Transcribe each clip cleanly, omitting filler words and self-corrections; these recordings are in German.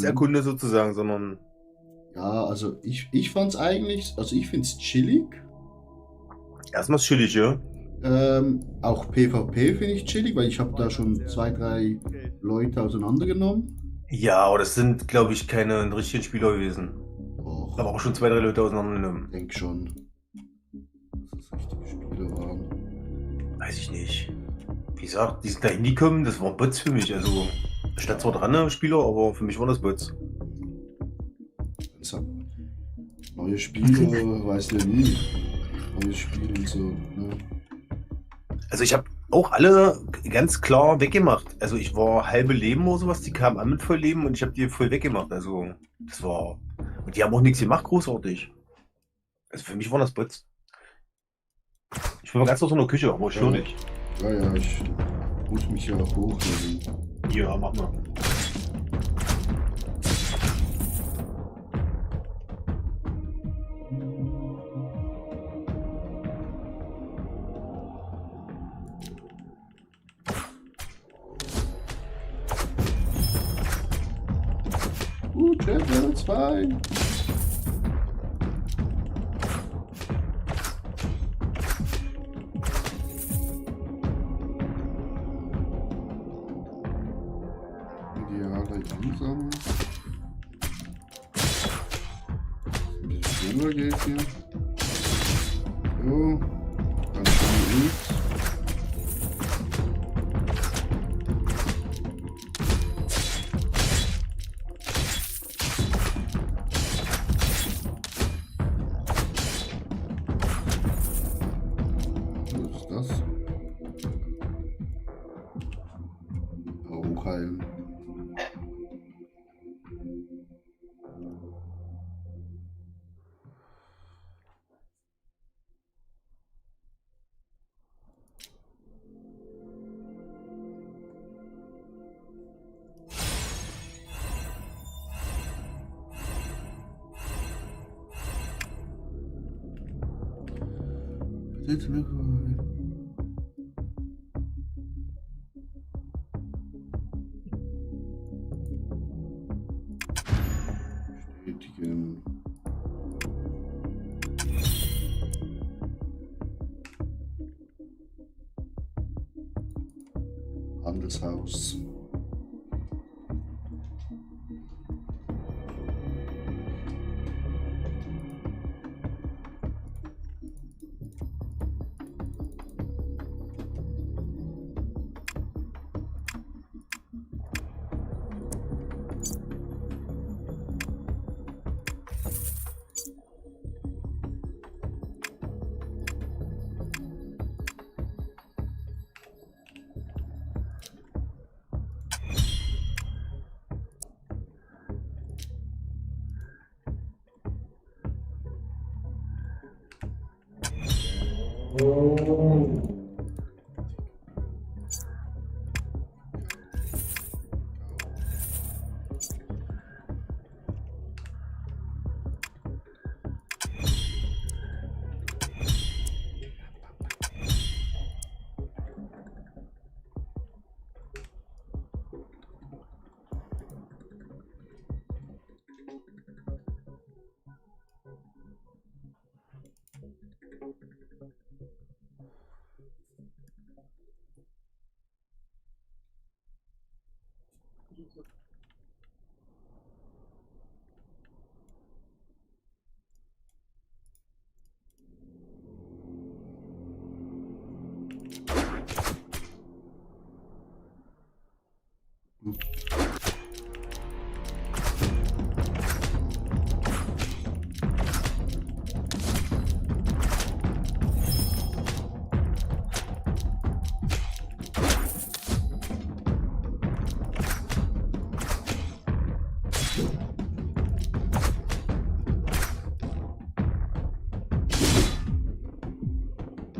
erkunde sozusagen, sondern Ja, also ich fand es eigentlich, also ich finde es chillig. erstmal chillig, ja. Auch PvP finde ich chillig, weil ich habe da schon zwei, drei Leute auseinandergenommen. Ja, aber das sind, glaube ich, keine richtigen Spieler gewesen. Doch, Aber auch schon zwei, drei Leute auseinandergenommen. denke schon, dass das richtige Spiele waren. Weiß ich nicht. Wie gesagt, die sind da hingekommen, das waren Bots für mich. Also, da stand zwar dran, Spieler, aber für mich waren das Bots. Es hat neue Spiele, weißt du ja nie. Neues Spiel und so. Ne? Also, ich habe auch alle ganz klar weggemacht. Also, ich war halbe Leben oder sowas, die kamen an mit voll Leben und ich habe die voll weggemacht. Also, das war. Und die haben auch nichts gemacht, großartig. Also, für mich waren das Bots. Ich bin mal ganz aus so einer Küche, aber ich höre Ja, nicht. ja, ich muss mich ja hochleveln. Ja, mach mal. Chat Level 2. Idealer User. Ein bisschen schneller geht hier. So. Dann schon X. Was ist das? Hochheilen. Bitte zurück. Bestätigen. Handelshaus.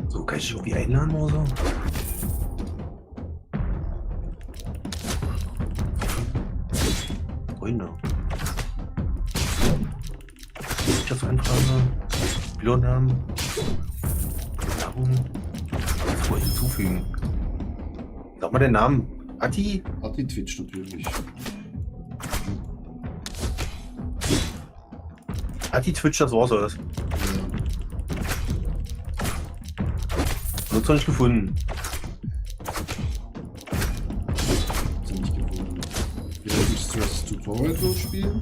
So, kann ich dich irgendwie einladen oder so? Freunde. Wirtschaftsanfrage. Spielnamen. Werbung. Was wollte ich hinzufügen? Sag mal den Namen. Atti? Hat die Twitch natürlich. Hat die Twitch, das war's oder was? Nutzer nicht gefunden. Ist nicht gefunden. Vielleicht ist das Tutorial durchspielen?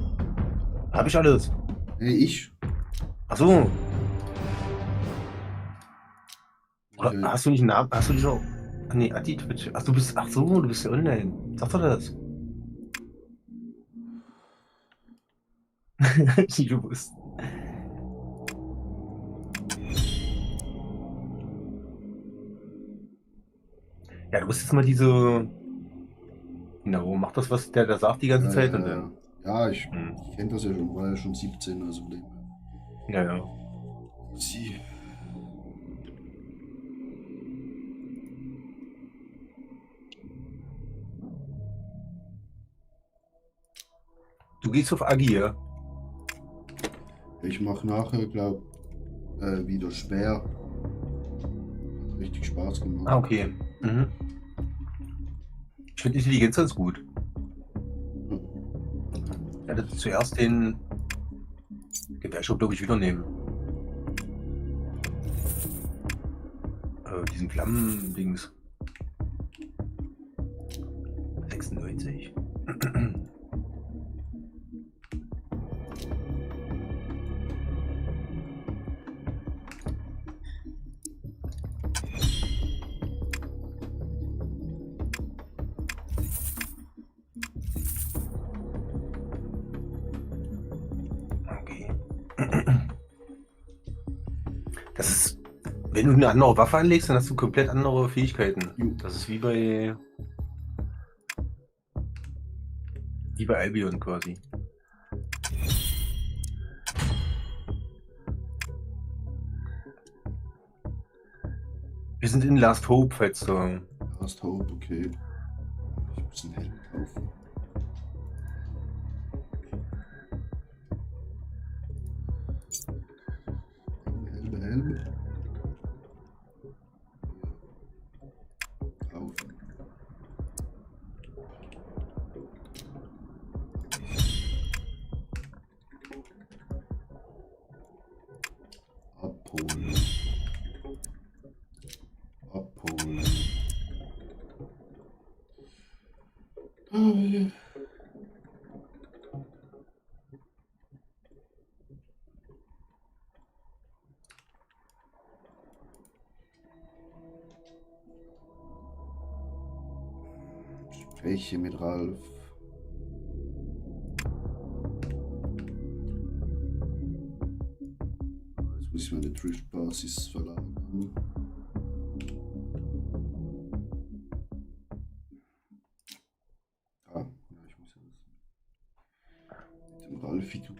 Hab ich alles. Hey, ich. Achso. Oder Okay. hast du nicht einen Namen? Hast du nicht noch. Ach nee, Anti-Twitch. Ach, du bist. Ach so, du bist ja online. Sag doch das. Du bist. Ja, du musst jetzt mal diese. Genau, mach das, was der da sagt die ganze Zeit und dann. Ja, ich Hm. kenne das ja schon, war ja schon 17, also von dem her. Ja, ja. Sie. Du gehst auf Agi, ja? Ich mache nachher, glaub, wieder schwer. Hat richtig Spaß gemacht. Ah, okay. Mhm. Ich finde Intelligenz ganz gut. Ich werde zuerst den Gewehrschub, glaube ich, wieder nehmen. Diesen Flammen-Dings. 96. Okay. Das ist, wenn du eine andere Waffe anlegst, dann hast du komplett andere Fähigkeiten. Jo. Das ist wie bei Albion quasi. Wir sind in Last Hope, falls du. Last Hope, okay. Ich muss einen Helm kaufen. Helm. Kaufen. Abholen. Abholen. Ja. Gespräche mit Ralf. Jetzt muss ich meine Drift-Basis verlagern. Ja, ich muss ja das mit dem Ralfi tun.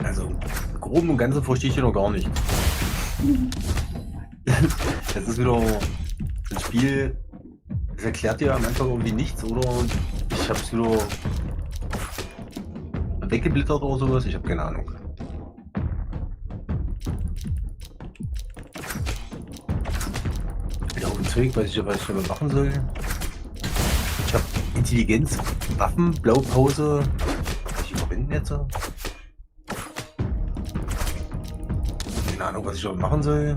Also, im Groben und Ganzen verstehe ich hier noch gar nicht. Das ist wieder ein Spiel, das erklärt dir am Anfang irgendwie nichts, oder? Ich hab's wieder weggeblättert oder sowas? Ich habe keine Ahnung. Wieder auf dem Zeug, weiß ich, was ich damit machen soll. Ich habe Intelligenz, Waffen, Blaupause. Was ich verwenden jetzt? Keine Ahnung, was ich damit machen soll.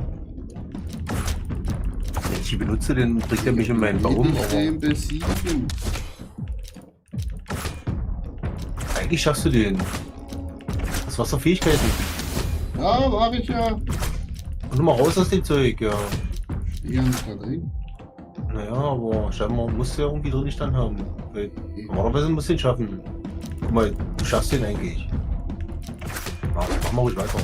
Wenn ich die benutze, dann bringt er mich in meinen Baum. Den besiegen. Eigentlich schaffst du den. Das war's doch Fähigkeiten. Ja, mach ich ja. Und mal raus aus dem Zeug, ja. Stehe nicht da drin. Naja, aber scheinbar musst du ja irgendwie drin stand haben. Weil normalerweise musst du den schaffen. Guck mal, du schaffst den eigentlich. Mach mal ruhig weiter.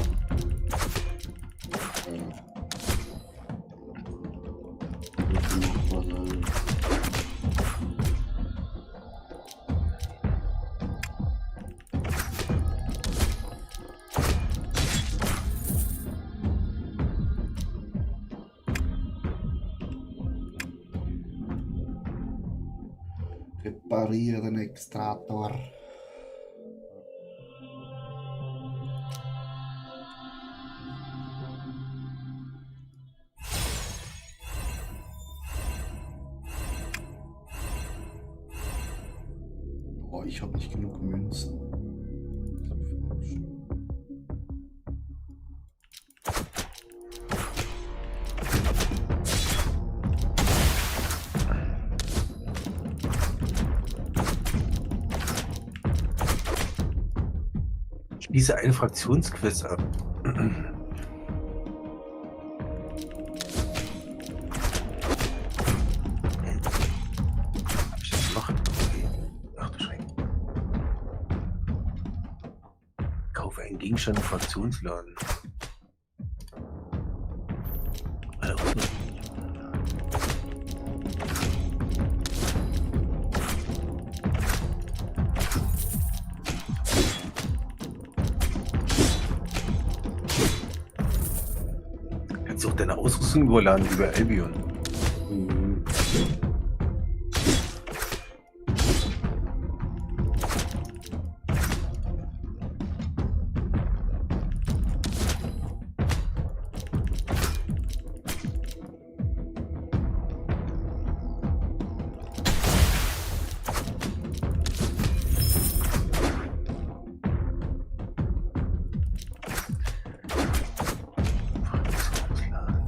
Reparieren Extraktor. Oh, ich habe nicht genug Münzen. Das hab ich falsch. Schließe eine Fraktionsquest ab. Hab ich das gemacht? Okay. Ach du Schreck. Kaufe einen Gegenstand im Fraktionsladen. Kannst du auch deine Ausrüstung überladen über Albion.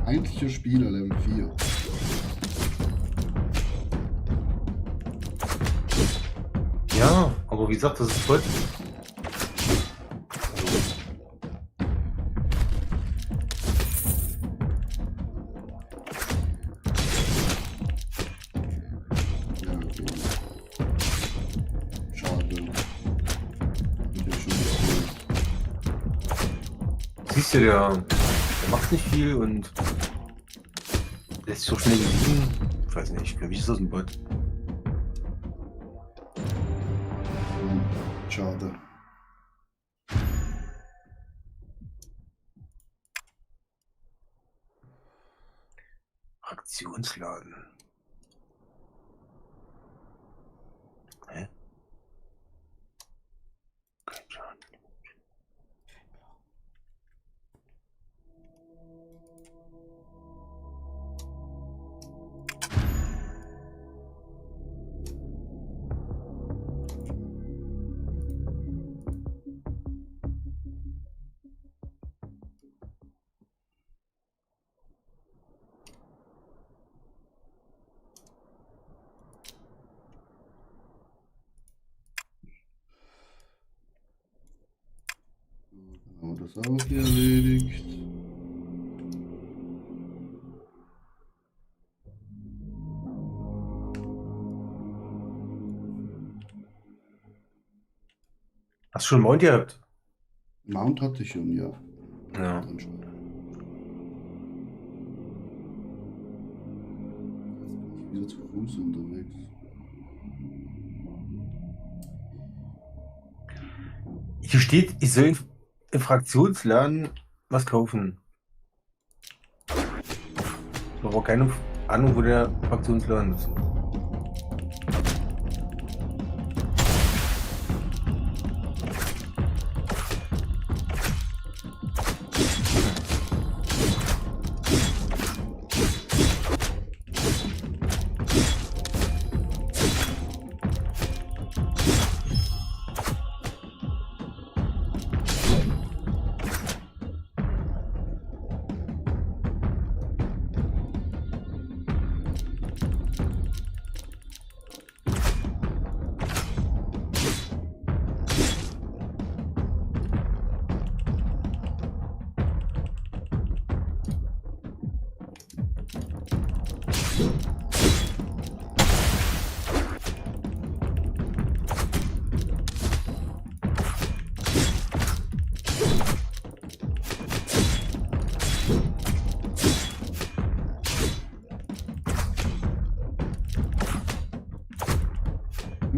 Eigentlicher Spieler, Level 4. Ja, aber wie gesagt, das ist Bot. Ja, okay. Schade. Bin ja schon geholt. Siehst du, der macht nicht viel und lässt sich so schnell besiegen. Ich weiß nicht, für mich ist das ein Bot. Schade. Fraktionsladen. Hä? Kein Schaden. Haben wir das auch hier erledigt? Hast du schon einen Mount gehabt? Mount hatte ich schon, ja. Ja. Dann schon. Jetzt bin ich wieder zu Fuß unterwegs. Hier steht, ich soll im Fraktionsladen was kaufen. Ich habe aber keine Ahnung, wo der Fraktionsladen ist.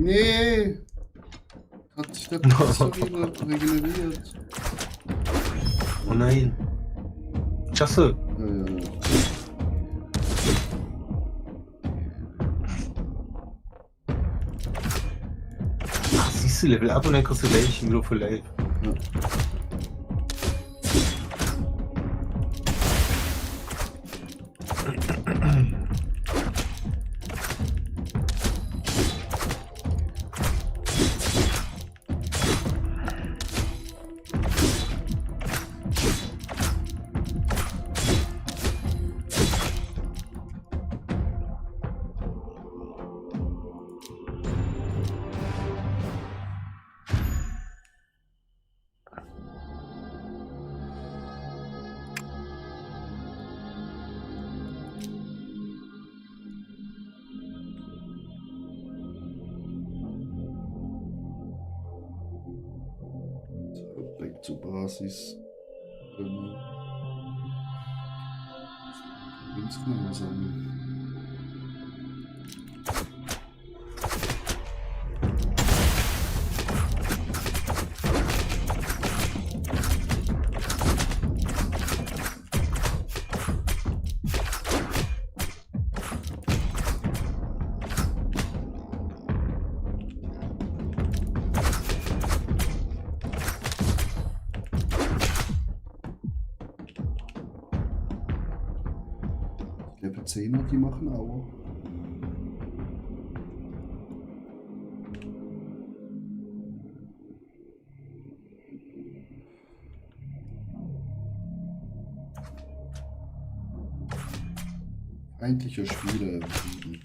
Nee! Hat sich der Panzer wieder regeneriert. Oh nein. Klasse. Ja. Ach, siehst du, Level up und dann kriegst du gleich ein Glow for Life. Ja. Back zur Basis. Münzen einsammeln. Level 10er, die machen auch. Feindlicher Spieler besiegen.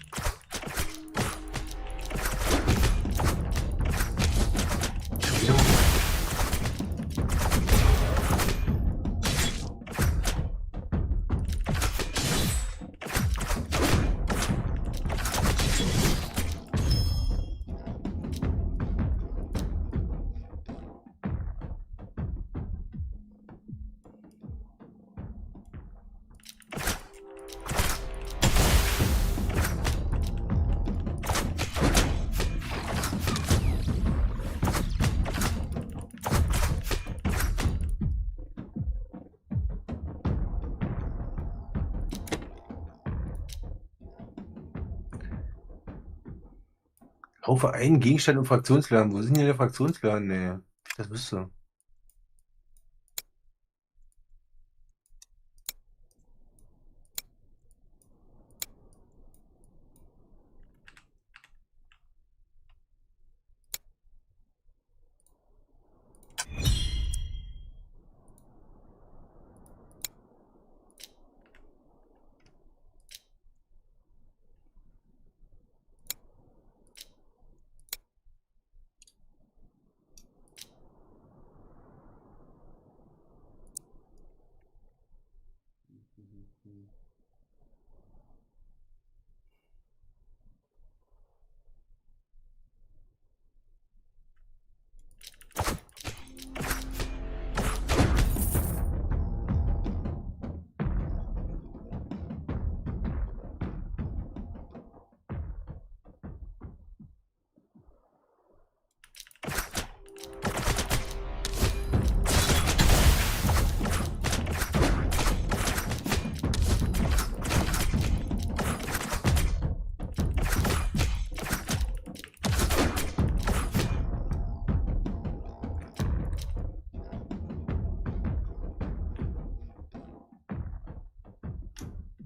Kaufe einen Gegenstand im Fraktionsladen. Wo sind denn der Fraktionsladen? Nee, das wüsste.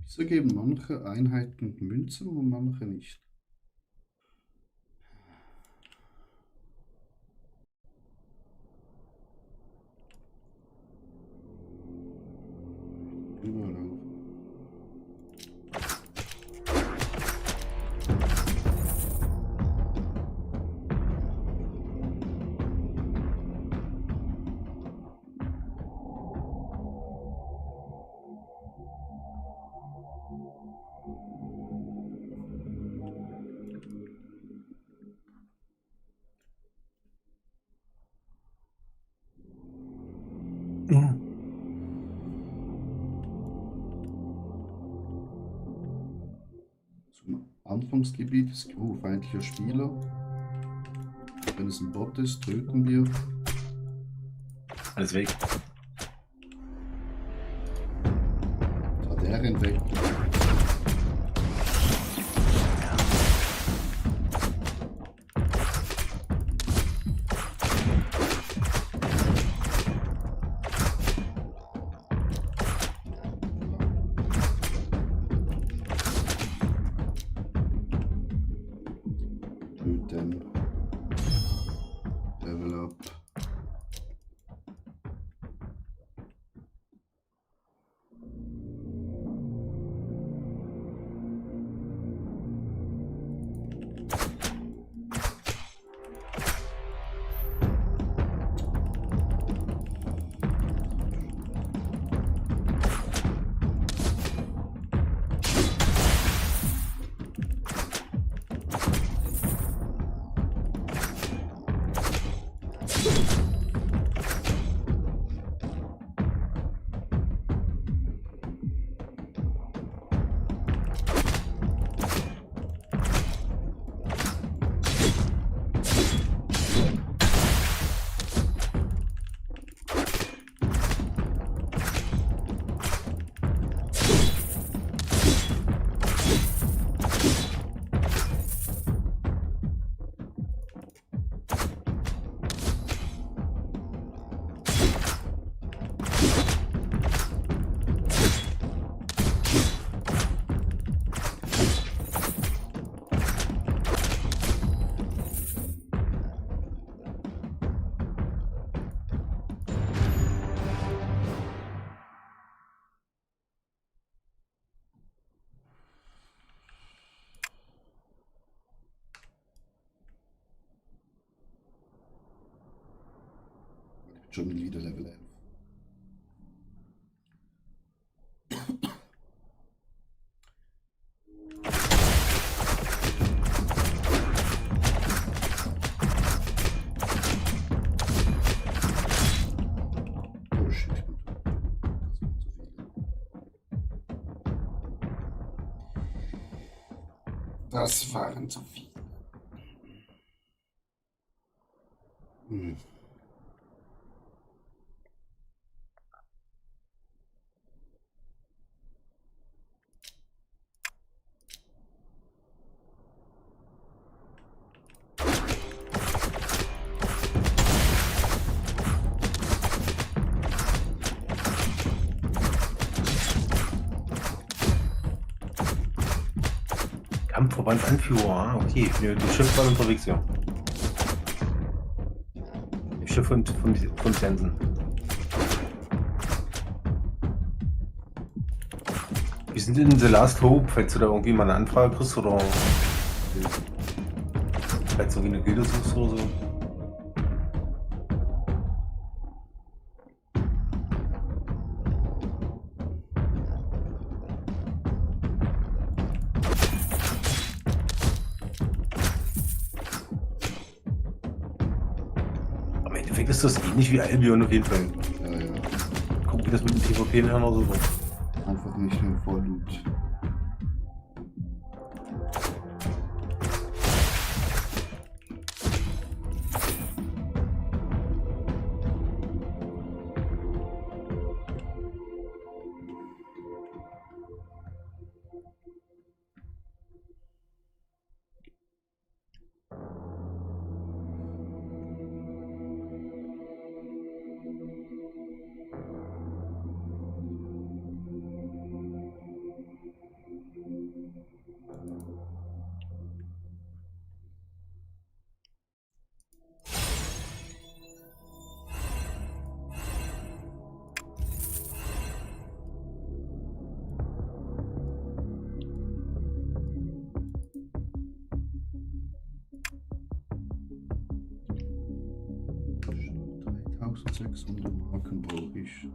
So geben manche Einheiten Münzen und manche nicht. Überlaufen. Zum Anfangsgebiet ist feindlicher Spieler. Wenn es ein Bot ist, töten wir. Alles weg. Der rennt weg. Töten. Level up. Schon wieder Level 11. Oh shit. Das waren zu viele. Hm. Kampfverband Anführer, okay, ich bin mit dem Schiff mal unterwegs, ja. Im Schiff von Jensen. Wir sind in The Last Hope, falls du da irgendwie mal eine Anfrage kriegst oder falls du irgendwie eine Gilde suchst oder so. Im Endeffekt ist das ähnlich wie Albion auf jeden Fall. Ja, ja. Gucken, wie das mit dem PvP nachher noch so wird. Einfach nicht nur Vorloot. Schon 1600 Marken brauche ich.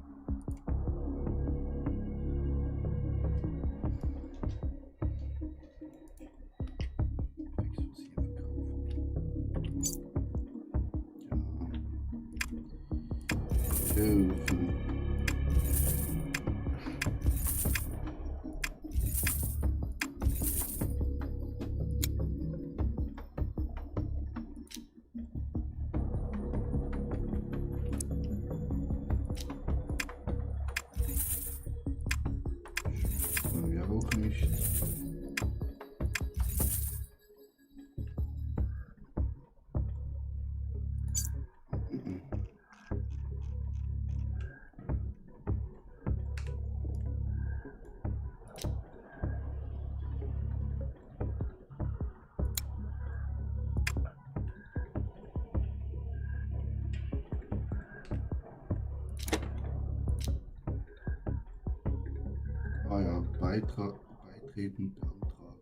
Beitreten beantragen.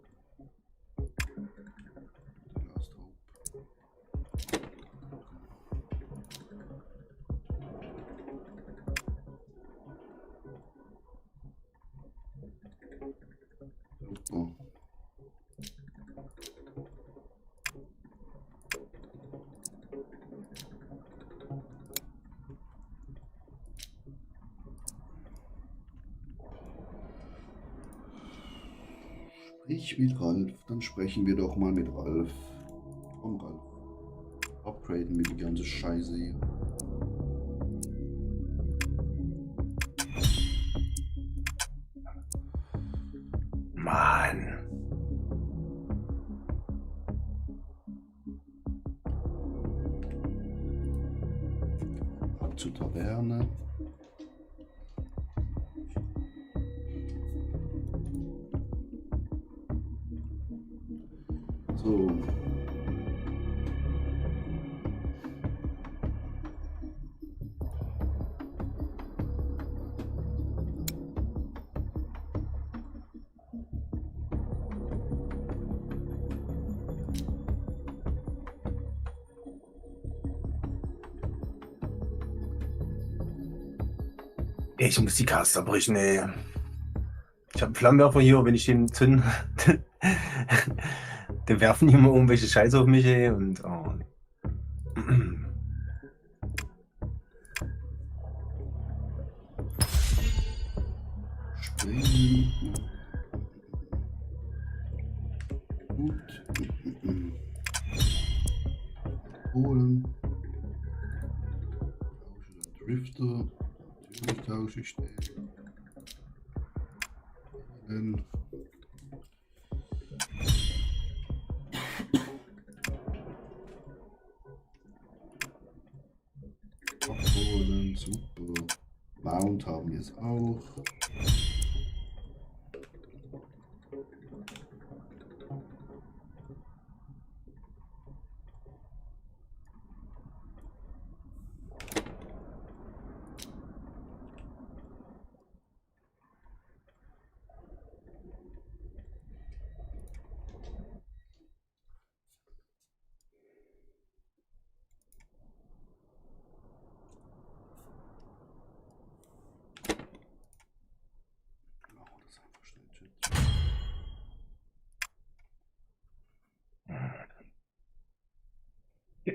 The Last Hope. Super. Sprich mit Ralf, dann sprechen wir doch mal mit Ralf. Komm, Ralf. Upgraden mit die ganze Scheiße hier. Mann. Ab zur Taverne. So. Ich muss die Caster brechen, ey. Ich habe einen Flammenwerfer hier, wenn ich den zünde, dann werfen die immer irgendwelche Scheiße auf mich, ey. Und oh. Springen. Gut. Holen. Tausche den Drifter. Natürlich tausche ich den. Abholen, super. Mount haben wir es auch.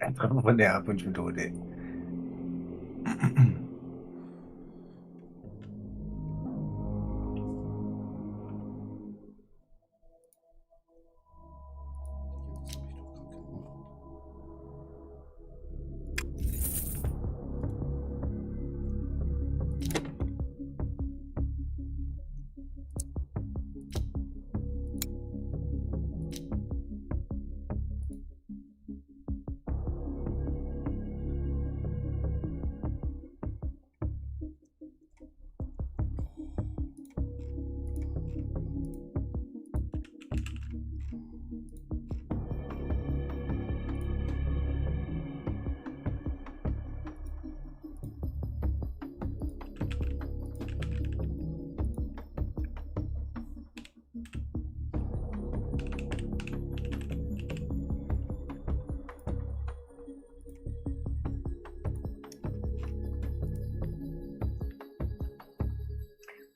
Einfach von der Abwunsch mit Tode.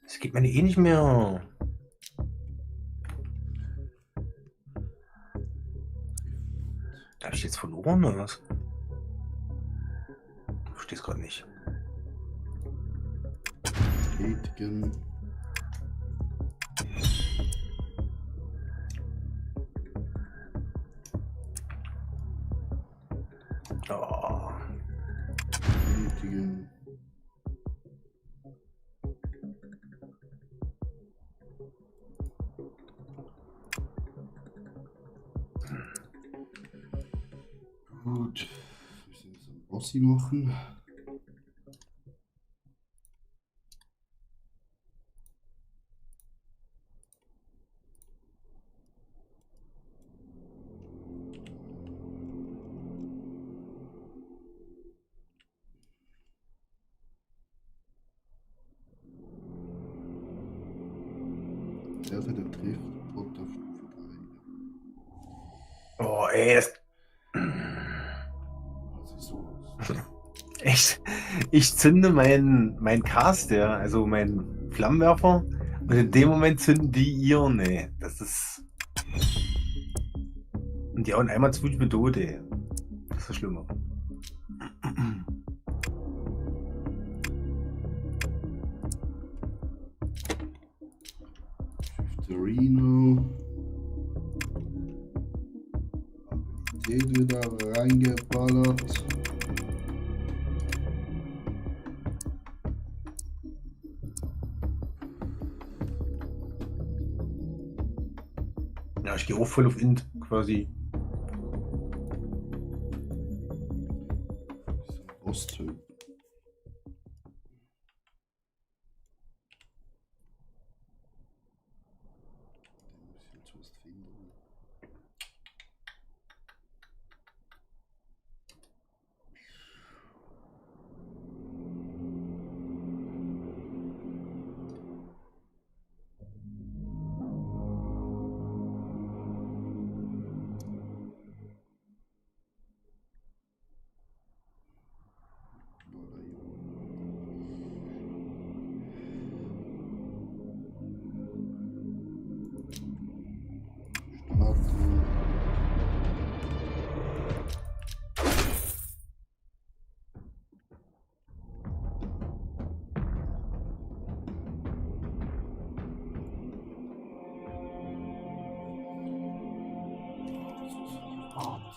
Das geht mir eh nicht mehr. Habe ich jetzt verloren oder was? Ich verstehe es gerade nicht. Tätigen. Oh. Tätigen. Gut. Müssen wir so einen Bossi machen. Werte der trifft Bot auf Stufe 3. Oh, ey, Was ist so? echt. Ich zünde mein Caster, also meinen Flammenwerfer, und in dem Moment zünden die ihren, nee. Das ist. Und die hauen einmal zu mit tot, ey. Das ist schlimmer. Reno. Abilität wieder reingeballert. Ja, ich gehe auch voll auf Int, quasi. Osttöten. Den muss ich jetzt was finden. Starten.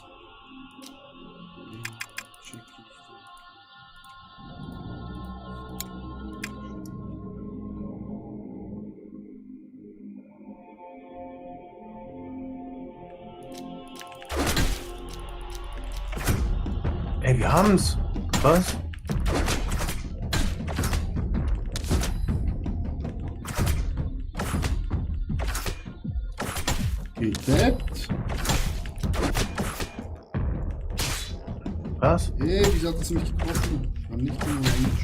Ey, wir haben's. Was? Gedeckt. Was? Hey, wieso hat es mich getroffen? Ich war nicht im Range.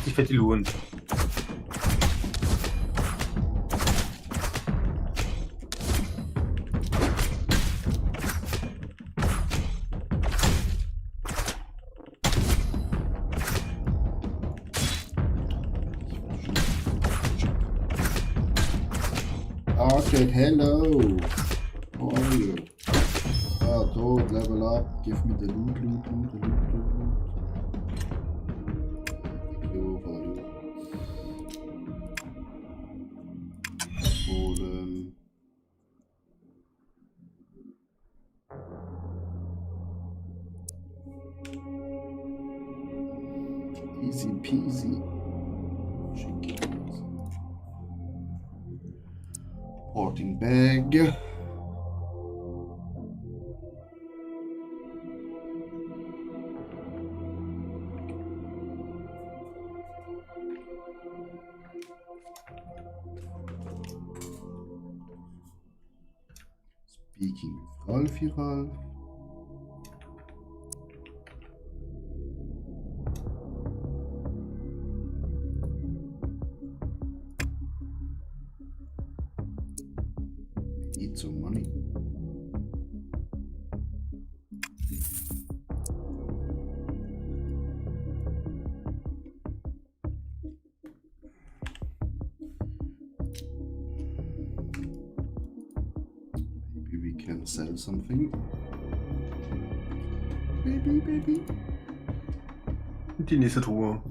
Ich werde die lohnen. Okay, hello. How are you? Ah, tot, level up. Give me the loot. Thank you for you. Abholen. Easy peasy. Chicken. Porting bag. Speaking with Ralf. Need some money. Maybe we can sell something. Baby. Die nächste Truhe.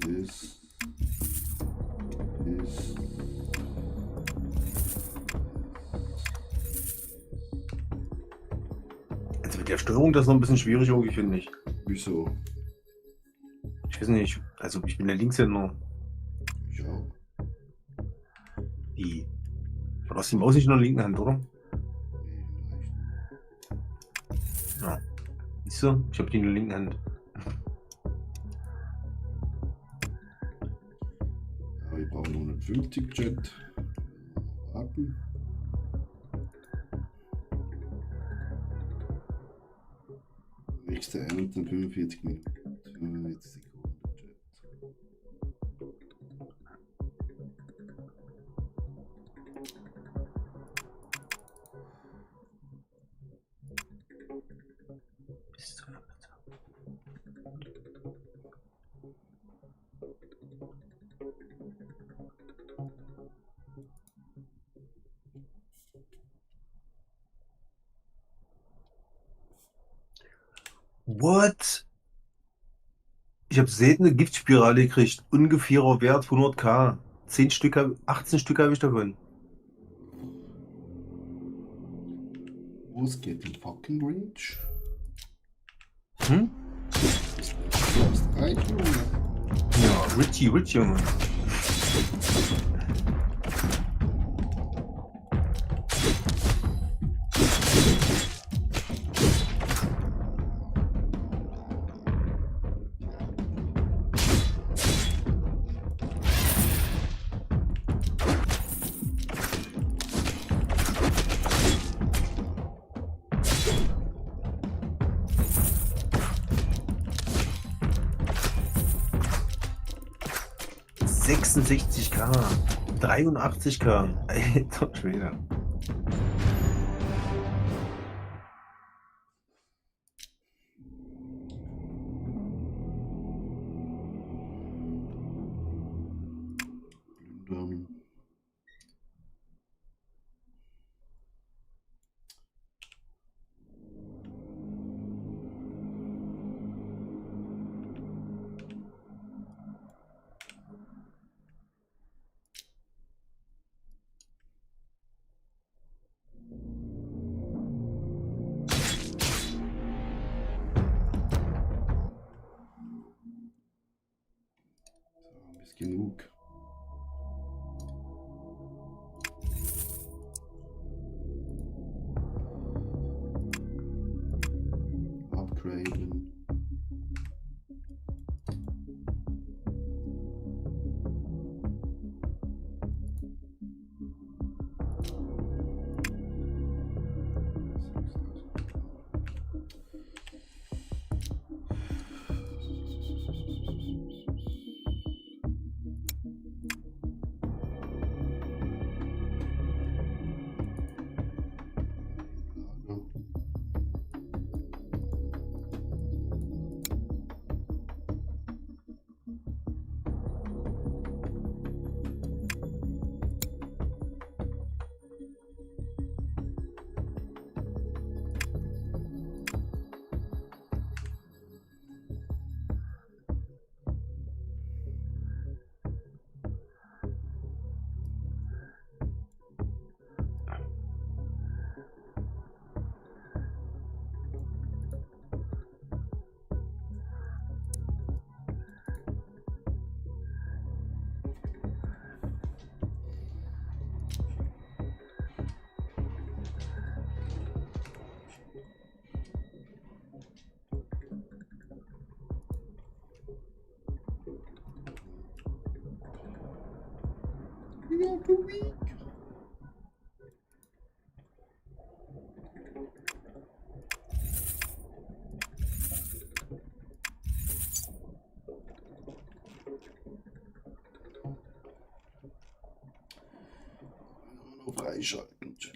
This. Also mit der Steuerung das ist noch ein bisschen schwierig irgendwie, finde ich. Wieso? Ich weiß nicht. Also ich bin der Linkshänder. Ich auch. Die. Du hast die Maus nicht in der linken Hand, oder? Ja. Siehst du? Ich habe die in der linken Hand. Ja, wir brauchen 150 Jet. Warten. Nächste Ernte in 45 Minuten. 45 Sekunden. What? Ich habe selten eine Giftspirale gekriegt. Ungefährer Wert 100k. 10 Stück, 18 Stück habe ich davon. Was geht in fucking Reach? Hm? Was reicht, Junge? Ja, Richie, Junge. ...66k. 83k. Alter Schwede. Und, ist genug. Upgraden. We are too weak. Noch freischalten, Chat.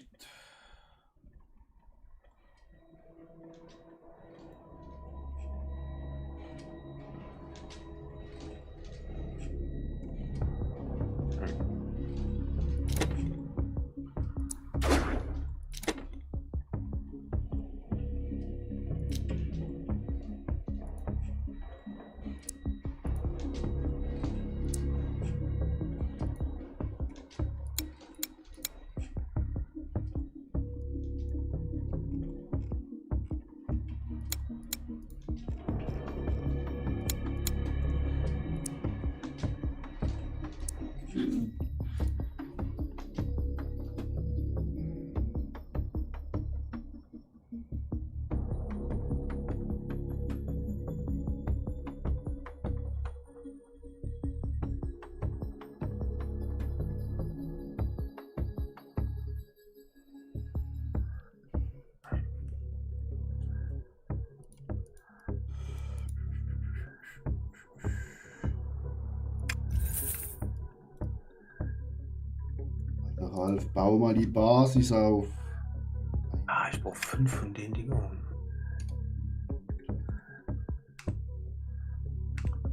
Alter Ralf, bau mal die Basis auf. Ah, ich brauche 5 von den Dingern.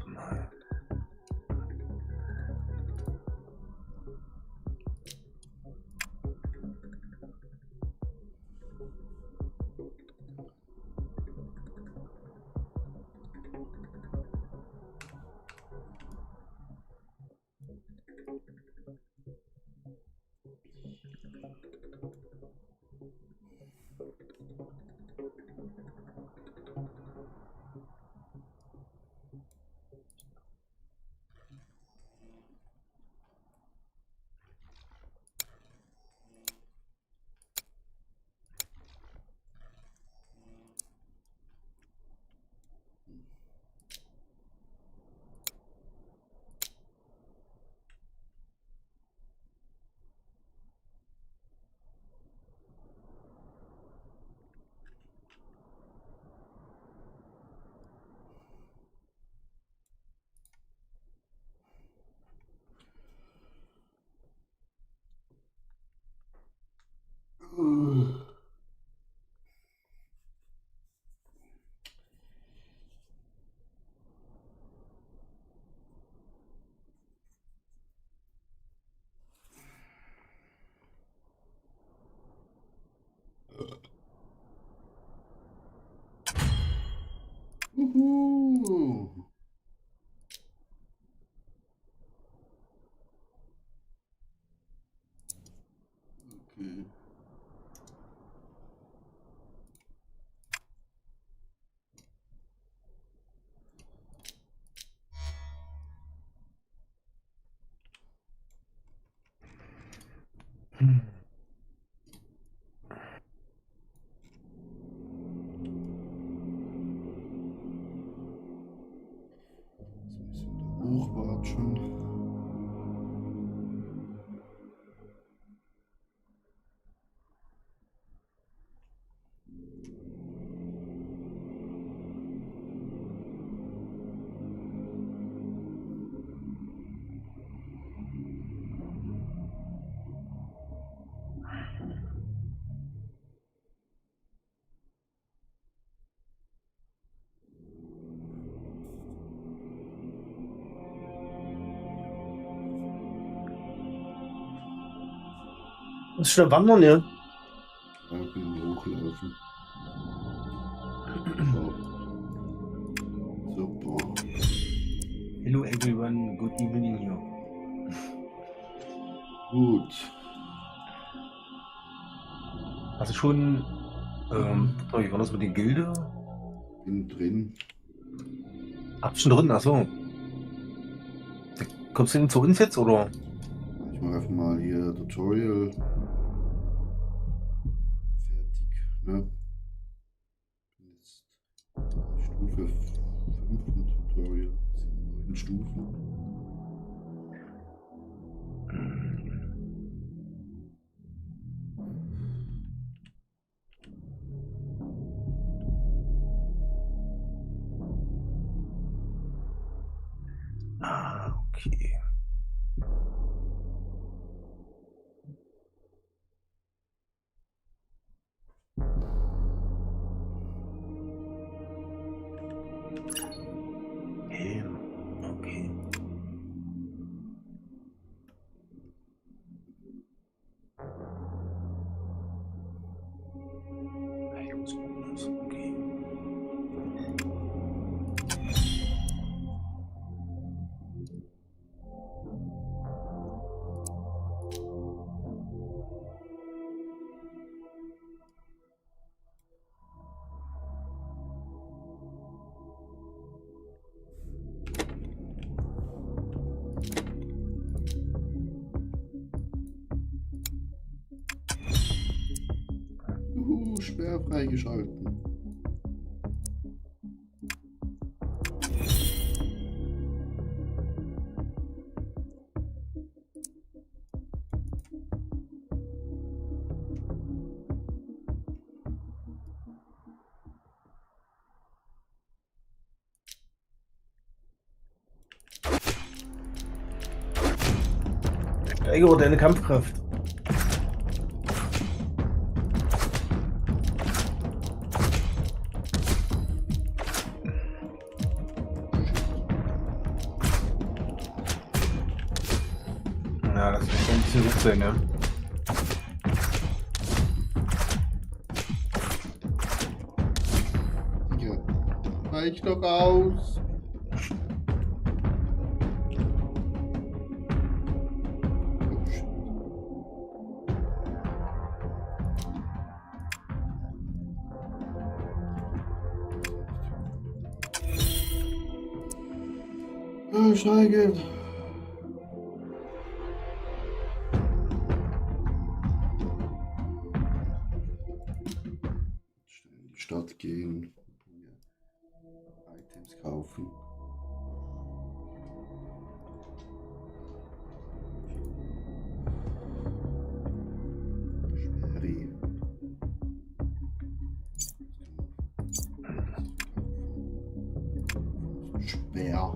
Mal. Uhu. Okay. So ein bisschen da hochwatschen. Ist schon wandern, ja? Ja, ich bin hochlaufen. Super. Hello everyone, good evening hier. Gut. Hast du schon, wie war das mit den Gilde? Bin drin. Ach, schon drin, achso. Kommst du denn zu uns jetzt, oder? Ich mache einfach mal hier Tutorial. Fertig. Ne? Bin jetzt Stufe 5 vom Tutorial. Das sind 9 Stufen. Ah, okay. Okay. Okay. Juhu, schwer freigeschalten. Steigere deine Kampfkraft. Ja, das wird ein bisschen gut sein, ja. Digga, reich doch aus. Oh, shit. Schnell geht. Schnell in die Stadt gehen. Items kaufen. Schweri. Schwer.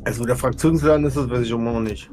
Also der Fraktionsladen ist das, weiß ich immer noch nicht.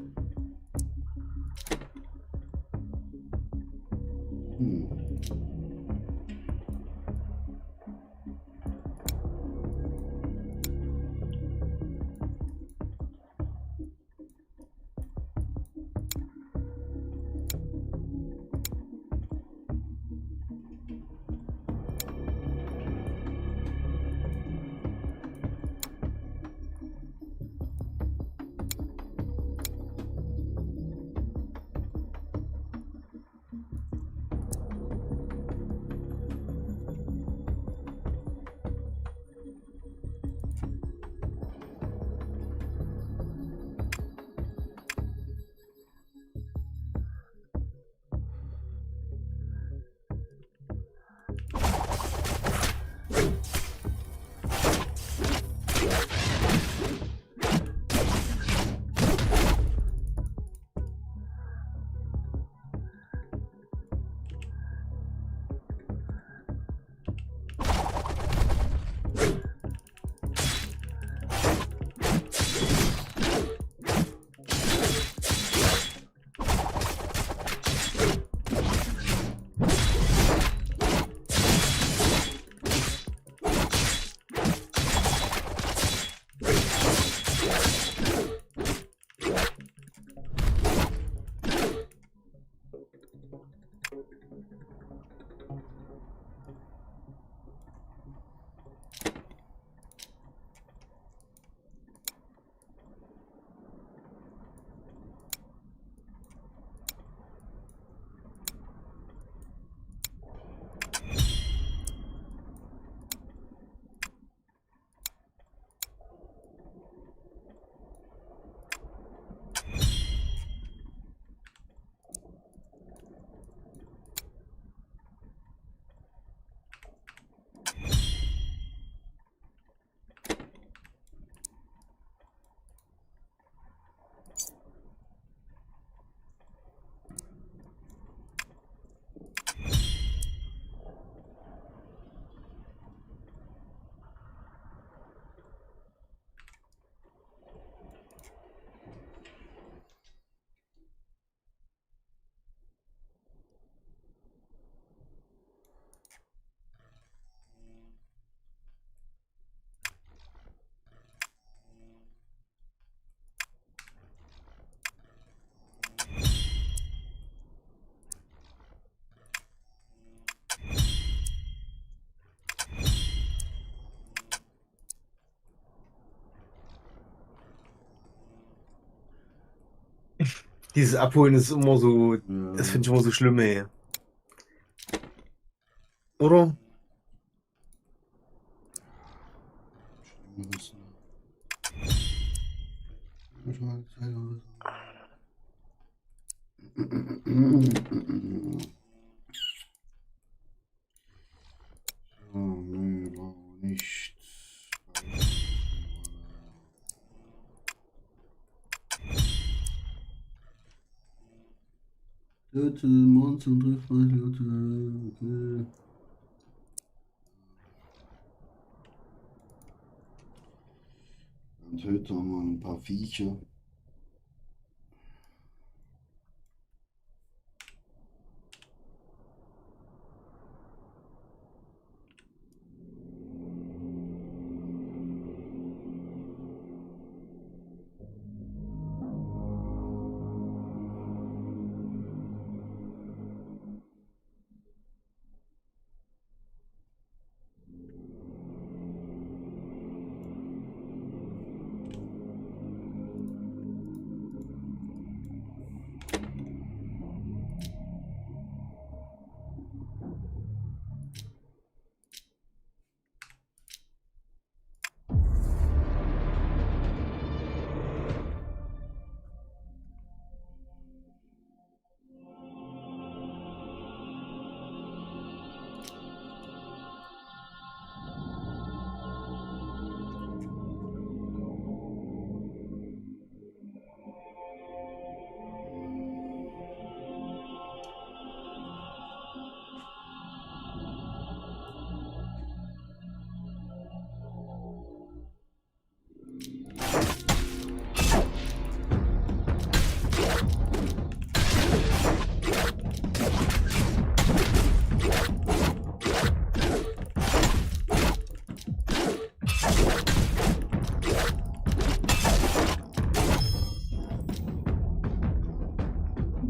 Dieses Abholen ist immer so, Ja. das finde ich immer so schlimm, ey. Oder? Schlimmeres, ne? Oh, nö, war nicht. Leute, Monster trifft meine Leute. Okay. Dann töten wir mal ein paar Viecher.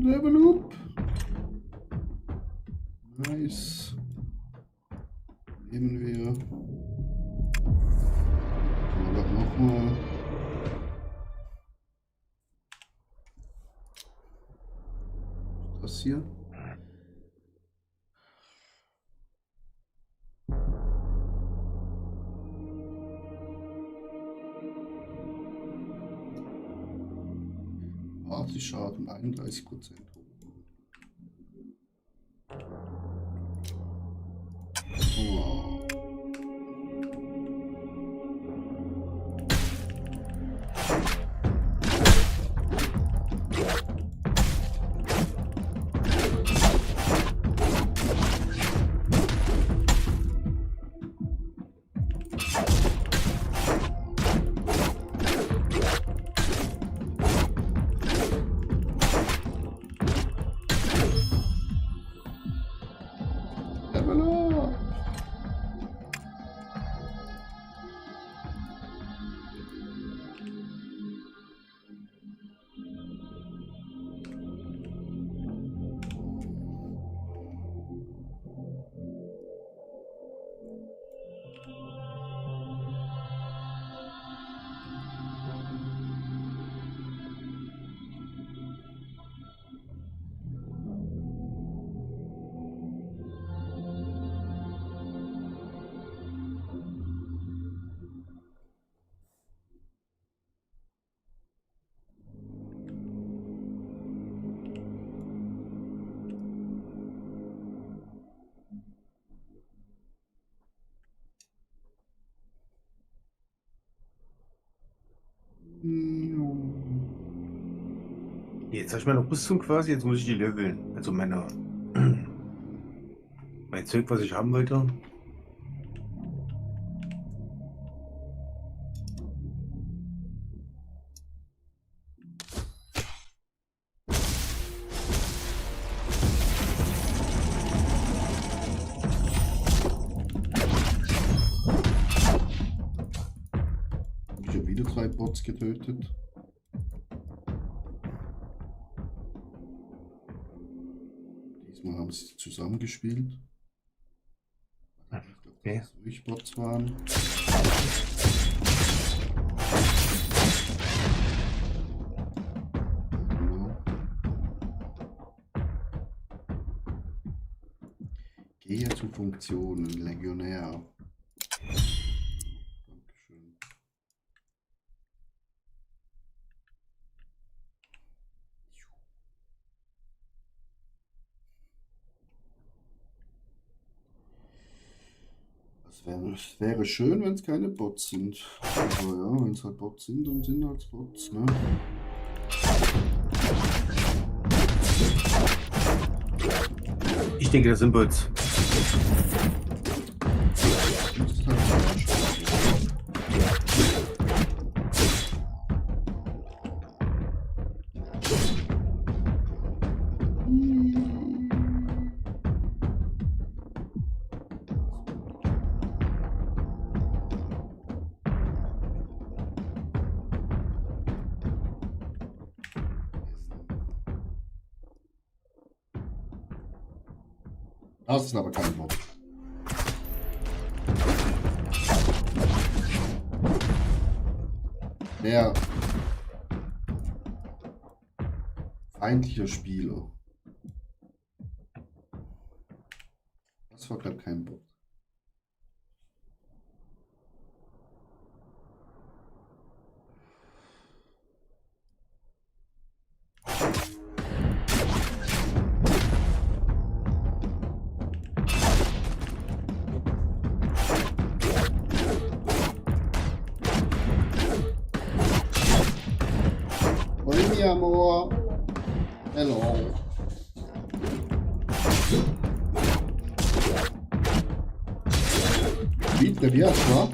Level up. Nice. Nehmen wir. Aber nochmal. Das hier. Schaden 31%. Oh. Jetzt habe ich meine Rüstung quasi, jetzt muss ich die leveln. Also mein Zeug, was ich haben wollte. Ich habe wieder 3 Bots getötet. Diesmal haben sie zusammengespielt. Ich glaube, dass es wirklich Bots waren. Genau. Gratulation, ein Legionär. Dankeschön. Es wäre schön, wenn es keine Bots sind. Aber ja, wenn es halt Bots sind, dann sind halt Bots, ne? Ich denke, das sind Bots. Das ist halt Arsch. Das ist aber kein Bot. Der feindliche Spieler. Das war gerade kein Bot. Oi, mi amor. Hello. Wie trainiert, wa?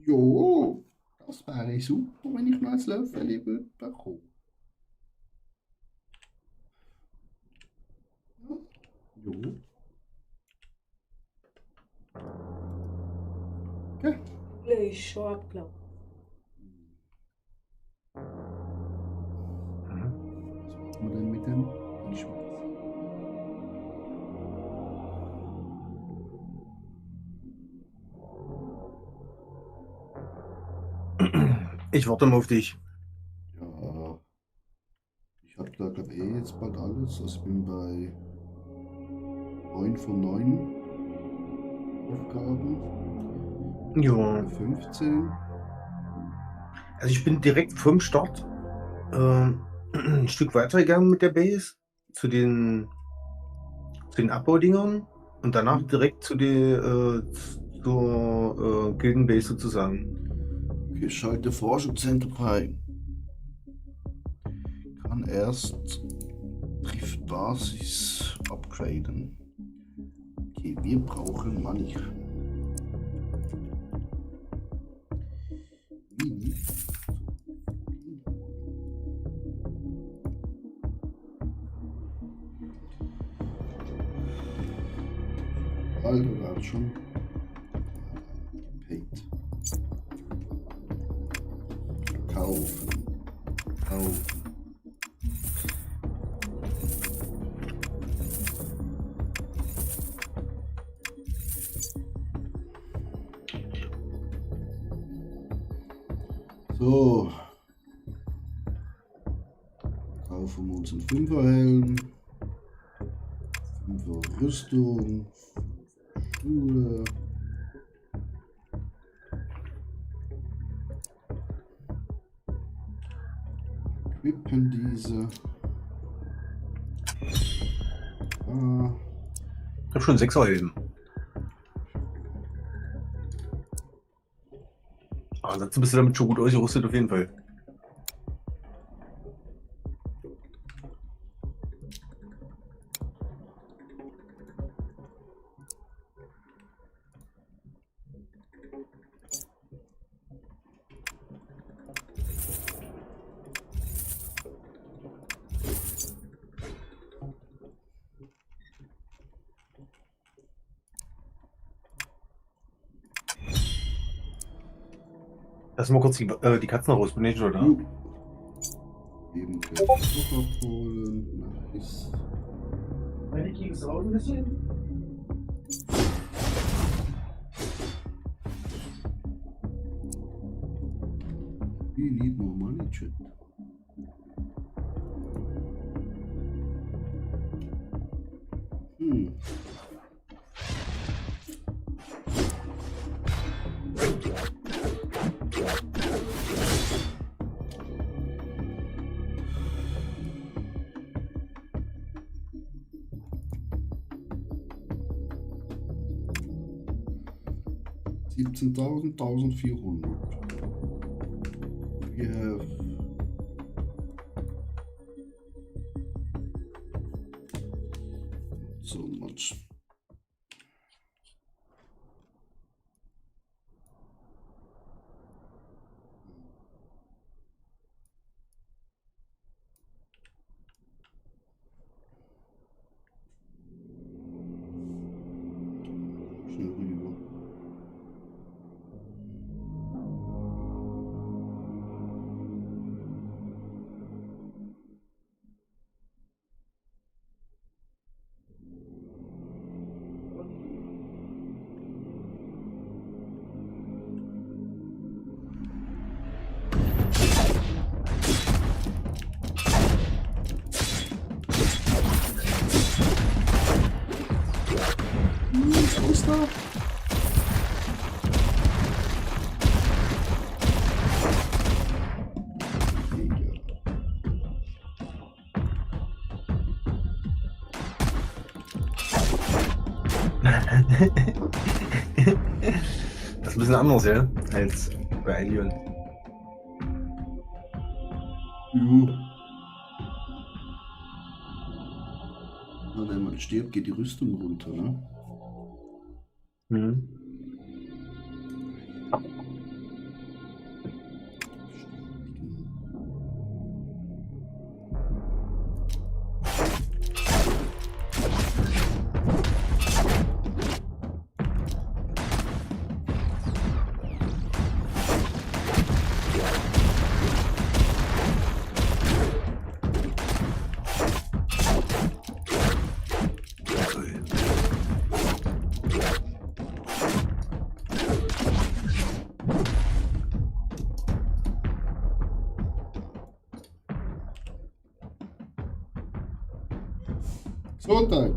Jo, das wäre super, wenn ich noch ein Löffel bekomme. Jo. Okay. Nee, ist schon abgelaufen. Was machen wir denn mit dem Einschmeiß? Ich warte mal auf dich. Ja, ich habe da glaube ich jetzt bald alles. Also ich bin bei 9 von 9 Aufgaben. Ja. Bei 15. Also ich bin direkt vom Start ein Stück weiter gegangen mit der Base zu den Abbaudingern und danach direkt zur Gildenbase sozusagen. Okay, schalte Forschungszentrum frei. Kann erst Driftbasis upgraden. Okay, wir brauchen Money. Alter, da hat schon paid. Kaufen. Kaufen. So. Kaufen wir uns einen 5er Helm. 5er Rüstung. Schuhe. Equippen diese. Ich habe schon 6er Helden. Aber ansonsten bist du damit schon gut ausgerüstet auf jeden Fall. Lass mal kurz die Katzen raus, bin ich schon, oder? Eben kann ich auch abholen. Nice. Meine Kings raus ein bisschen. We need more money, chat. Hm. $17.400. We have not so much. Schnell rüber. Was ist da? Das ist ein bisschen anders, ja, als bei Alien. Jo. Wenn man stirbt, geht die Rüstung runter, ne? Mhm. Gesundheit.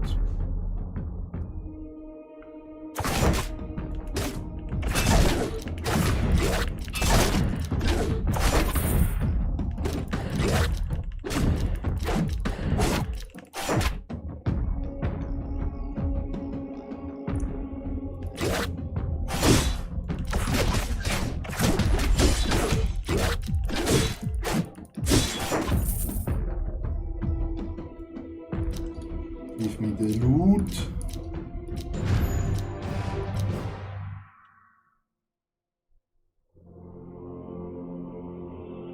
Give me the loot.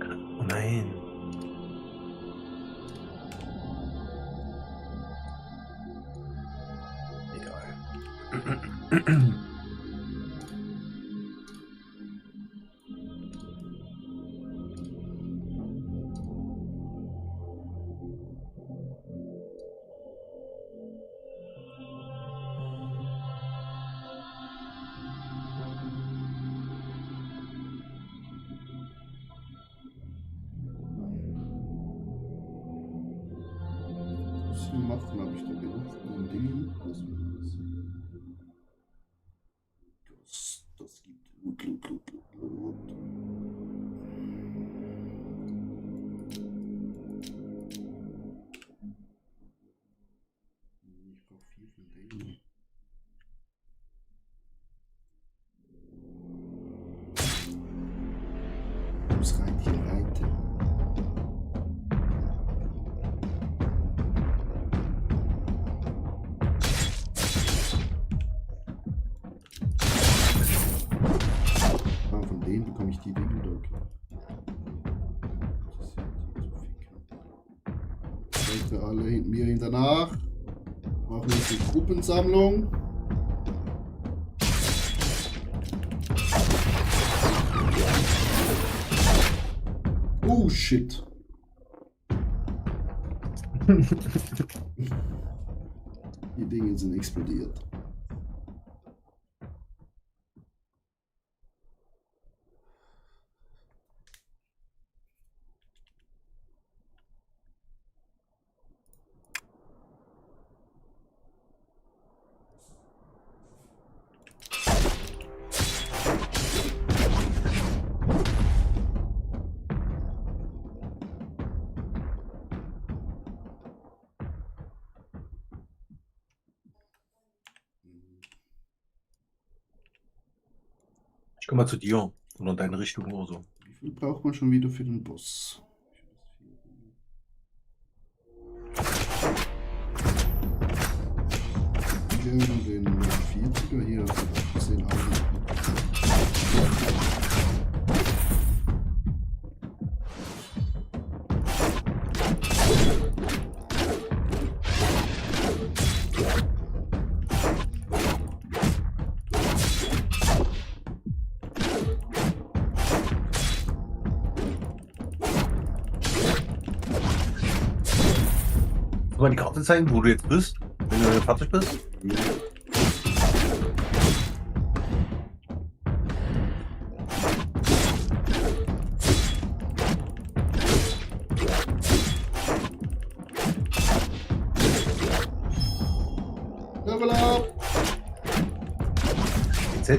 Oh nein. Egal. Was zu machen habe ich da gedacht? Ein Ding. Das gibt Loot. Ich brauche 4 von denen. Ich muss rein hier reiten. Von denen bekomme ich die Dinge da. Leute, alle hinter mir hinterher. Machen wir die Gruppensammlung. Oh shit. Die Dinge sind explodiert. Ich komme mal zu dir oder in deine Richtung oder so. Wie viel braucht man schon wieder für den Boss? Wir haben den 40er hier, also 10 Augen. Kannst du mal die Karte zeigen, wo du jetzt bist, wenn du fertig bist? Level up! Jetzt.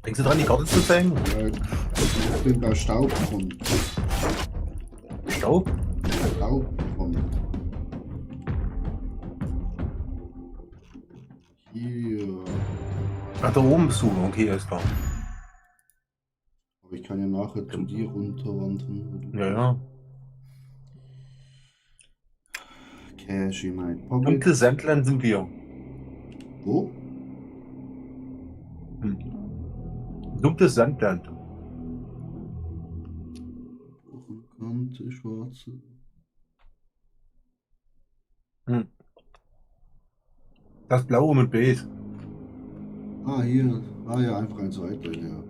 Denkst du dran, die Karte zu zeigen? Ja, ich bin bei Staubfront. Staub? Staubfront. Hier. Ach, da oben bist du. Okay, ist klar. Aber ich kann ja nachher zu dir runterwandern. Ja, ja. Cash in my pocket. Dunkle Sandland sind wir. Wo? Dunkles Sandland. Kante, schwarze. Das Blaue mit Base. Ah, hier. Ah ja, einfach eins weiter, ja.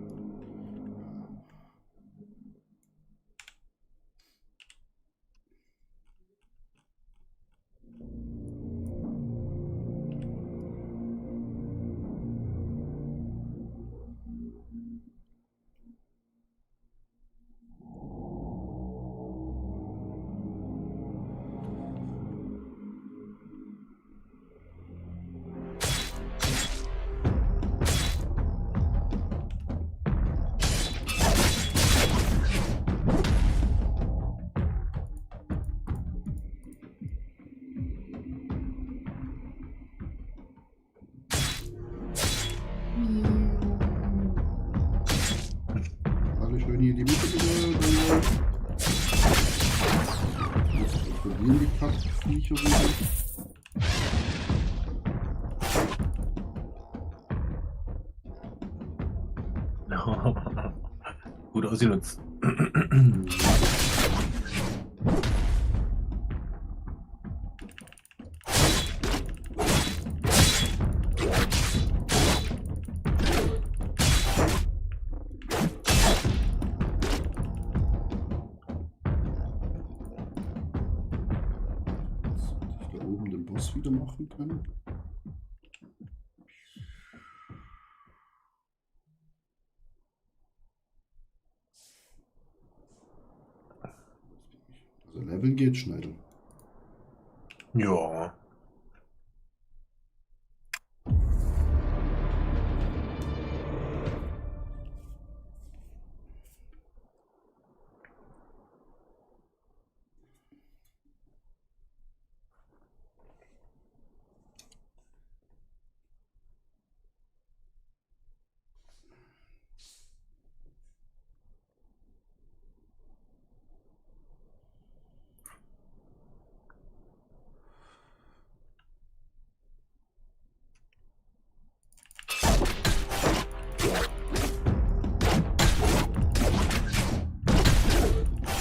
Alle schön hier in die Mitte wieder. Jetzt probieren die Kackviecher wieder. Gut ausgenutzt. Da oben den Boss wieder machen können. Also Level geht schnell. Ja.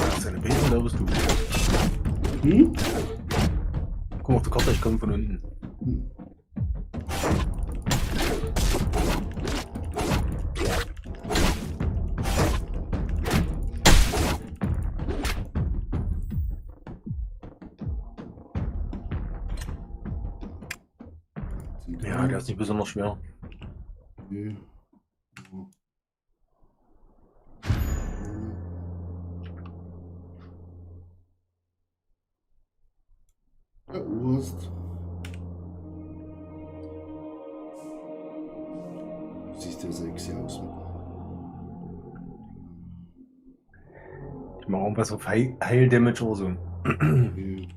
Das ist eine Base und da bist du. Guck mal auf die Karte, ich komme von unten. jetzt nicht besonders schwer. Okay. Ja, Wurst. Du siehst ja sexy aus. Ich mache irgendwas auf Heil Damage oder so. Okay.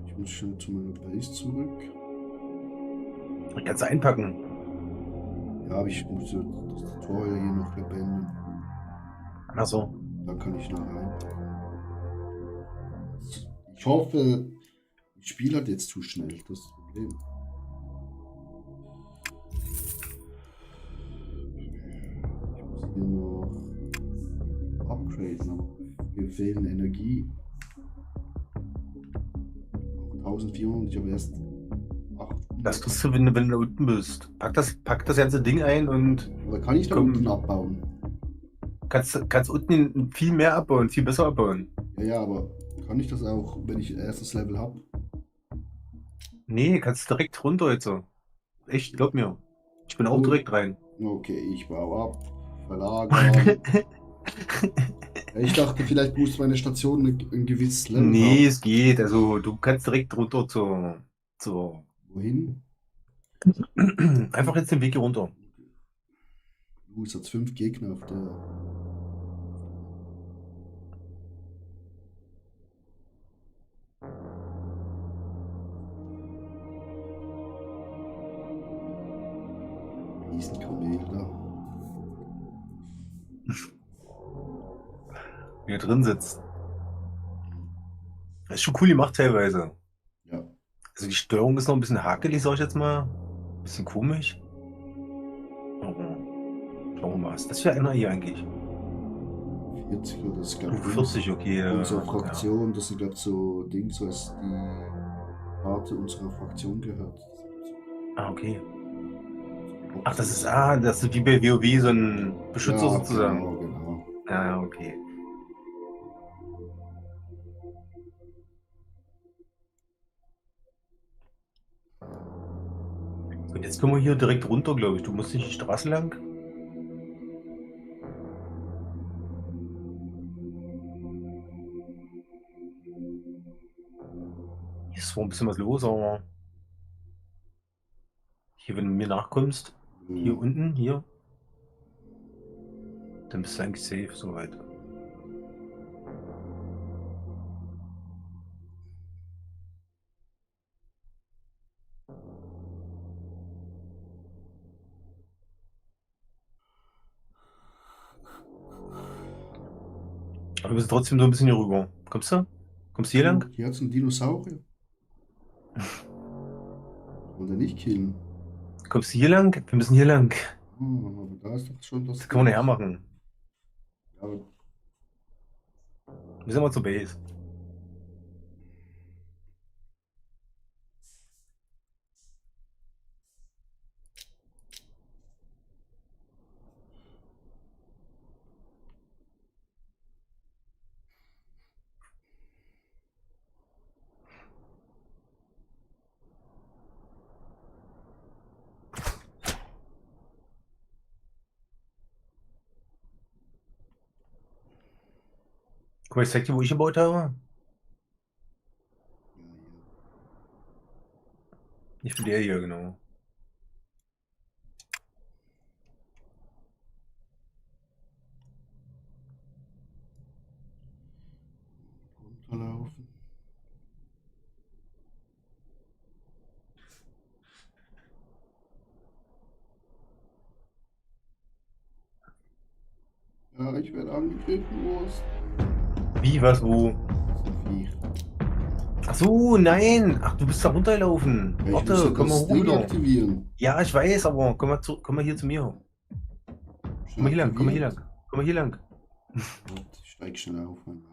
Ich muss schon zu meiner Base zurück. Kannst du einpacken. Ja, aber ich muss ja das Tutorial hier noch beenden. Achso. Da kann ich noch rein. Ich hoffe, das Spiel hat jetzt zu schnell. Das ist das Problem. Ich muss hier noch upgraden, aber mir fehlen Energie. 1400, ich habe erst 800. Das tust du, wenn du da unten bist. Pack das ganze Ding ein und Aber kann ich da Komm. unten abbauen? kannst unten viel mehr abbauen, viel besser abbauen. Ja, aber kann ich das auch, wenn ich erstes Level habe? Nee, kannst direkt runter jetzt so. Echt, glaub mir. Ich bin auch Oh. direkt rein. Okay, ich baue ab. Verlagern. Ja, ich dachte, vielleicht muss meine Station ein gewisses Level Nee, haben. es geht. Also du kannst direkt runter zur Wohin? einfach jetzt den Weg hier runter. Es hat 5 Gegner auf der. Riesenkamel da. Wie er drin sitzt. Das ist schon cool gemacht teilweise. Ja. Also die Steuerung ist noch ein bisschen hakelig, sag ich jetzt mal. Ein bisschen komisch. Aber schauen wir mal, was ist das für einer hier eigentlich? 40 oder das ist, glaube ich, 40, okay. unsere Ja. Fraktion. Das sind, glaube ich, so Dings, was die Karte unserer Fraktion gehört. Ah, okay. Ach, das ist wie bei WoW so ein Beschützer ja, sozusagen. Genau, genau. Ja, okay. Und jetzt können wir hier direkt runter, glaube ich. Du musst nicht die Straße lang. Hier ist zwar ein bisschen was los, aber hier, wenn du mir nachkommst, hier unten, hier, dann bist du eigentlich safe, soweit. Aber wir müssen trotzdem so ein bisschen hier rüber. Kommst du? Kommst du hier lang? Hier hat es einen Dinosaurier. Wollen wir nicht killen? Kommst du hier lang? Wir müssen hier lang. Oh, aber da ist doch schon das. Das können wir nachher machen. Ja, aber Wir sind mal zur Base. Guck mal, ich zeig dir, wo ich gebaut habe. Ich bin der hier, genau. runterlaufen. Ja, ich werde angegriffen, Wurst. Wie, was, wo? Viech. Ach so, nein. Ach, du bist da runtergelaufen. Ja, ich muss Warte, ja komm mal das hoch Ding wieder. aktivieren. Ja, ich weiß, aber komm mal hier zu mir. Komm mal hier lang, komm mal hier lang. Komm mal hier lang. Warte, ich steig schnell auf. Mein Gott.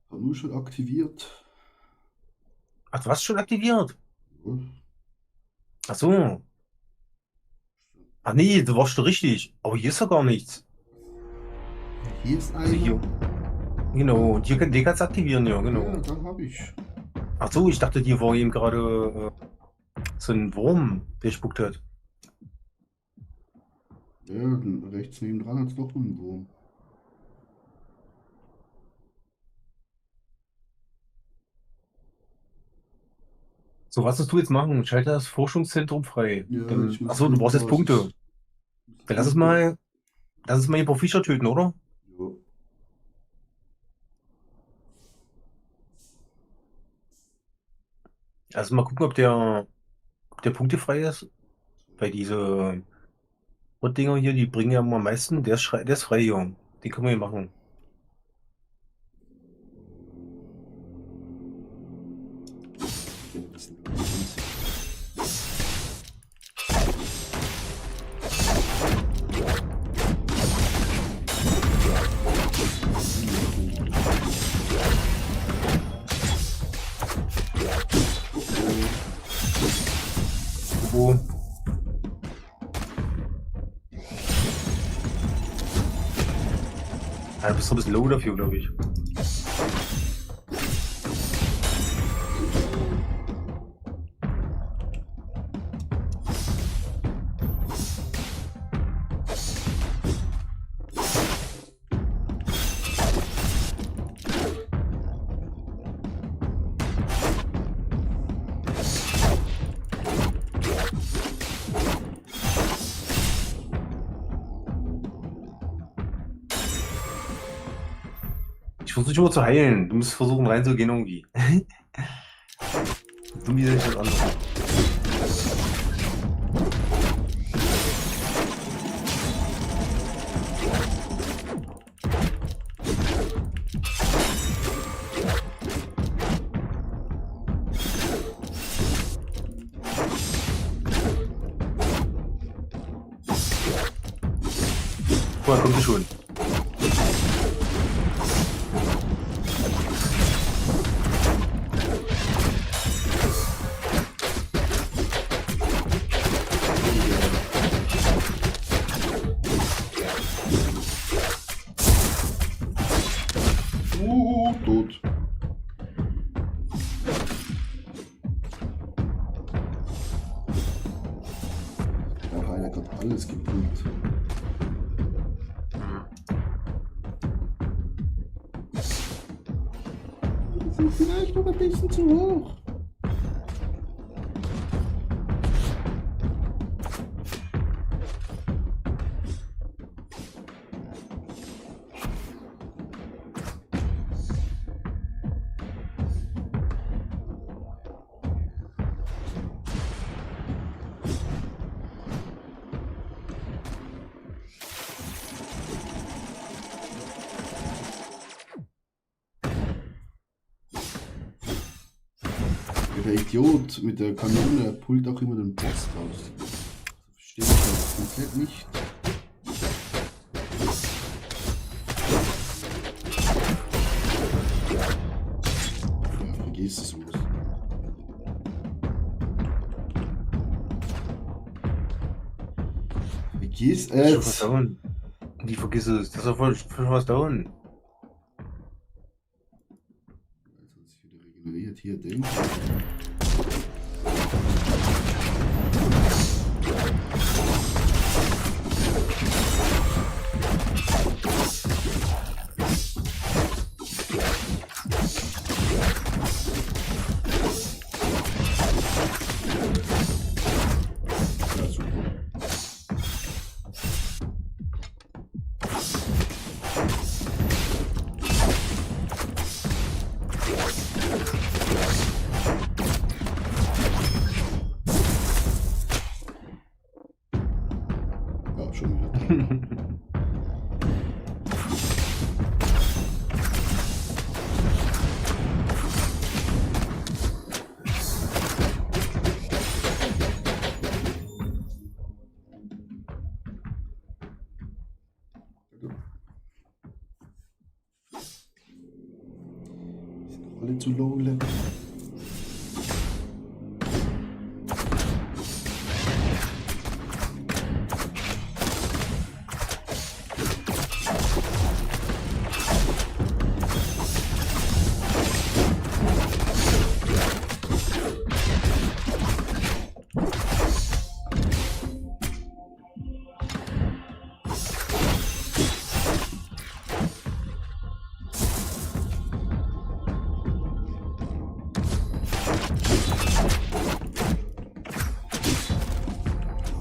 Hab nur schon aktiviert. Ach, du hast schon aktiviert. Ja. Ach so. Ach nee, du warst schon richtig. Aber hier ist doch gar nichts. Hier ist einer. Also hier. Genau, und hier den kannst du aktivieren, ja, genau. Ja, da habe ich. Ach so, ich dachte, hier war eben gerade so ein Wurm, der spuckt hat. Ja, rechts nebendran hat es doch einen Wurm. So, was musst du jetzt machen? Schalte das Forschungszentrum frei. Ja, ich muss Achso, du brauchst jetzt gucken, was Punkte. Dann lass uns mal den Professor töten, oder? Ja. Also mal gucken, ob der Punkte frei ist. Weil diese Dinger hier, die bringen ja am meisten. Der ist frei, Junge. Den können wir hier machen. Ja, das sind 20. Wo? Ja, du bist so ein bisschen low dafür, glaube ich. Ich versuche dich immer zu heilen. Du musst versuchen reinzugehen irgendwie. Dumm wie das andere. Guck mal, kommt sie schon. Tot. Der Heiler hat alles gepult. Die sind vielleicht noch ein bisschen zu hoch. Der Idiot mit der Kanone pullt auch immer den Boss raus. Verstehe ich das komplett nicht. Ja, vergiss es sowas. Vergiss Schon was es. down. Die vergiss es. Das ist doch voll was down. Jetzt hat sich wieder regeneriert. Hier, den. Ja, super. Ja, schon wieder. Die sind noch alle zu low level.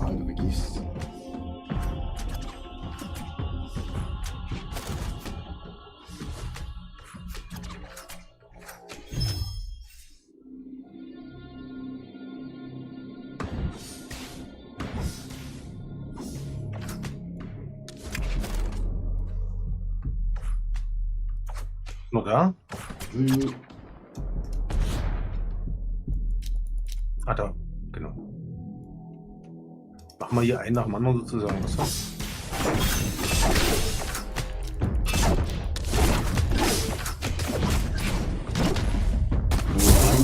Alter, vergiss. Noch da? Äh, Ah, da. Genau. Machen wir hier einen nach dem anderen sozusagen. Was das?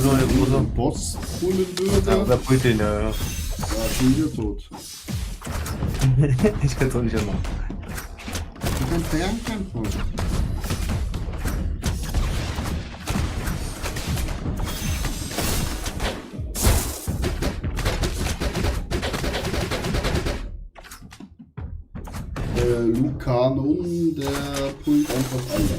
Wenn der ich große- einen Boss holen Ja, würde, wer brüllt den? Ja, ja. ja, schon wieder tot. Ich kann es auch nicht machen. Du kannst Fernkämpfer. Der Lucanon, der pullt einfach alle.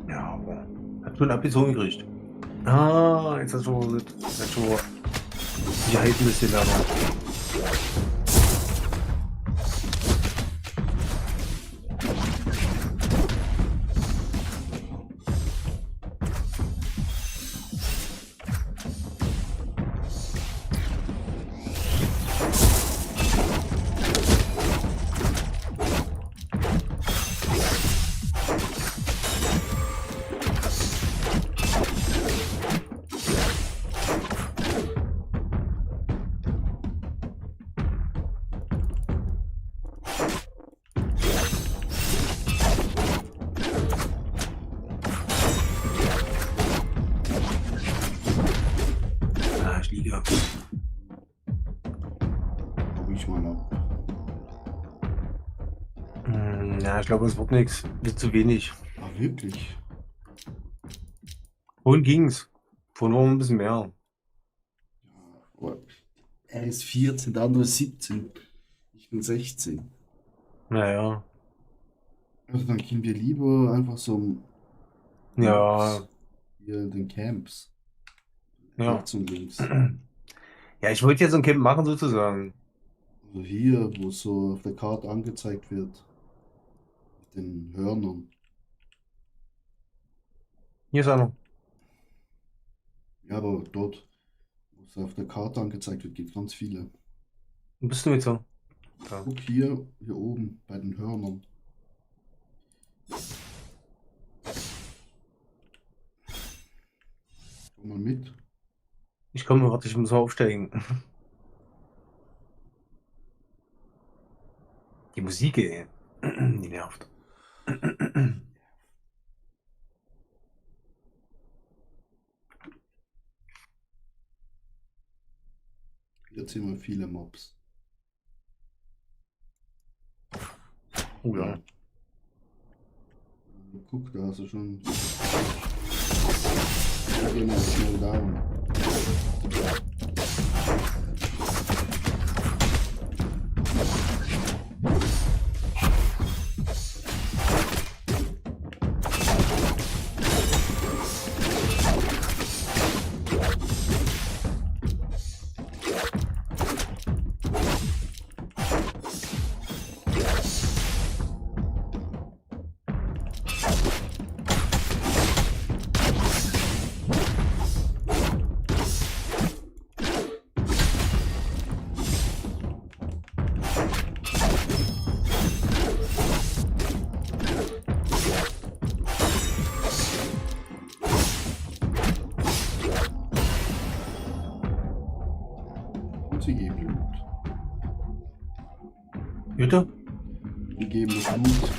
Ja, aber hat schon eine Episode gekriegt. Ah, jetzt hast du dieHeit ein bisschen länger. Ah, ich liege. Hab ich mal ab. Ja, ich glaube, es wird nichts. Wird zu wenig. Ah, wirklich? Vorhin ging's. Vorhin war ein bisschen mehr. Ja, aber er ist 14, der andere ist 17. Ich bin 16. Naja. Also dann gehen wir lieber einfach so Ja. hier den Camps. Ja. Rechts und links. Ja, ich wollte jetzt ein Camp machen sozusagen. Also hier, wo so auf der Karte angezeigt wird. Mit den Hörnern. Hier ist einer. Ja, aber dort, wo es auf der Karte angezeigt wird, gibt es ganz viele. Wo bist du jetzt so? Da. Guck hier oben bei den Hörnern. Komm mal mit. Ich komme, warte, ich muss mal aufsteigen. Die Musik, ey. Die nervt. Jetzt sind wir viele Mobs. Oh ja. Guck, da hast du schon. Da gehen wir schnell down. Bitte? Gegebenes Blut.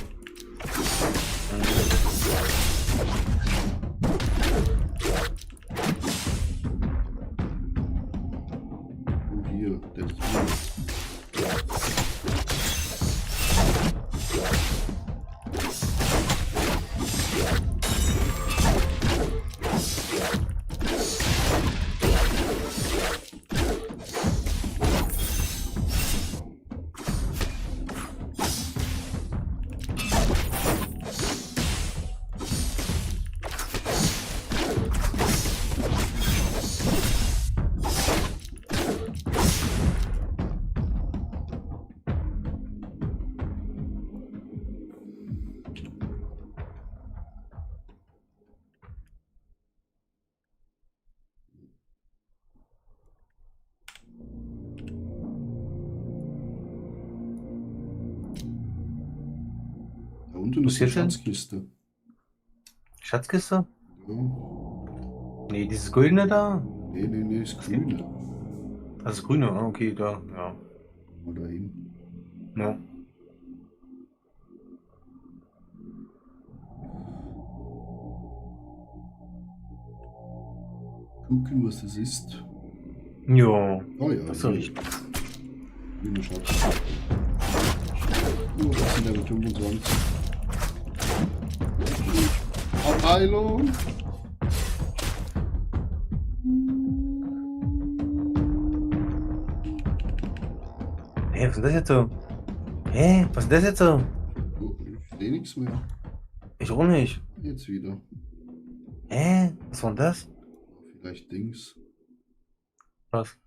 Und hier, der ist hier. Da unten Was ist die jetzt denn? Schatzkiste. Schatzkiste? Ja. Nee, dieses Goldene da? Nee, ist grüne. Das ist Grüne, ah, okay, da, ja. Mal dahin. Ja. Gucken, was das ist. Ja, Oh ja, das ist doch richtig. grüne Schatz. Oh, das sind aber 25. Abheilung! Hä, was ist denn das jetzt so? Hä, was ist das jetzt so? Oh, ich sehe nichts mehr. Ich auch nicht. Jetzt wieder. Hä, was war denn das? Vielleicht Dings. Was?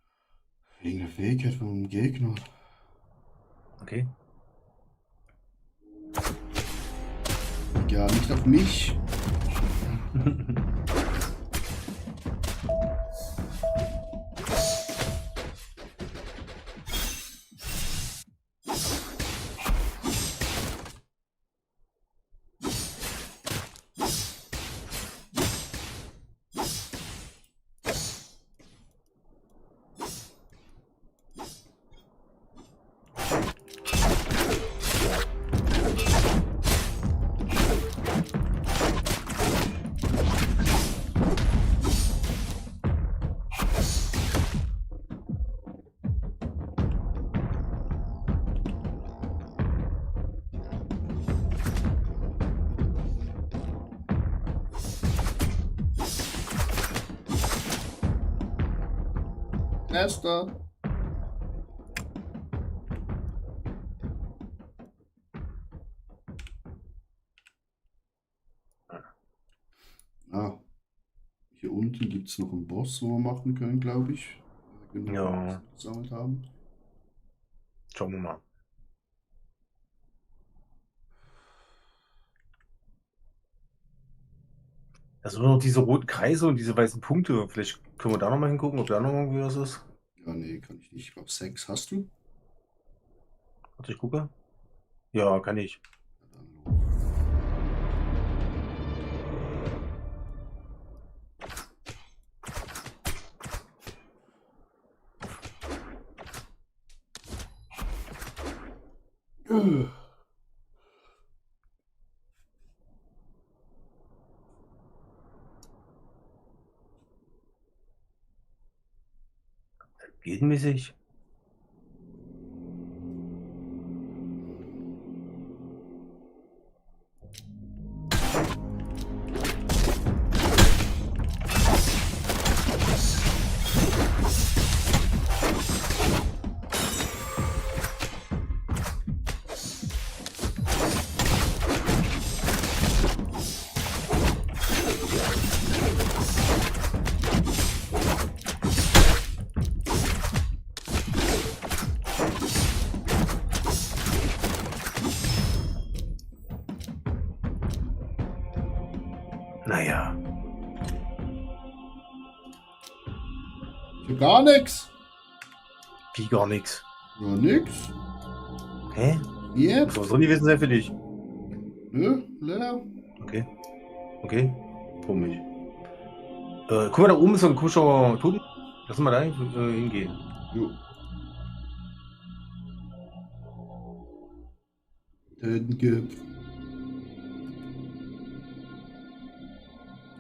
Irgendeine Fähigkeit von einem Gegner. Okay. Ja, nicht auf mich. Erster. Ah, hier unten gibt es noch einen Boss, wo wir machen können, glaube ich. Wenn wir Ja. was gesammelt haben. Schauen wir mal. Das sind nur noch diese roten Kreise und diese weißen Punkte. Vielleicht können wir da nochmal hingucken, ob da noch irgendwie was ist. Ja, nee, kann ich nicht. Ich glaube, 6 hast du. Warte, ich gucke. Ja, kann ich. Ja, dann los. Gegenmäßig. Naja. Für gar nichts. Wie gar nichts. Ja, nix. Hä? Jetzt? Was soll die gewesen sein für dich? Nö, leer. Okay. Okay. Komisch. Guck mal, da oben ist so ein komischer Toten. Lass mal da hingehen. Jo. Totenköpfe.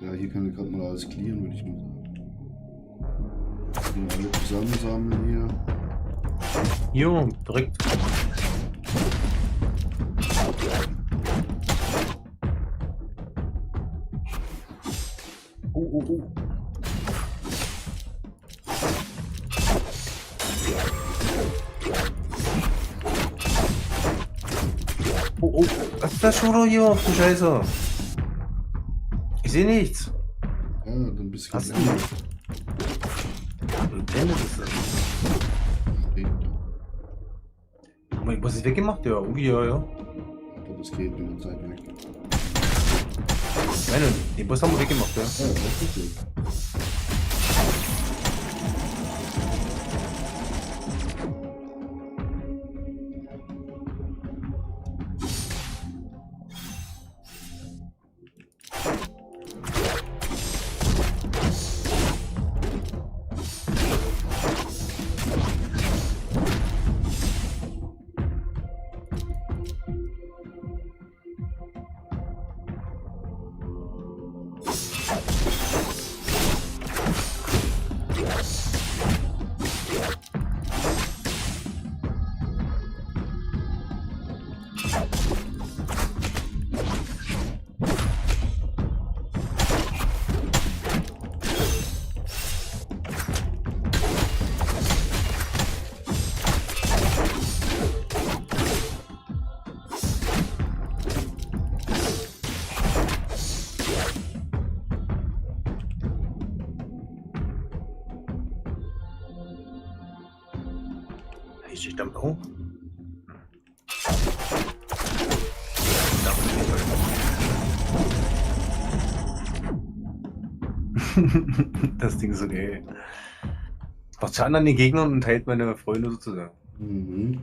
Ja, hier kann ich gerade mal alles clearen, würde ich mal sagen. Alle zusammensammeln hier. Hier, direkt. Oh. Oh, was ist das schon hier auf die Scheiße? Ich sehe nichts. Ja, dann bist du Was denn? geblendet. Geblendet ist das. Steht da. Guck mal, was ist weggemacht? Ja, irgendwie, ja. Aber das geht mit der Zeit weg. Meine, den Boss haben wir weggemacht, ja. Ja, das ist gut. Ich dann auch. Das Ding ist okay. Macht Schaden an den Gegnern und teilt meine Freunde sozusagen. Mhm.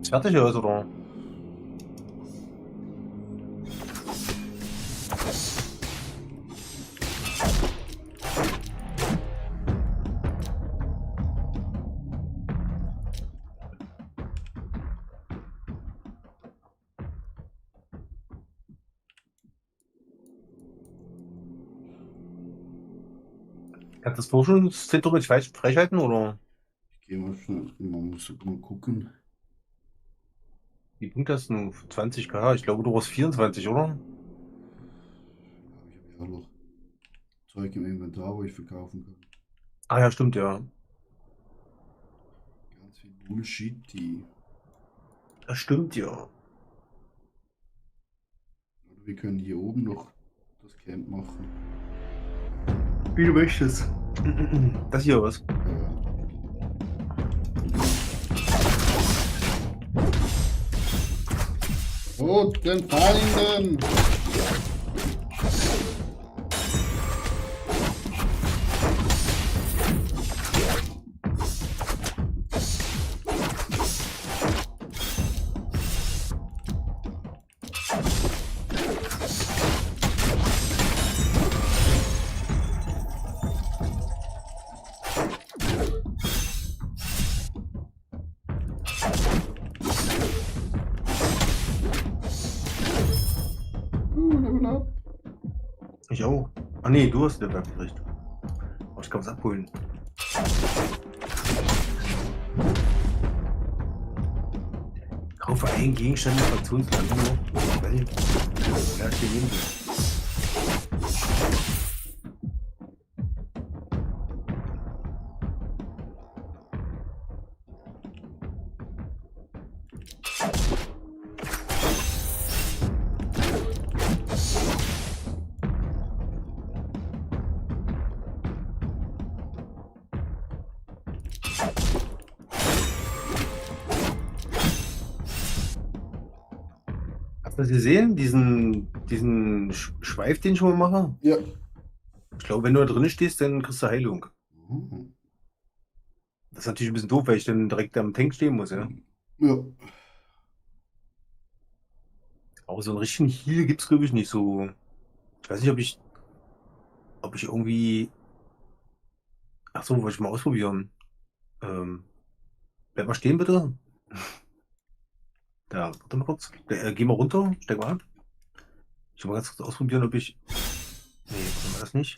Ist fertig aus, oder? Kannst du das Forschungszentrum jetzt freischalten, oder? Ich gehe mal schnell. Man muss mal gucken. Die Punkte hast du 20k. Ich glaube, du brauchst 24, oder? Ja, ich habe ja noch Zeug im Inventar, wo ich verkaufen kann. Ah ja, stimmt, ja. Ganz viel Bullshit, die. Das stimmt, ja. Oder wir können hier oben noch das Camp machen. Wie du möchtest. Das hier was. Oh, den Feinden! Level up. Ich auch. Ah nee, du hast den Werk gekriegt. Oh, ich kann es abholen. Kaufe einen Gegenstand der Fraktionslandung noch. Weil ja, ich nehmen will. Hast du das gesehen? Diesen Schweif, den ich schon mal mache? Ja. Ich glaube, wenn du da drin stehst, dann kriegst du Heilung. Mhm. Das ist natürlich ein bisschen doof, weil ich dann direkt am Tank stehen muss, ja. Ja. Aber so einen richtigen Heal gibt es, glaube ich, nicht so. Ich weiß nicht, ob ich irgendwie. Ach so, wollte ich mal ausprobieren. Bleib mal stehen, bitte. Da, warte mal kurz. Geh mal runter, steig mal ab. Ich will mal ganz kurz ausprobieren, ob ich. Nee, können wir das nicht.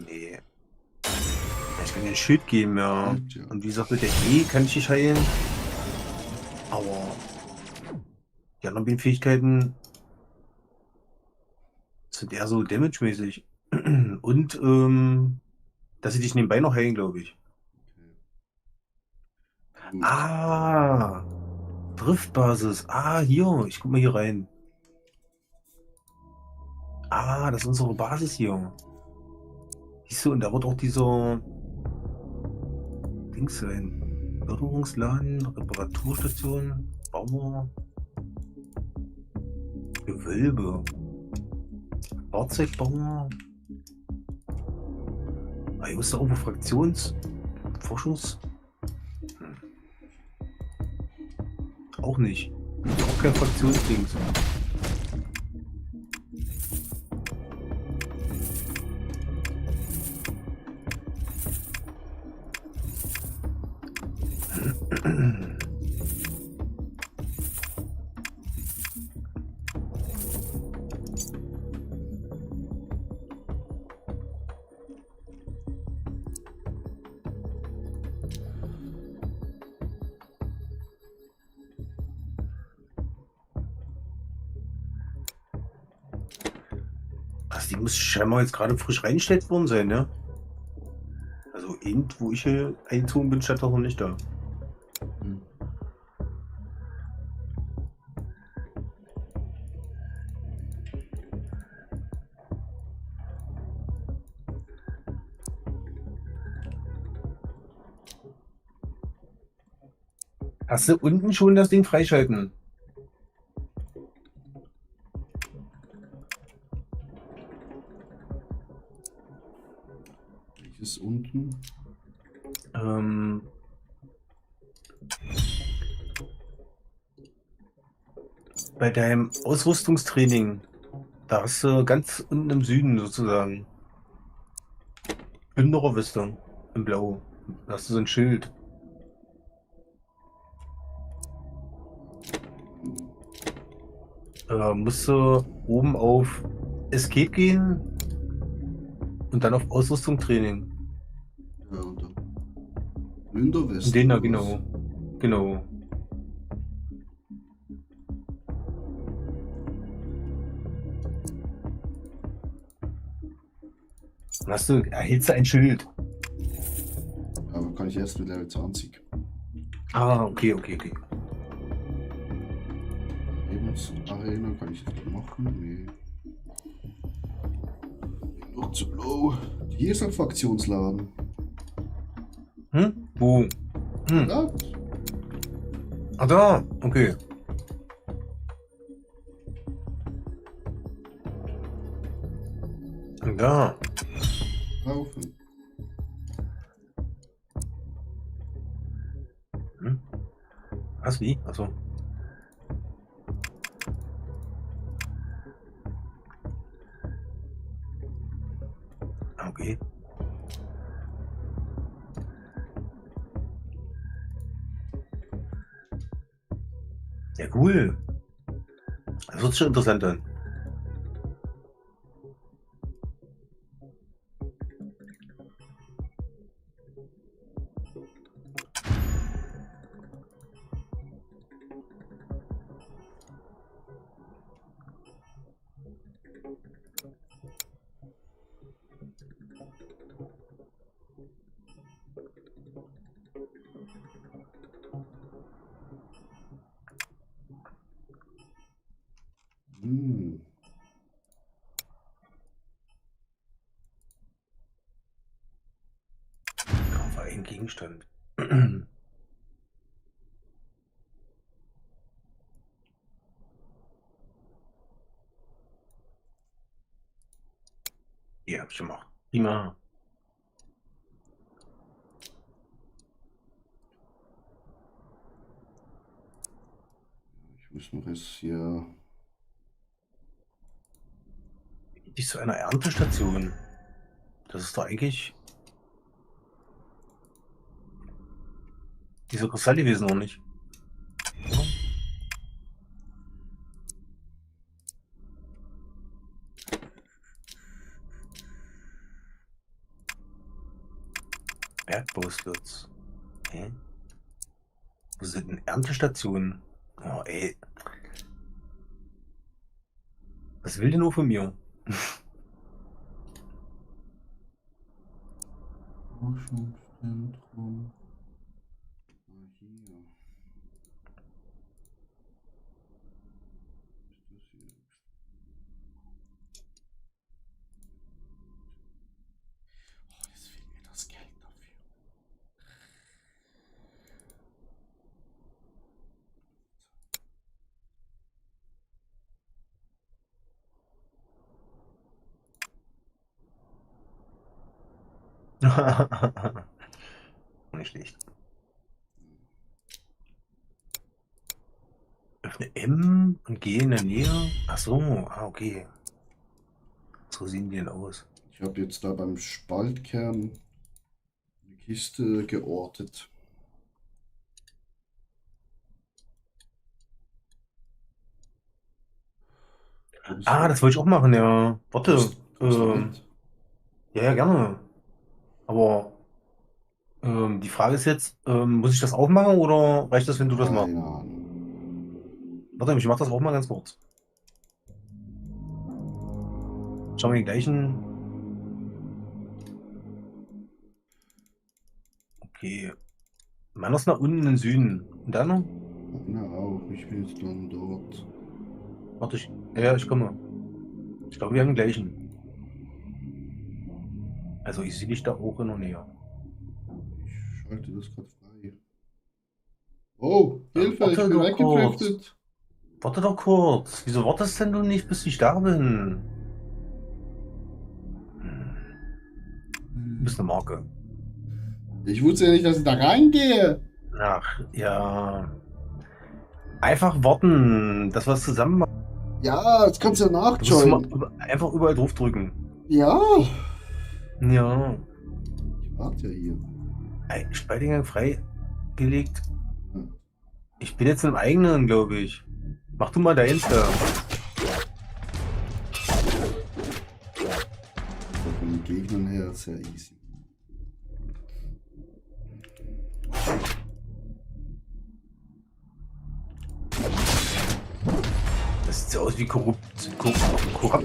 Nee. Ich kann dir ein Schild geben, ja. Schild, ja. Und wie gesagt, mit der E kann ich dich heilen. Aber die anderen Fähigkeiten sind eher so damage-mäßig. Und, dass sie dich nebenbei noch heilen, glaube ich. Gut. Ah, Driftbasis. Ah, hier. Ich guck mal hier rein. Ah, das ist unsere Basis hier. Siehst du, und da wird auch dieser Dings sein. Förderungsladen, Reparaturstation, Bauer, Gewölbe, Fahrzeugbauer. Ah, hier ist da irgendwo Forschungs. Auch nicht. Auch kein Fraktionsdings. Also die muss scheinbar jetzt gerade frisch reingestellt worden sein, ne? Also eben, wo ich hier eingezogen bin, stand doch noch nicht da. Hm. Hast du unten schon das Ding freischalten? Welches unten? Bei deinem Ausrüstungstraining, da hast du ganz unten im Süden sozusagen. Plünderer Weste im Blau. Da hast du so ein Schild. Musst du oben auf Escape gehen und dann auf Ausrüstung Training. Ja, und dann. Plünderweste. Den da, oder was? genau. Genau. Dann erhältst du ein Schild. Aber kann ich erst mit Level 20. Ah, okay. Arena kann ich das machen? Nee. Noch zu low. Hier ist ein Fraktionsladen. Wo? Ja, Ah, da. Okay. Da. kaufen. Was, wie? Achso. Okay. Ja, cool. Das wird schon interessant dann. Hm. Kaufe einen Gegenstand. Ja, hab ich gemacht. Prima. Ich muss noch es hier. Nicht zu einer Erntestation. Das ist doch eigentlich. Diese Kristalle gewesen noch nicht. Bergbauslotz. Okay. Wo sind denn Erntestationen? Oh, ey. Was will der nur von mir? Forschungszentrum. Ah, hier. Ist das hier? Oh, jetzt fehlt mir das Geld dafür. Nicht schlecht. Öffne M und gehe in der Nähe. Ach so, okay. So sehen die denn aus. Ich habe jetzt da beim Spaltkern eine Kiste geortet. Das wollte ich auch machen, ja. Warte. Kommst du mit? Ja, gerne. Aber die Frage ist jetzt, muss ich das auch machen oder reicht das, wenn du das machst? Keine Ahnung. Warte, ich mach das auch mal ganz kurz. Schauen wir den gleichen. Okay. Meiner ist nach unten in den Süden. Und dann? Na auch, ich bin jetzt dann dort. Warte, ich komme. Ich glaube, wir haben den gleichen. Also ich sehe dich da auch in der Nähe. Ich schalte das gerade frei. Oh, Hilfe, warte ich bin doch weggedriftet. Warte doch kurz. Wieso wartest denn du nicht, bis ich da bin? Du bist eine Marke. Ich wusste ja nicht, dass ich da reingehe. Ach, ja. Einfach warten, dass wir es zusammen machen. Ja, jetzt kannst du ja Du musst nachjoinen. einfach überall drauf drücken. Ja. Ja. Ich warte ja hier. Speichergang freigelegt. Hm. Ich bin jetzt im eigenen, glaube ich. Mach du mal deins da. Von den Gegnern her sehr easy. Das sieht so aus wie Korrupt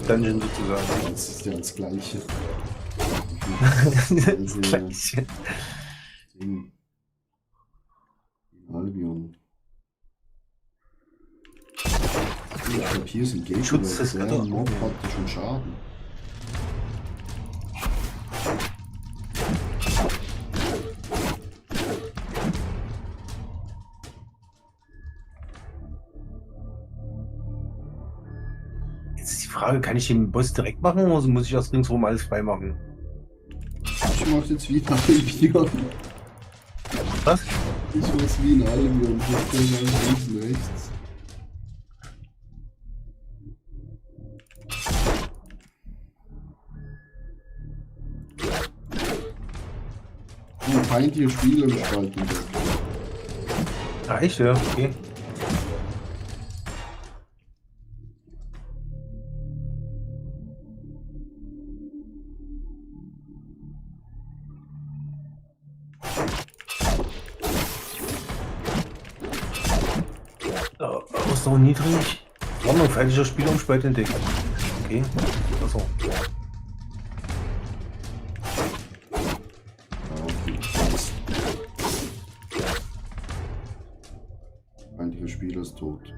Dungeon sozusagen. Das ist ja das Gleiche. Das Gleiche. Ding. In Albion. Ich glaube, hier sind Gegner, Schutz des der Götter- Mob hatte schon Schaden. Jetzt ist die Frage, kann ich den Boss direkt machen oder muss ich das ringsherum alles frei machen? Ich mach jetzt wie in Albion. Was? Ich mach's wie in Albion. Ich bin mal links und rechts. Feindliche Spieler spalten. Echt, ja, okay. Ausdauer niedrig. Warnung, feindlicher Spieler um Spalt entdeckt. Okay, achso. Feindlicher Spieler ist tot.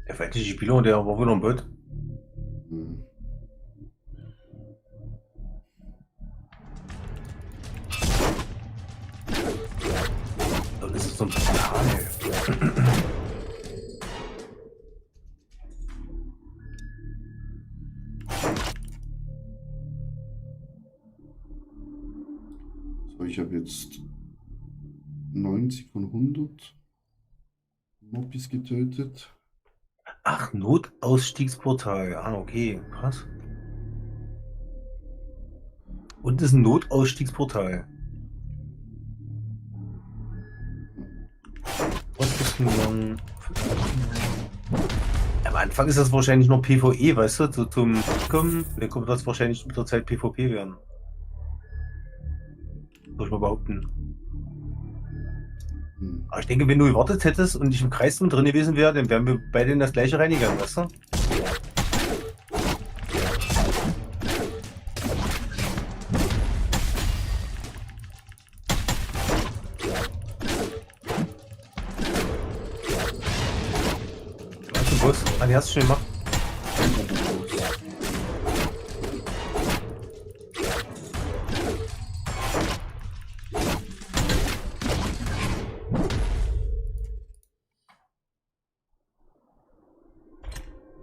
Der feindliche Spieler, der war wohl noch im Bett. Hm. Das ist so ein Plan. So, ich habe jetzt 90 von 100 Mobbys getötet. Ach, Notausstiegsportal. Ah, okay, krass. Und das ist ein Notausstiegsportal. Ausrüstung. Am Anfang ist das wahrscheinlich noch PvE, weißt du, so zum Kommen. Dann kommt das wahrscheinlich mit der Zeit PvP werden. Würde ich mal behaupten. Aber ich denke, wenn du gewartet hättest und ich im Kreis drin gewesen wäre, dann wären wir beide in das gleiche reingegangen, weißt du? Boss, an die hast du schon gemacht.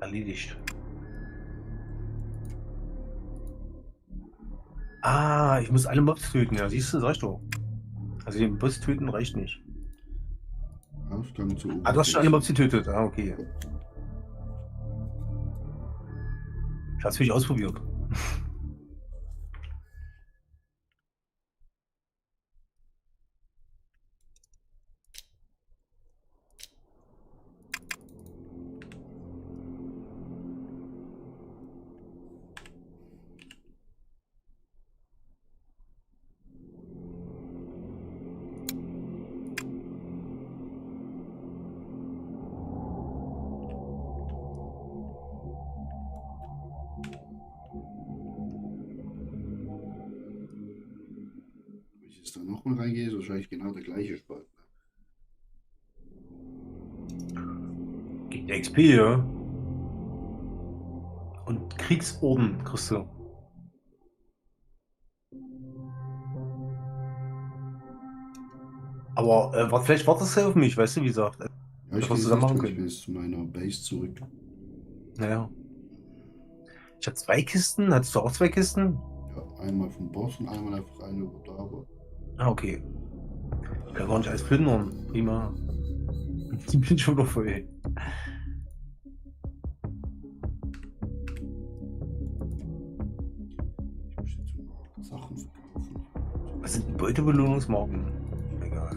Erledigt. Ah, ich muss alle Mobs töten, ja, siehst du, sag ich doch. Also den Boss töten reicht nicht. Ausgang zu Ah, du hast schon alle Mobs getötet, ah, okay. Ich hab's für dich ausprobiert. Wenn ich jetzt da nochmal reingehe, ist wahrscheinlich genau der gleiche Spalt. Gegen die XP, ja. Und Kriegsorden kriegst du. Aber vielleicht wartest du auf mich, weißt du, wie gesagt. Ja, Das ich was gehe du da machen jetzt, ich können. will jetzt zu meiner Base zurück. Naja. Ich habe 2 Kisten. Hattest du auch 2 Kisten? Ja, einmal vom Boss und einmal einfach eine über da. Aber Ah, okay. Ich kann gar nicht alles plündern. Prima. Ich bin schon wieder voll. ich muss jetzt nur Sachen verkaufen. Was sind die Beutebelohnungsmarken? Egal.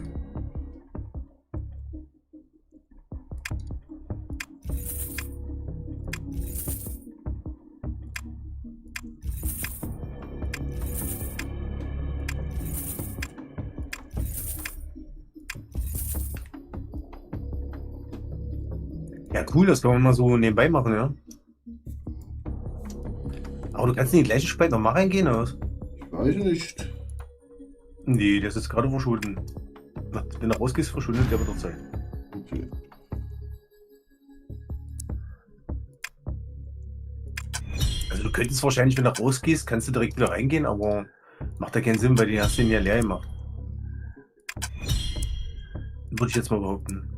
Ja, cool, das kann man mal so nebenbei machen, ja. Aber du kannst in die gleiche Spalt nochmal reingehen, oder was? Ich weiß nicht. Nee, der ist jetzt gerade verschwunden. Wenn du rausgehst, verschwindet der mit der Zeit. Okay. Also du könntest wahrscheinlich, wenn du rausgehst, kannst du direkt wieder reingehen, aber macht ja keinen Sinn, weil den hast du den ja leer gemacht. Würde ich jetzt mal behaupten.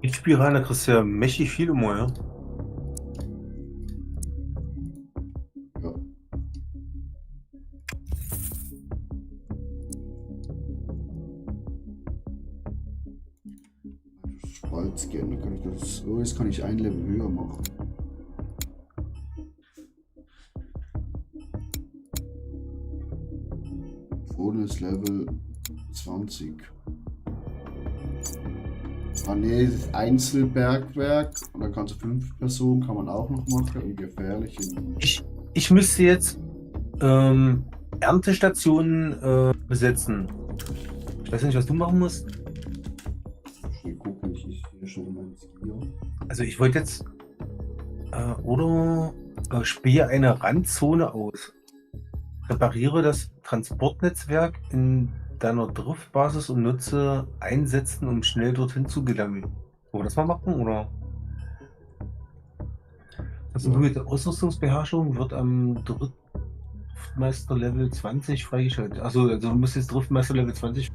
Lichtspirale kriegst du ja mächtig viel immer, ja. Ja. Das Spaltscan, dann kann ich das so ist, kann ich ein Level höher machen. Vorne ist Level 20. Ah ne, das ist Einzelbergwerk und da kannst du 5 Personen kann man auch noch machen und gefährlich. Ich müsste jetzt Erntestationen besetzen. Ich weiß nicht, was du machen musst. Schnell gucken, ich hier schon mein Skier. Also ich wollte jetzt spähe eine Randzone aus. Repariere das Transportnetzwerk in deiner Driftbasis und nutze Einsätzen, um schnell dorthin zu gelangen. Wollen wir das mal machen, oder? Also Ja. mit der Ausrüstungsbeherrschung wird am Driftmeister Level 20 freigeschaltet. Also du musst jetzt Driftmeister Level 20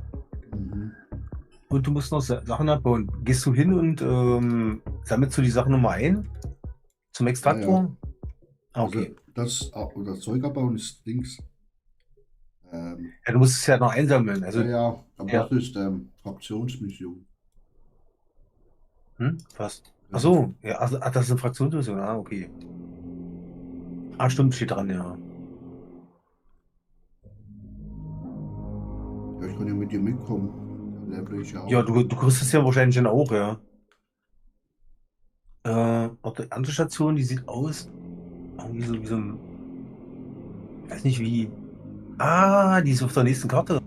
Mhm. und du musst noch Sachen abbauen. Gehst du hin und sammelst du die Sachen nochmal ein? Zum Extraktor? Ah, okay. Also das Zeug abbauen ist links. Ja, du musst es ja noch einsammeln. Also, Ja, aber ja. das ist Fraktionsmission. Was? Ach so, ja, also, ach, das ist eine Fraktionsmission. Ah, okay. Ah, stimmt, steht dran, ja. Ja, ich kann ja mit dir mitkommen. Der bringt ja auch. Ja, du kriegst es ja wahrscheinlich dann auch, ja. Auf der andere Station, die sieht aus irgendwie so wie so ein. Ich weiß nicht wie. Ah, die ist auf der nächsten Karte.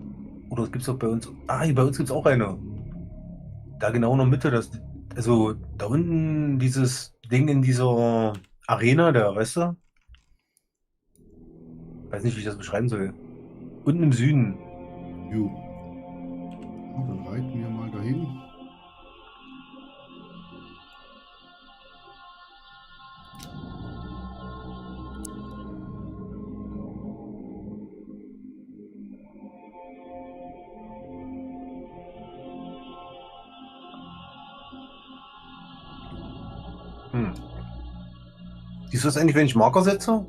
Oder gibt es auch bei uns. Ah, hier bei uns gibt es auch eine. Da genau in der Mitte, also da unten dieses Ding in dieser Arena da, weißt du? Weiß nicht, wie ich das beschreiben soll. Unten im Süden. Jo. Ja, dann reiten wir mal dahin. Siehst du das eigentlich, wenn ich Marker setze?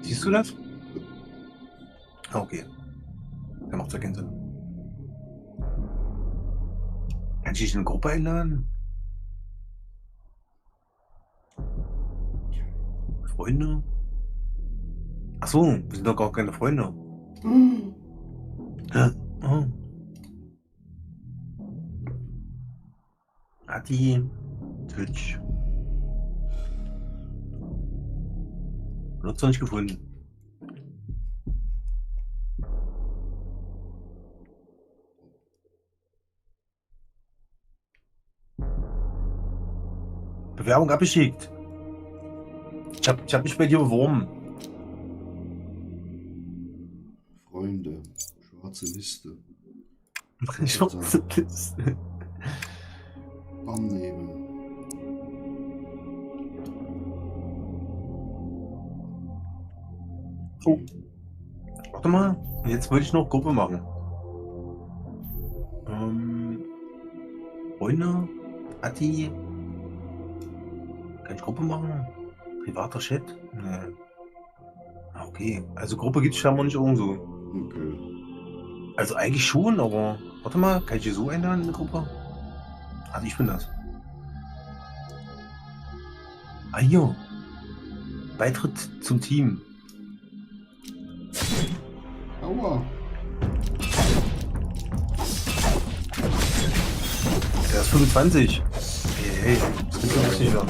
Siehst du das? Ah, okay. Der macht ja keinen Sinn. Kann ich dich in eine Gruppe einladen? Freunde? Ach so, wir sind doch gar keine Freunde. Oh. Adi, Twitch. Nutzer nicht gefunden. Bewerbung abgeschickt. Ich hab mich bei dir beworben. Freunde. Schwarze Liste. Schwarze Liste. Annehmen. Oh. Warte mal. Jetzt wollte ich noch Gruppe machen. Freunde? Adi? Kann ich Gruppe machen? Privater Chat? Nee. Ah, okay. Also Gruppe gibt es scheinbar nicht irgendwo. Okay. Also eigentlich schon, aber. Warte mal, kann ich hier so einladen in eine Gruppe? Also ich bin das. Ah, hier. Beitritt zum Team. Aua. Der ist 25. Hey, das gibt doch nicht wieder.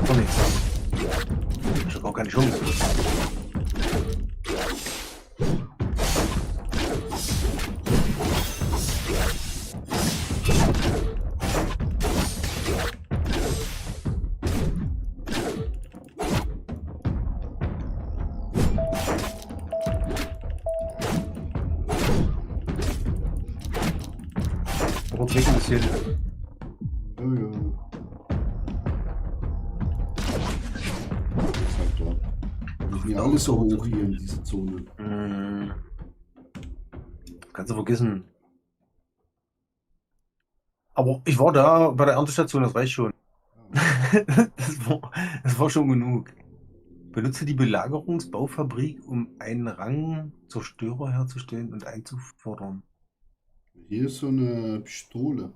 Doch nichts. Ich hab auch keine Chance. Rot weg ein bisschen. Ja, ja. Ist halt klar. Das ist mir alles so hoch hier in dieser Zone. Kannst du vergessen. Aber ich war da bei der Erntestation, das reicht schon. Das war schon genug. Benutze die Belagerungsbaufabrik, um einen Rangzerstörer herzustellen und einzufordern. Hier ist so eine Pistole.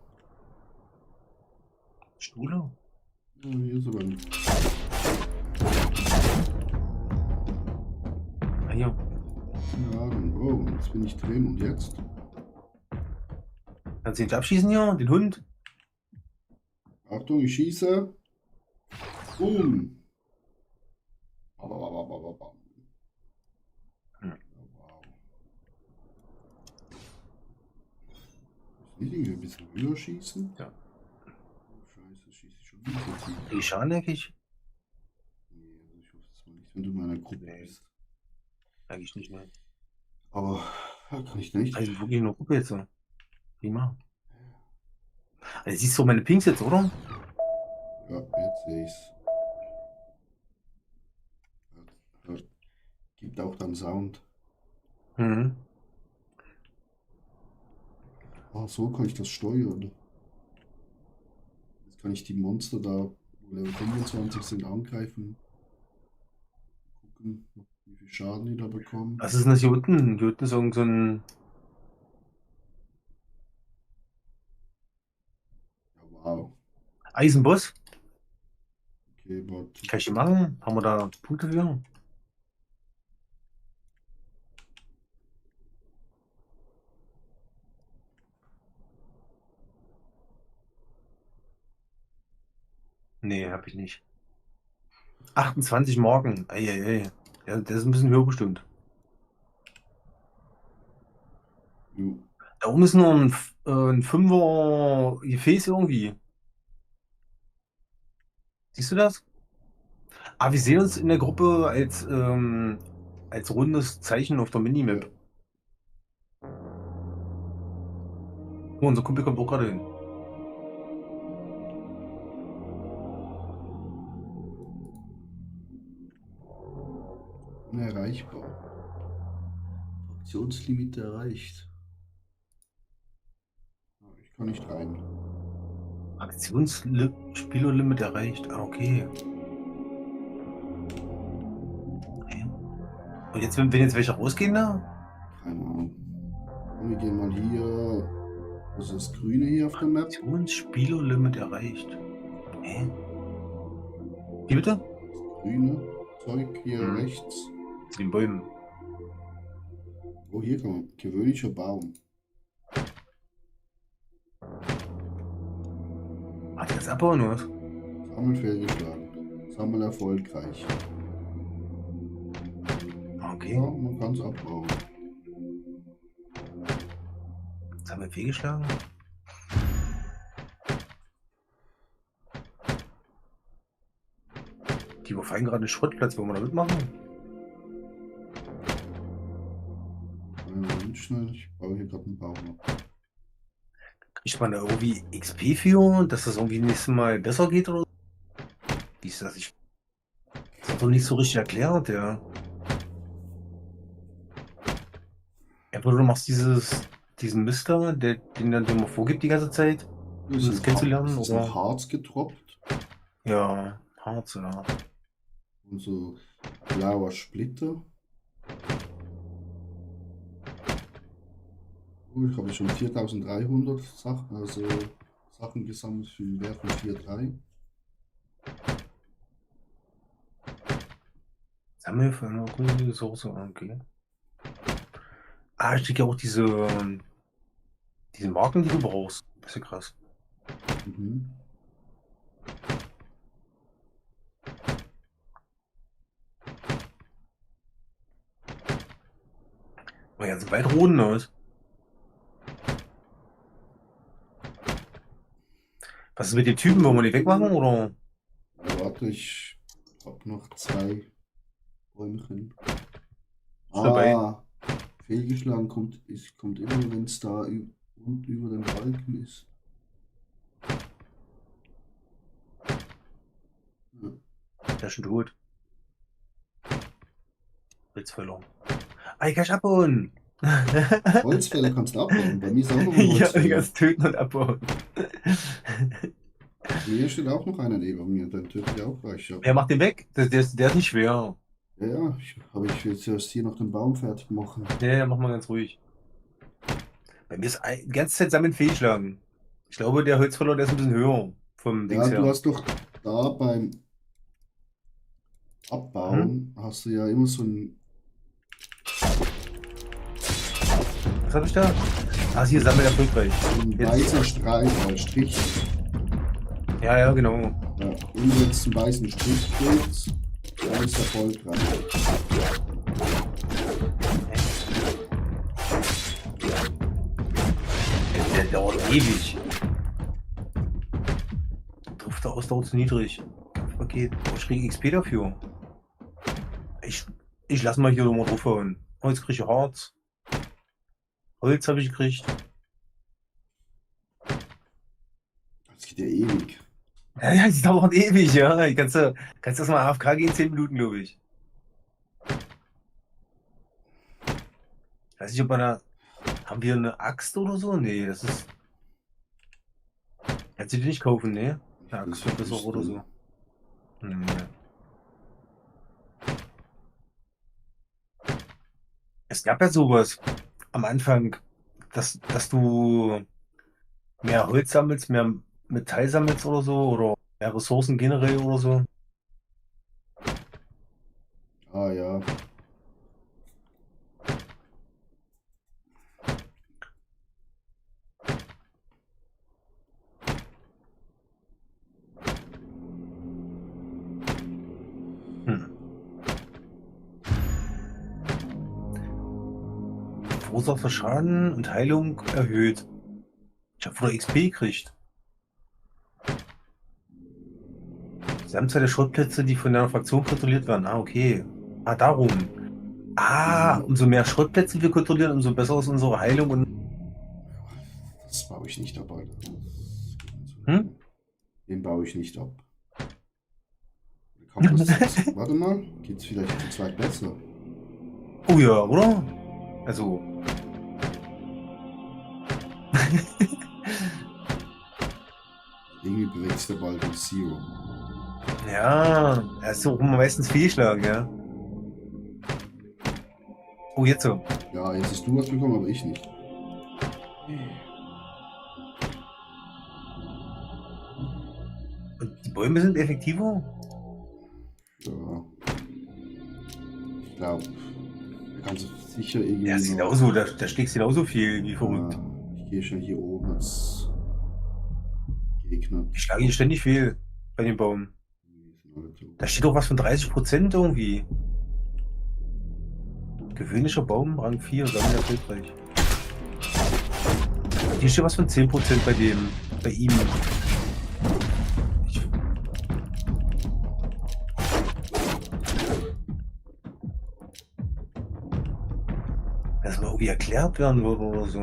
Stuhle? Ja, hier ist aber ein. hier. Keine Ahnung. Oh, jetzt bin ich drin. Und jetzt? Kannst du ihn nicht abschießen hier? Den Hund? Achtung, ich schieße. Boom. Wow. Nicht irgendwie ein bisschen höher schießen? Ja. Oh, Scheiße, schieße ich schon wieder so tief. Die Scharneckig? Nee, also ich hoffe es mal nicht, wenn du in meiner Gruppe Nee. bist. Eigentlich nicht, ne? Aber ja, kann ich nicht. Also wirklich nur Gruppe jetzt so. Prima. Also siehst du meine Pings jetzt, oder? Ja, jetzt sehe ich's. Gibt auch dann Sound. Mhm. Ah, so kann ich das steuern. Jetzt kann ich die Monster da, wo Level 25 sind, angreifen. Gucken, wie viel Schaden die da bekommen. Was ist denn das hier unten? Hier unten ist irgend so ein. Ja, wow. Eisenboss. Okay, warte. Kann ich die machen? Haben wir da Punkte für? Nee, hab ich nicht. 28 Marken. Eieiei. Ja, der ist ein bisschen höher bestimmt. Jo. Da oben ist nur ein 5er Gefäß irgendwie. Siehst du das? Ah, wir sehen uns in der Gruppe als rundes Zeichen auf der Minimap. Oh, unser Kumpel kommt auch gerade hin. Unerreichbar. Fraktionslimit erreicht. Ah, ich kann nicht rein. Aktionsspielerlimit erreicht. Ah, okay. Und jetzt, wenn jetzt welche rausgehen da? Keine Ahnung. Und wir gehen mal hier. Was ist das Grüne hier auf der Map? Aktionsspielerlimit erreicht. Hä? Wie bitte? Das grüne Zeug hier rechts. Zu den Bäumen. Oh, hier kann man. Gewöhnlicher Baum. Hat er das abbauen oder was? Sammel fehlgeschlagen. Sammel erfolgreich. Okay. Ja, man kann es abbauen. Jetzt haben wir fehlgeschlagen. Die überfallen gerade einen Schrottplatz. Wollen wir da mitmachen? Moment, schnell. Ich baue hier gerade einen Baum ab. Kriegt man da irgendwie XP für, dass das irgendwie nächstes Mal besser geht oder so? Wie ist das? Das hat doch nicht so richtig erklärt, ja. Einfach du machst diesen Mist da, den dann immer vorgibt die ganze Zeit, um das kennenzulernen, ist oder? ein Harz getroppt. Ja, Harz, ja. Und so blauer Splitter. Oh, ich habe schon 4300 Sachen gesammelt für den Wert von 4,3. Sammel für eine grüne Soße, okay. Ah, ich krieg ja auch diese Marken, die du brauchst. Das ist ja krass. Mhm. Aber ganz weit roden aus. Was ist mit den Typen? Wollen wir die wegmachen, oder? Ja, warte, ich habe noch 2 Bäumchen. Dabei. Fehlgeschlagen kommt immer, wenn es da und über den Balken ist. Ja. Der ist schon tot. Holzfäller. Ah, ich kann abbauen. Holzfäller kannst du abbauen. Bei mir ist auch noch ein Ja, ich Holzfäller. kann es töten und abbauen. Hier steht auch noch einer neben mir, dann tötet er auch gleich ab. Wer macht den weg? Der ist nicht schwer. Ja, ich will zuerst hier noch den Baum fertig machen. Ja, mach mal ganz ruhig. Bei mir ist die ganze Zeit sammeln fehlgeschlagen. Ich glaube, der Holzfäller, der ist ein bisschen höher vom Ja, Dings du her. hast doch da beim Abbauen, hast du ja immer so ein Was habe ich da? Ah, hier sammelt erfolgreich. Ein Jetzt. weißer Strich. Ja, ja, genau. Ja, wenn du jetzt zum weißen Strich gehst, dann ist erfolgreich. Der dauert ewig. Trifft der Ausdauer zu niedrig. Kampfpaket. Oh, ich kriege XP dafür. Ich lass mal hier nochmal draufhauen. Oh, jetzt kriege ich Harz. Holz habe ich gekriegt. Das geht ja ewig. Ja, das dauert ewig, ja. Kannst du das mal AFK gehen, 10 Minuten, glaube ich. Weiß nicht, ob wir da. Haben wir eine Axt oder so? Nee, das ist. Kannst du die nicht kaufen, ne? Eine Axt wird besser oder so. Nee. Es gab ja sowas am Anfang, dass du mehr Holz sammelst, mehr Metall sammelst oder so, oder mehr Ressourcen generell oder so. Ah ja. Verursachter Schaden und Heilung erhöht. Ich habe vorher XP gekriegt. Gesamtzahl der Schrottplätze, die von einer Fraktion kontrolliert werden. Ah, okay. Ah, darum. Ah, umso mehr Schrottplätze wir kontrollieren, umso besser ist unsere Heilung und. Das baue ich nicht ab, Alter. Hm? Den baue ich nicht ab. Warte mal, geht's vielleicht zu zweit besser? Oh ja, oder? Also. Irgendwie bewegt sich der Ball durch Zero. Ja, er ist so meistens Fehlschlag, ja. Oh, jetzt so. Ja, jetzt hast du was bekommen, aber ich nicht. Und die Bäume sind effektiver? Ja. Ich glaube, da kannst du sicher irgendwie. Ja, ist genauso, da schlägst du genauso viel wie verrückt. Ich gehe schon hier oben als Gegner. Ich schlage hier ständig fehl bei dem Baum. Da steht doch was von 30% irgendwie. Gewöhnlicher Baum, Rang 4, sammelt erfolgreich. Hier steht was von 10% bei ihm. Das mal irgendwie erklärt werden würde oder so.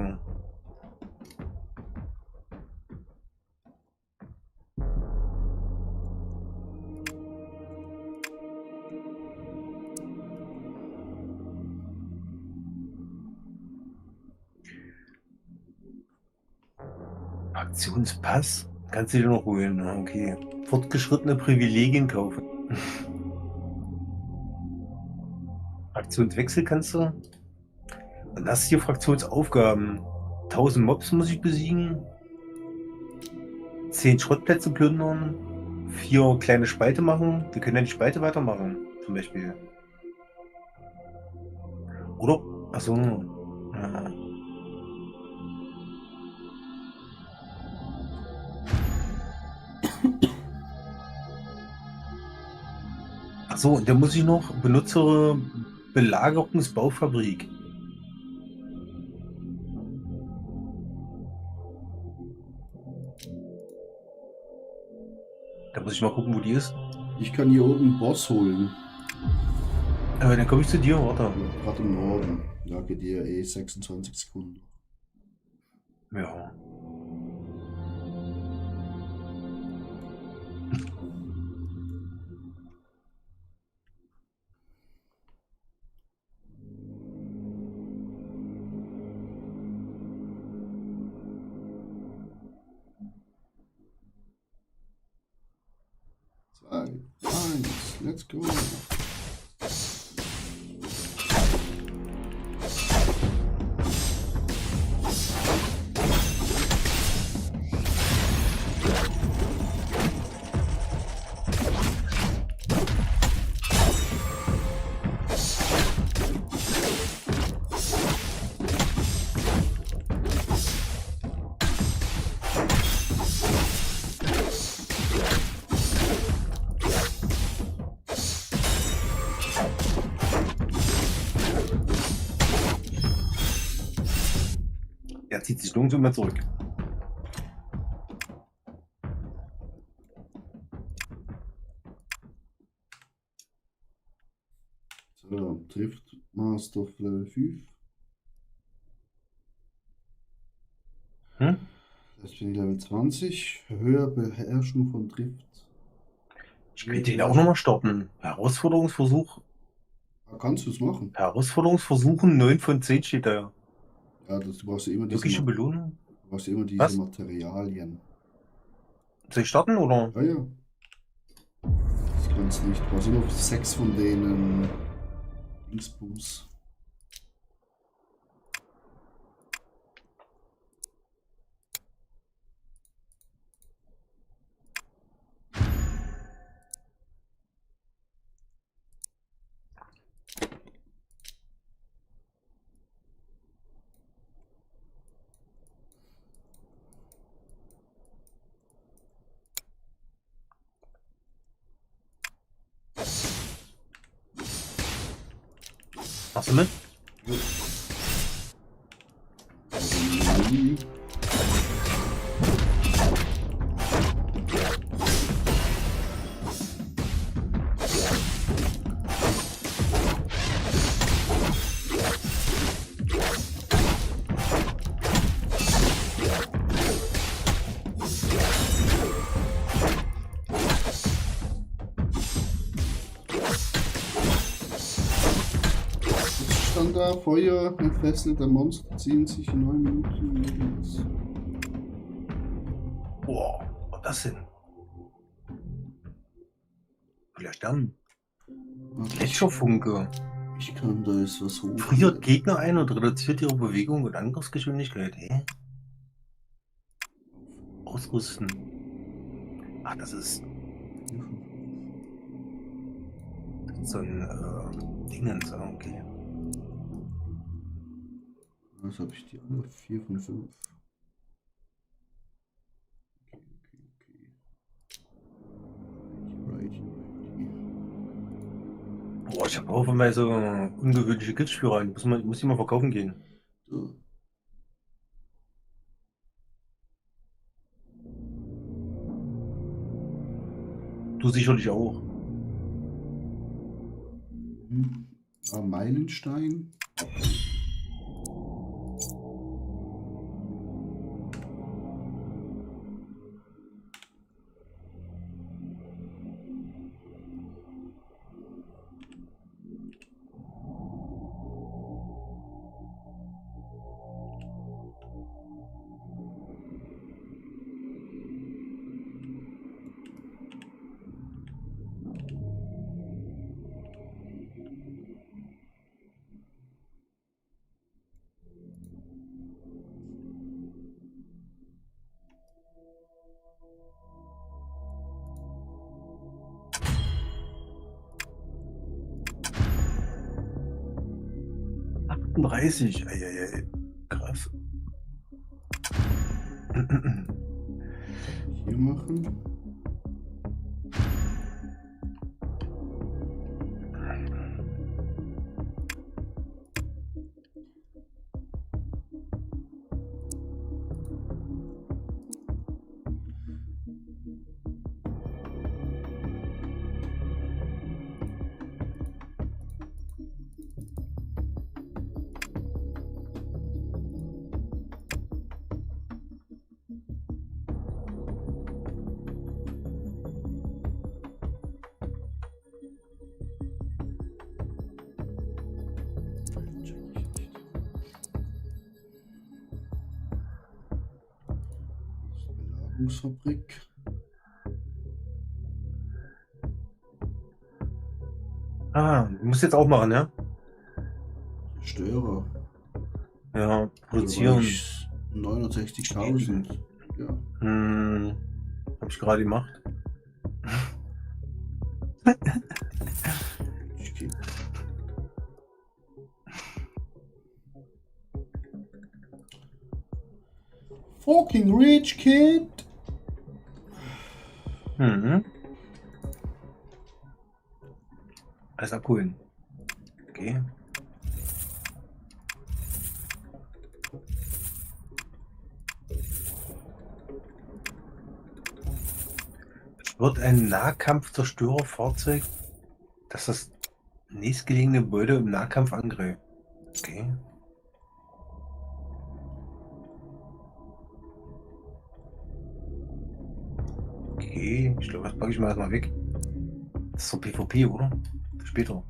Aktionspass? Kannst du dir noch holen? Ah, okay. Fortgeschrittene Privilegien kaufen. Fraktionswechsel kannst du. Und das hier Fraktionsaufgaben. 1000 Mobs muss ich besiegen. 10 Schrottplätze plündern. 4 kleine Spalte machen. Wir können ja die Spalte weitermachen, zum Beispiel. Oder? Achso. Ja. Achso, und dann muss ich noch benutzere Belagerungsbaufabrik. Da muss ich mal gucken, wo die ist. Ich kann hier oben einen Boss holen. Aber dann komme ich zu dir, warte. Gerade im Norden. Da geht ihr 26 Sekunden. Ja. Let's go. Er zieht sich nirgendwo mehr zurück. So, trifft Master auf Level 5. Hm? Das bin ich Level 20. Höher Beherrschung von Drift. Ich könnte ihn auch nochmal starten. Herausforderungsversuch. Kannst du es machen? Herausforderungsversuchen 9 von 10 steht da. Ja, du brauchst ja immer Wirkliche Belohnung? Was? Materialien. Soll ich starten oder? Ja, ja. Das kannst du nicht. Du brauchst immer 6 von denen. Dingsbums. Machst du mit? Stand da, Feuer, entfesselte Monster ziehen sich in 9 Minuten. Boah, was war das denn? Vielleicht dann. Gletscherfunke. Ich kann da jetzt was hoch. Friert Gegner ein und reduziert ihre Bewegung und Angriffsgeschwindigkeit. Hä? Ausrüsten. Ach, das ist so ein Dingens. Okay. Was habe ich die alle? 4 von 5. Okay. Boah, ich habe haufenweise ungewöhnliche Giftspüre. Muss die mal verkaufen gehen. So. Du sicherlich auch. Meilenstein. Eieiei. Krass. Hier machen. Fabrik. Ah, du musst jetzt auch machen, ja? Störer. Ja, produzieren. 69.000. Ja. Hab ich gerade gemacht. Okay. Fucking rich kid. Alles abholen. Okay. Wird ein Nahkampfzerstörerfahrzeug, das das nächstgelegene Gebäude im Nahkampf angreift. Okay. Okay, ich glaube, das packe ich mal erstmal weg. Das ist so PvP, oder? Für später.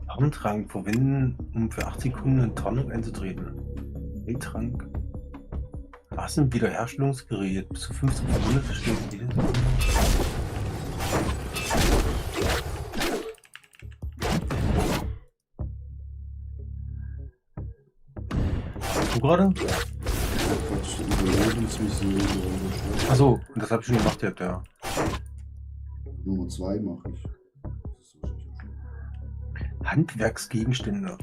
Tarntrank verwenden, um für 8 Sekunden in Tarnung einzutreten. Trank. Was ein Wiederherstellungsgerät? Bis zu 15 Verwundete steht jede Sekunde. Du gerade? Achso, das habe ich schon gemacht, ja. Nummer 2 mache ich. Handwerksgegenstände.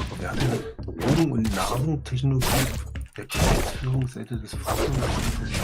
Verwerten Drogen- und Nahrungstechnologie auf der Geschäftsführungsseite des Fachunternehmens.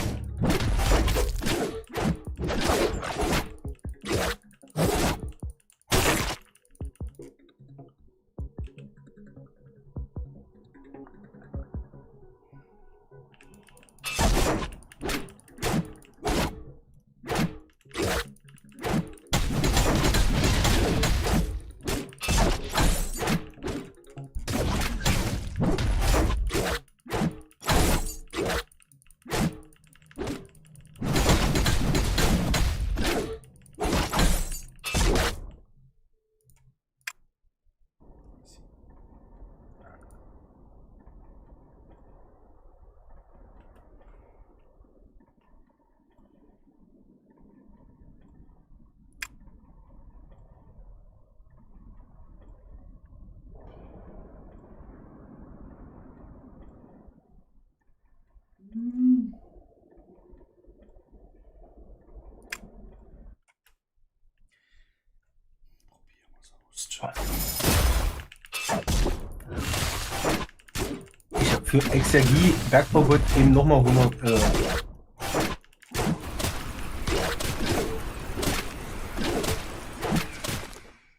Ich habe für Exergie Bergbaugott eben nochmal 100.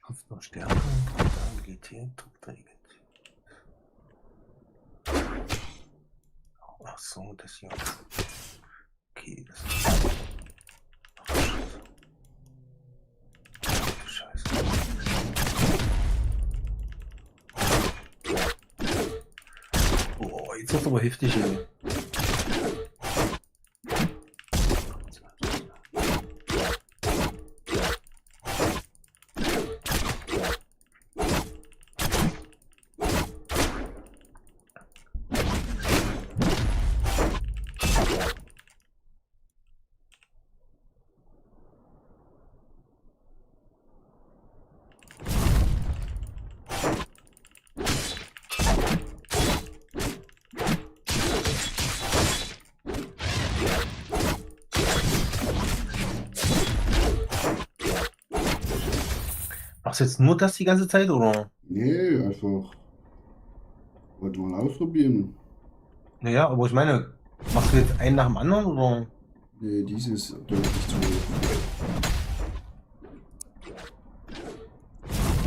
Kraft noch Stärke, Agilität, Druckträger. Ach so, das hier. Okay, das ist. Scheiße. Oh, jetzt wird's aber heftig hier. Machst du jetzt nur das die ganze Zeit, oder? Nee, einfach. Wollte mal ausprobieren. Naja, aber ich meine, machst du jetzt einen nach dem anderen, oder? Nee, dieses deutlich zu hoch.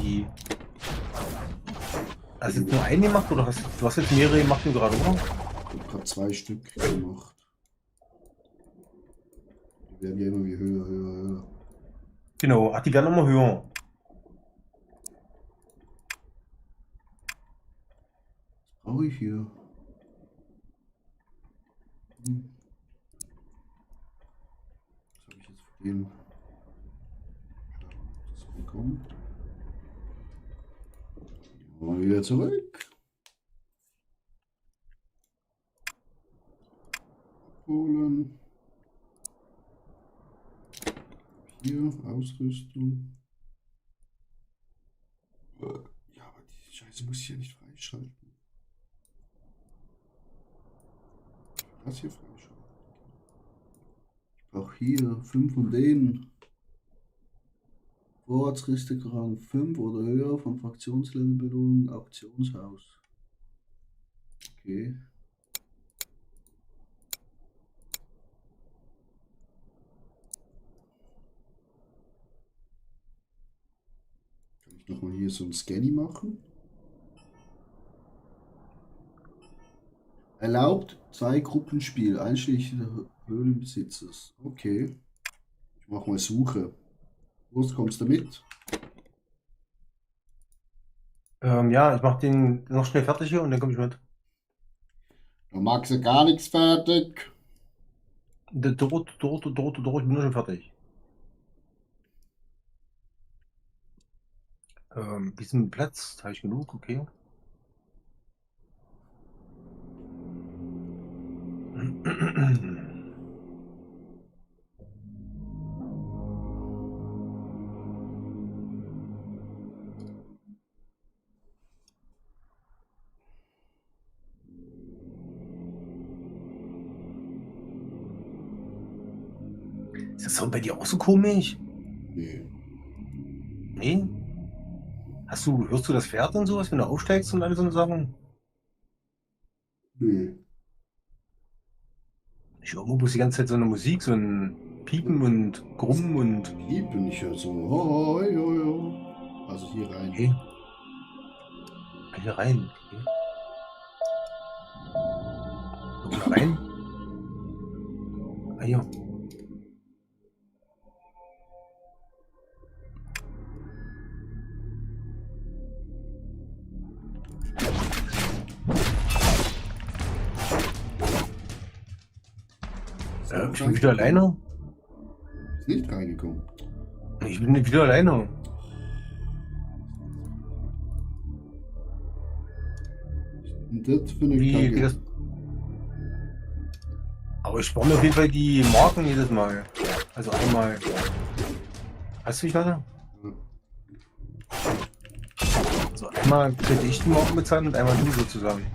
Wie? Hast du jetzt nur einen gemacht, oder du hast jetzt mehrere gemacht gerade, oder? Ich habe gerade 2 Stück gemacht. Die werden ja immer wie höher. Genau, ach, die werden immer höher. Was brauche ich hier? Was habe ich jetzt für den? Das bekommen. Mal wieder zurück. Abholen. Hier, Ausrüstung. Ja, aber die Scheiße muss ich ja nicht freischalten. Das hier freischalten. Ich brauche einfach hier 5 von denen. Vorratsristik Rang 5 oder höher von Fraktionslevelbelohnung Auktionshaus. Okay. Kann ich nochmal hier so ein Scanny machen? Erlaubt 2 Gruppenspiel, einschließlich der Höhlenbesitzers. Okay. Ich mache mal Suche. Wurst, kommst du mit? Ja, ich mach den noch schnell fertig hier und dann komme ich mit. Da magst du gar nichts fertig. Dort, ich bin nur schon fertig. Bisschen Platz, habe ich genug, okay. Ist das Sound bei dir auch so komisch? Nee. Nee? Hörst du das Pferd und sowas, wenn du aufsteigst und alle so eine Sachen? Nee. Ich höre immer bloß die ganze Zeit so eine Musik, so ein Piepen und Grummen und. Hier bin ich ja so. Hoi, hoi, hoi. Also hier rein. Okay. Hier rein. Okay. Guck mal rein. Ah, hier. Ich bin wieder alleine. Ist nicht reingekommen. Ich bin wieder alleine. Und das finde ich Wie kacke. geht das? Aber ich spawne auf jeden Fall die Marken jedes Mal. Also einmal. Hast du mich weiter? Ja. So, einmal könnte ich die Marken bezahlen und einmal du sozusagen.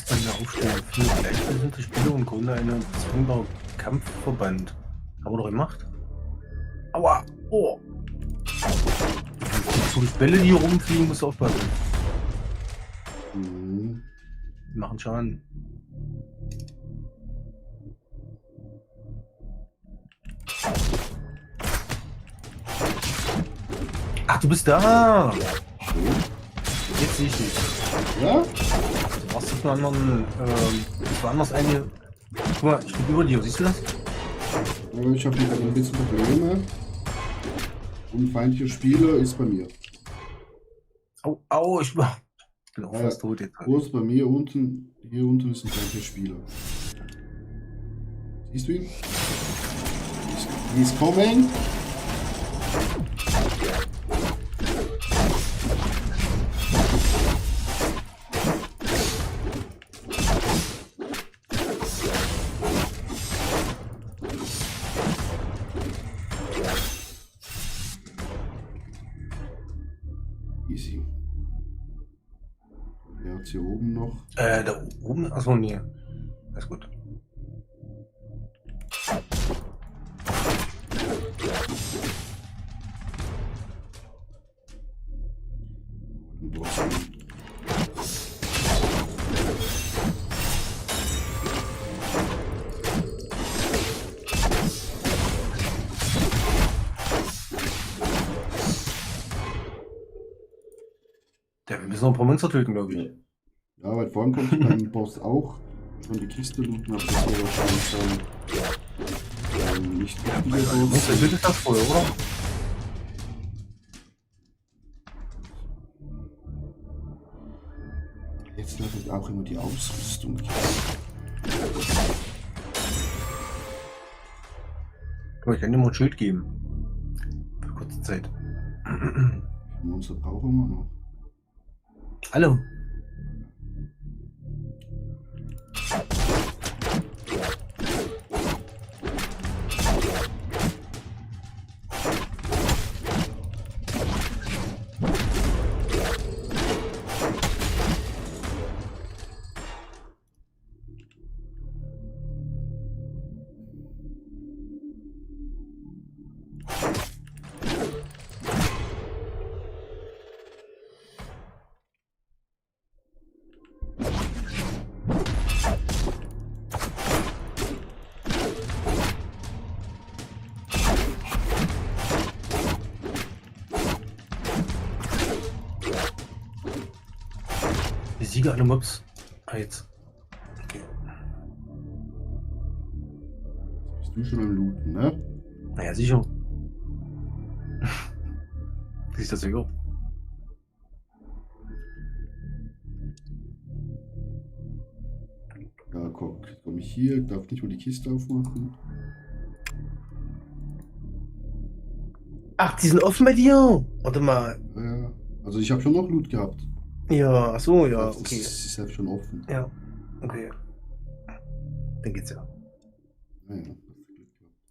Bei mir aufstellen. Für gleichgesinnte Spieler und Gründer einer zwingender Kampfverband. Haben wir doch gemacht. Aua! Oh! Die Bälle, die hier rumfliegen, musst du aufpassen. Mhm. Die machen Schaden. Ach, du bist da! Jetzt sehe ich dich. Ja? Du warst auf einer anderen, das war anders eine. Guck mal, ich bin über dir, siehst du das? Aber ich habe hier gerade ein bisschen Probleme. Und feindlicher Spieler ist bei mir. Au, au, ich bin auch Ja, fast tot jetzt. Wo ist bei mir unten? Hier unten ist ein feindlicher Spieler. Siehst du ihn? He's coming. Easy. Wer hat's hier oben noch? Da oben? Achso, nee. Alles gut. Und wo ist er? Wir müssen noch ein paar Monster töten, glaube ich. Ja, weil vorhin kommt beim Boss auch schon die Kiste looten, aber das wäre wahrscheinlich dann nicht wichtiger Monster Boss. tötet das vorher, oder? Jetzt Das ist auch immer die Ausrüstung. Ich kann dir mal ein Schild geben. Für kurze Zeit. Monster brauchen wir noch. Hallo. Besiege alle Mobs. Ah, jetzt. Okay. Bist du schon am Looten, ne? Naja, sicher. Siehst du das sicher? Ja, guck. Jetzt komme ich hier, darf nicht mal die Kiste aufmachen. Ach, die sind offen bei dir? Warte mal. Ja, also ich habe schon noch Loot gehabt. Ja, ach so, ja, Das okay. ist ja schon offen. Ja, okay. Dann geht's ja. Ja, ja, hast du Glück gehabt.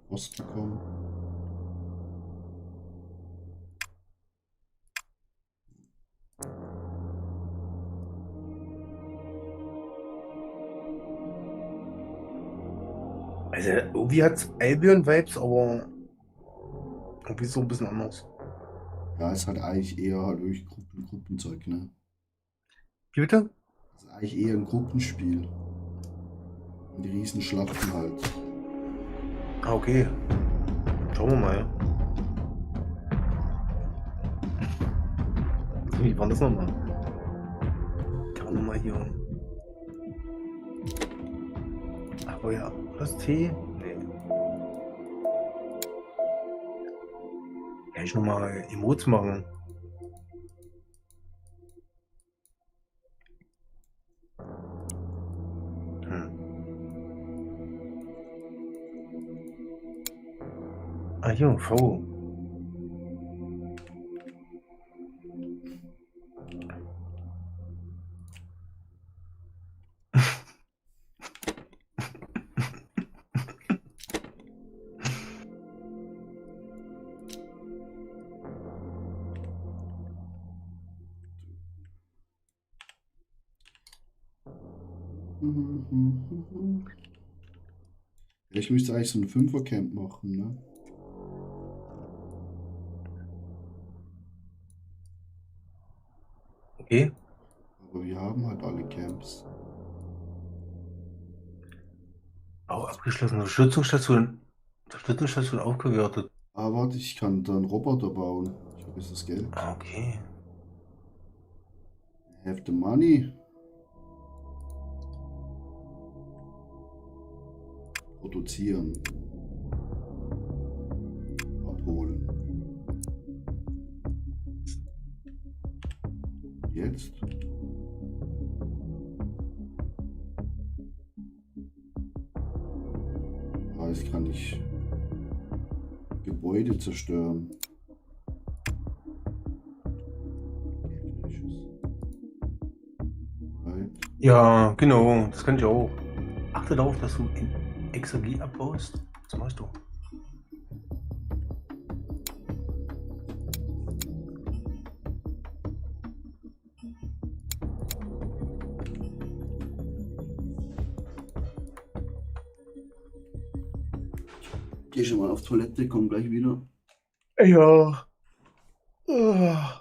Post bekommen. Also, irgendwie hat Albion-Vibes, aber irgendwie so ein bisschen anders. Ja, ist halt eigentlich eher halt wirklich Gruppenzeug, ne? Wie bitte? Das ist eigentlich eher ein Gruppenspiel. Und die Riesenschlachten halt. Ah, okay. Schauen wir mal. Wie war das nochmal? Kann man nochmal hier. Ach, oh ja. Was? T? Nee. Kann ich nochmal Emotes machen? Ah, hier, V. Ich müsste eigentlich so ein Fünfercamp machen, ne? Okay. Aber wir haben halt alle Camps. Auch abgeschlossen. Unterstützungsstation. Unterstützungsstation aufgewertet. Ah, warte, ich kann da einen Roboter bauen. Ich habe jetzt das Geld. Ah, okay. I have the money. Produzieren. Abholen. Jetzt? Ah, jetzt kann ich Gebäude zerstören. Right. Ja, genau. Das kann ich auch. Achte darauf, dass du in Exergie abbaust. Was machst du? Geh schon mal auf Toilette, komm gleich wieder. Ja. Ah.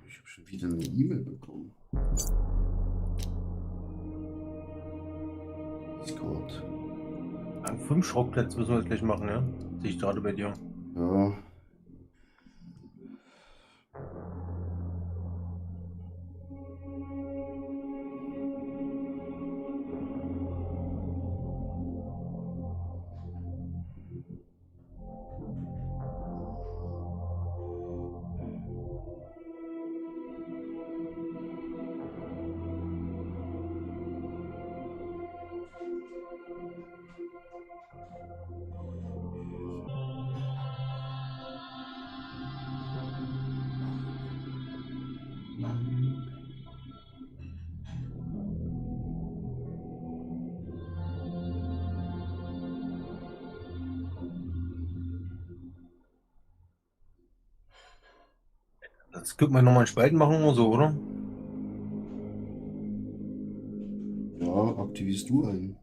Ich habe schon wieder eine E-Mail bekommen. Discord. 5 Schrottplätze müssen wir jetzt gleich machen, ja? Sehe ich gerade bei dir. Ja. Jetzt könnte man nochmal einen Spalten machen oder so, oder? Ja, aktivierst du einen?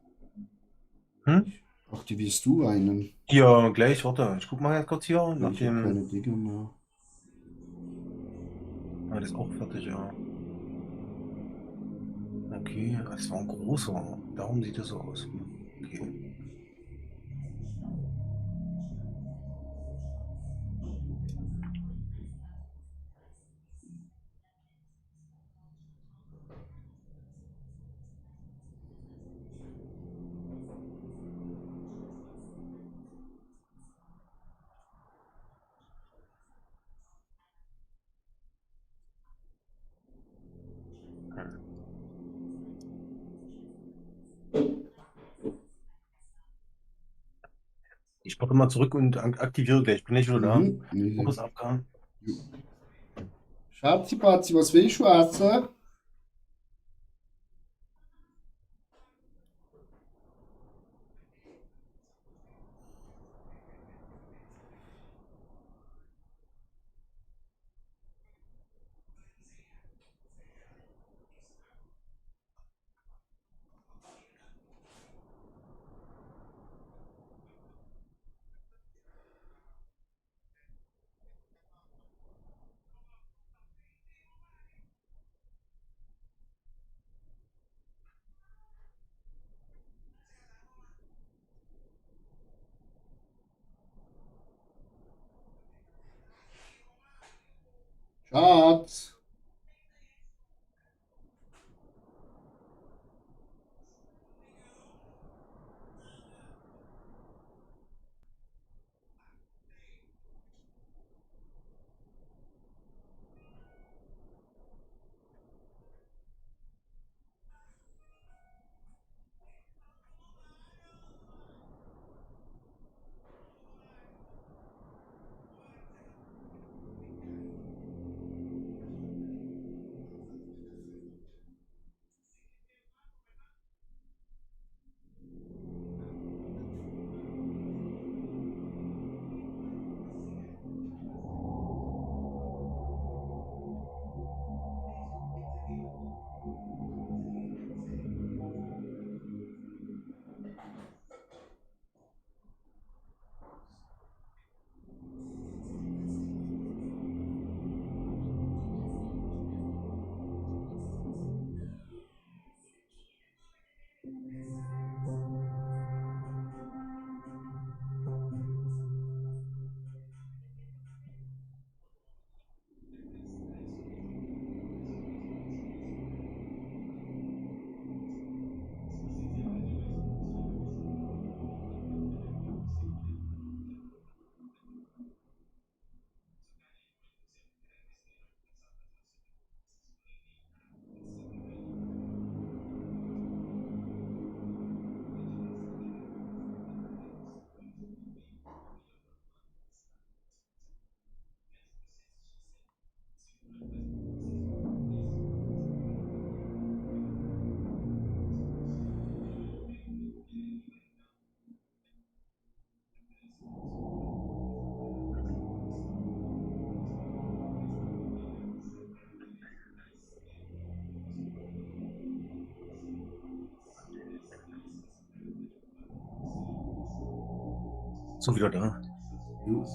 Hm? Aktivierst du einen? Ja, gleich, warte. Ich guck mal jetzt kurz hier nach Ich habe dem. keine Dinge mehr. Ah, das ist auch fertig, ja. Okay, das war ein großer. Darum sieht das so aus. Okay. Ich packe mal zurück und aktiviere gleich. Bin ich wieder da. Nee. Fokus abgegangen. Schatzi, Patzi, was willst du essen? Schatz. So wieder da. Jo.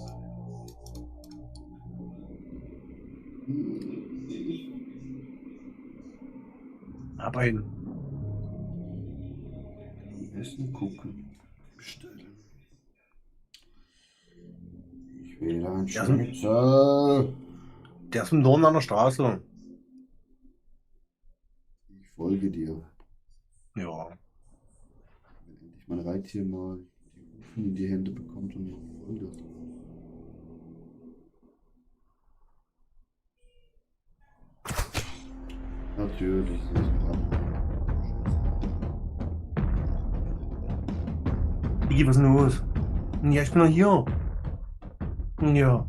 Arbeiten. Essen, gucken. Bestellen. Ich wähle ein Ja, so- Schnitzel. Der ist im Norden an der Straße. Ich folge dir. Ja. Wenn endlich mein Reittier mal die Hufen in die Hände bekommt und mir folgt. Natürlich. Das ist ein Wie, was ist denn los? Ja, ich bin noch hier. Ja.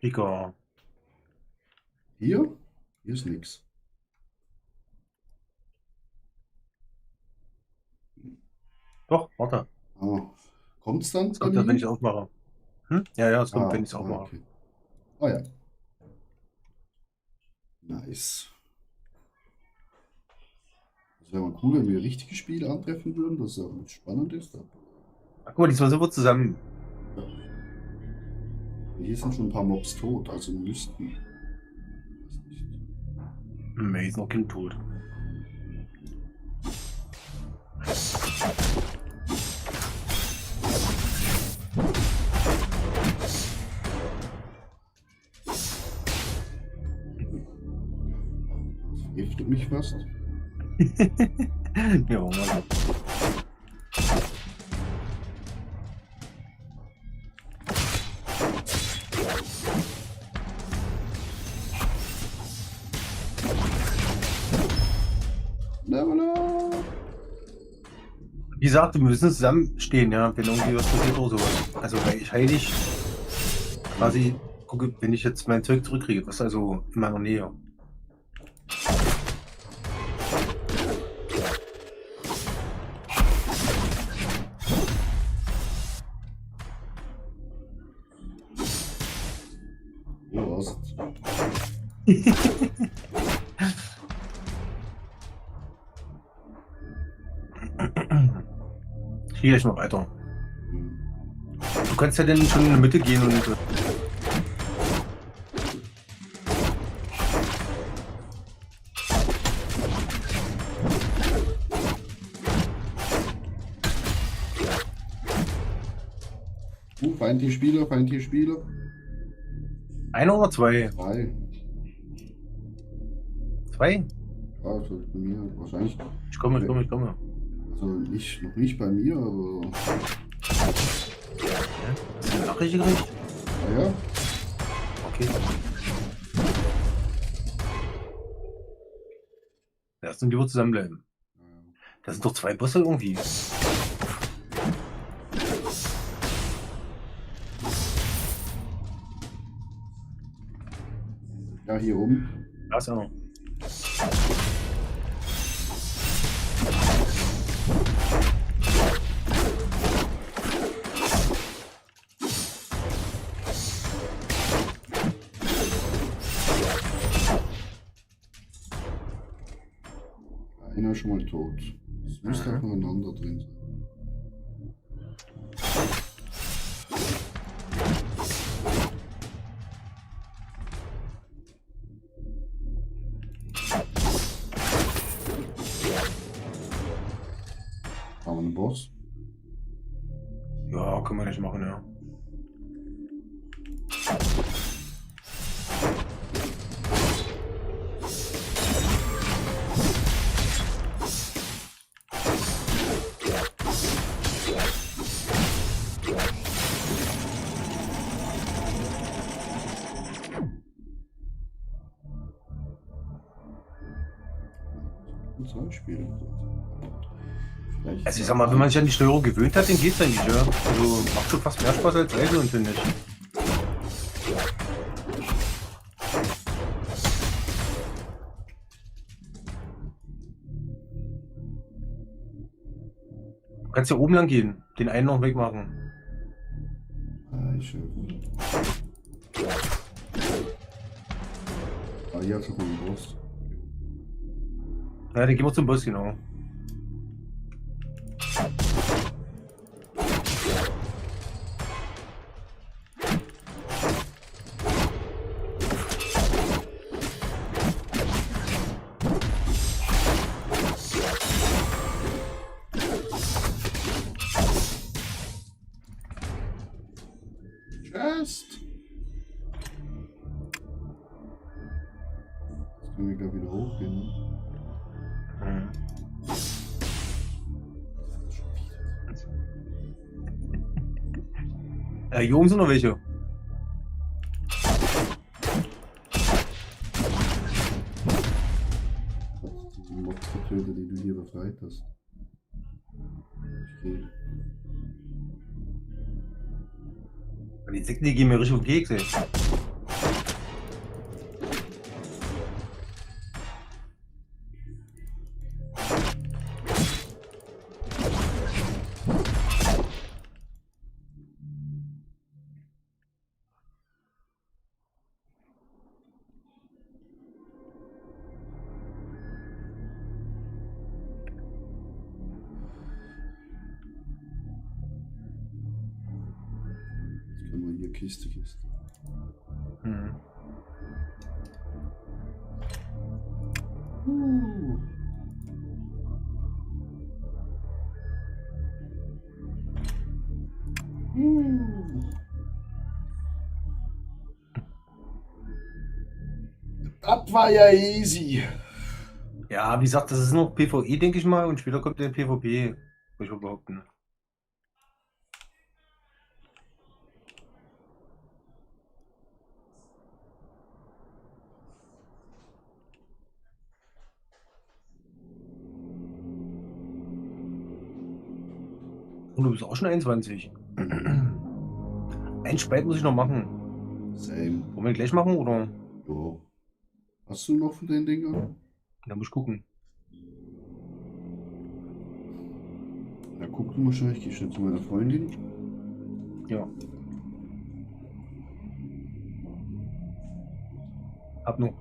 Digga. Hier? Hier ist nix. Doch, warte. Ah, kommt's dann? Es kommt ja, wenn ich es aufmache. Hm? Ja, ja, es kommt, wenn ich es aufmache. Okay. Ah ja. Nice. Das wäre mal cool, wenn wir richtige Spiele antreffen würden, dass es auch mit spannend ist. Aber Ach, guck mal, diesmal sind wir zusammen. hier sind schon ein paar Mobs tot, also müssten. Weiß nicht. May ist noch Kind tot. Das vergiftet mich fast. Ja, mal. Level up! Wie gesagt, wir müssen zusammenstehen, ja, wenn irgendwie was passiert oder sowas. Also, weil ich heilig quasi gucke, wenn ich jetzt mein Zeug zurückkriege, was also in meiner Nähe. Ja, was? Ich gehe gleich mal weiter. Hm. Du kannst ja dann schon in die Mitte gehen und. Feindliche Spieler, feindliche Spieler. Einer oder zwei? 3. Zwei? Ja, also bei mir wahrscheinlich. Ich komme. Also nicht, noch nicht bei mir, aber. Hast du eine Nachricht gekriegt? Ah ja. Okay. Lass uns lieber zusammenbleiben. Das sind doch zwei Bosse irgendwie. Ja, hier oben. Da ist einer. Einer schon mal tot. Es müsste auch noch ein anderer drin sein. Haben wir einen Boss? Ja, können wir nicht machen, ja. Zwei Spiele. Vielleicht Also ich sag mal, wenn man sich an die Steuerung gewöhnt hat, dann geht's eigentlich, ja. Also macht schon fast mehr Spaß als Reisen, finde ich. Du kannst ja oben lang gehen, den einen noch wegmachen. Ah, ich hier hat noch einen Boss. Ja, dann gehen wir zum Boss, genau. Chest. Jetzt können wir gleich wieder hochgehen. Ne? Hier oben sind noch welche. Die Mobs getötet, die du hier befreit hast. Okay. Die Insekten, die gehen mir richtig auf den Keks, ey. Jetzt können wir hier Kiste. Hm. Das war ja easy. Ja, wie gesagt, das ist noch PvE, denke ich mal, und später kommt der PvP, würde ich mal behaupten. Und du bist auch schon 21. Ein Spalt muss ich noch machen. Same. Wollen wir gleich machen, oder? Ja. Hast du noch von den Dingern? Da muss ich gucken. Ja, guck du mal schnell, ich gehe schnell zu meiner Freundin. Ja. Hab noch.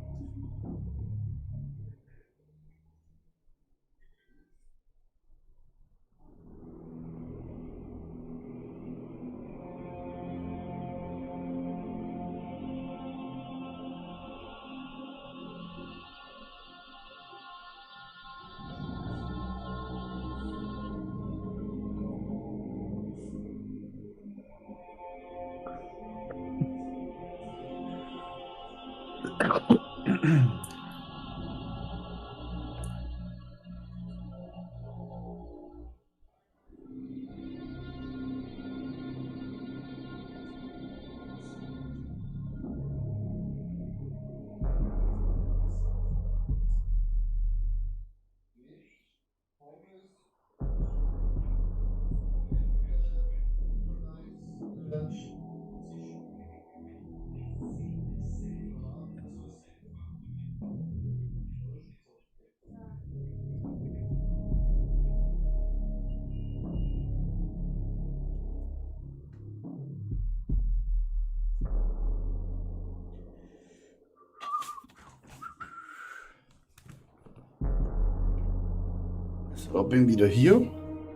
So, bin wieder hier.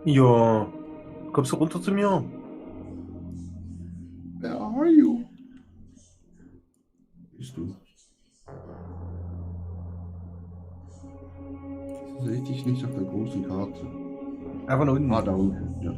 Ja. Kommst du runter zu mir? Where are you? Bist du? Sehe ich dich nicht auf der großen Karte. Einfach nach unten. Ah, da unten, ja.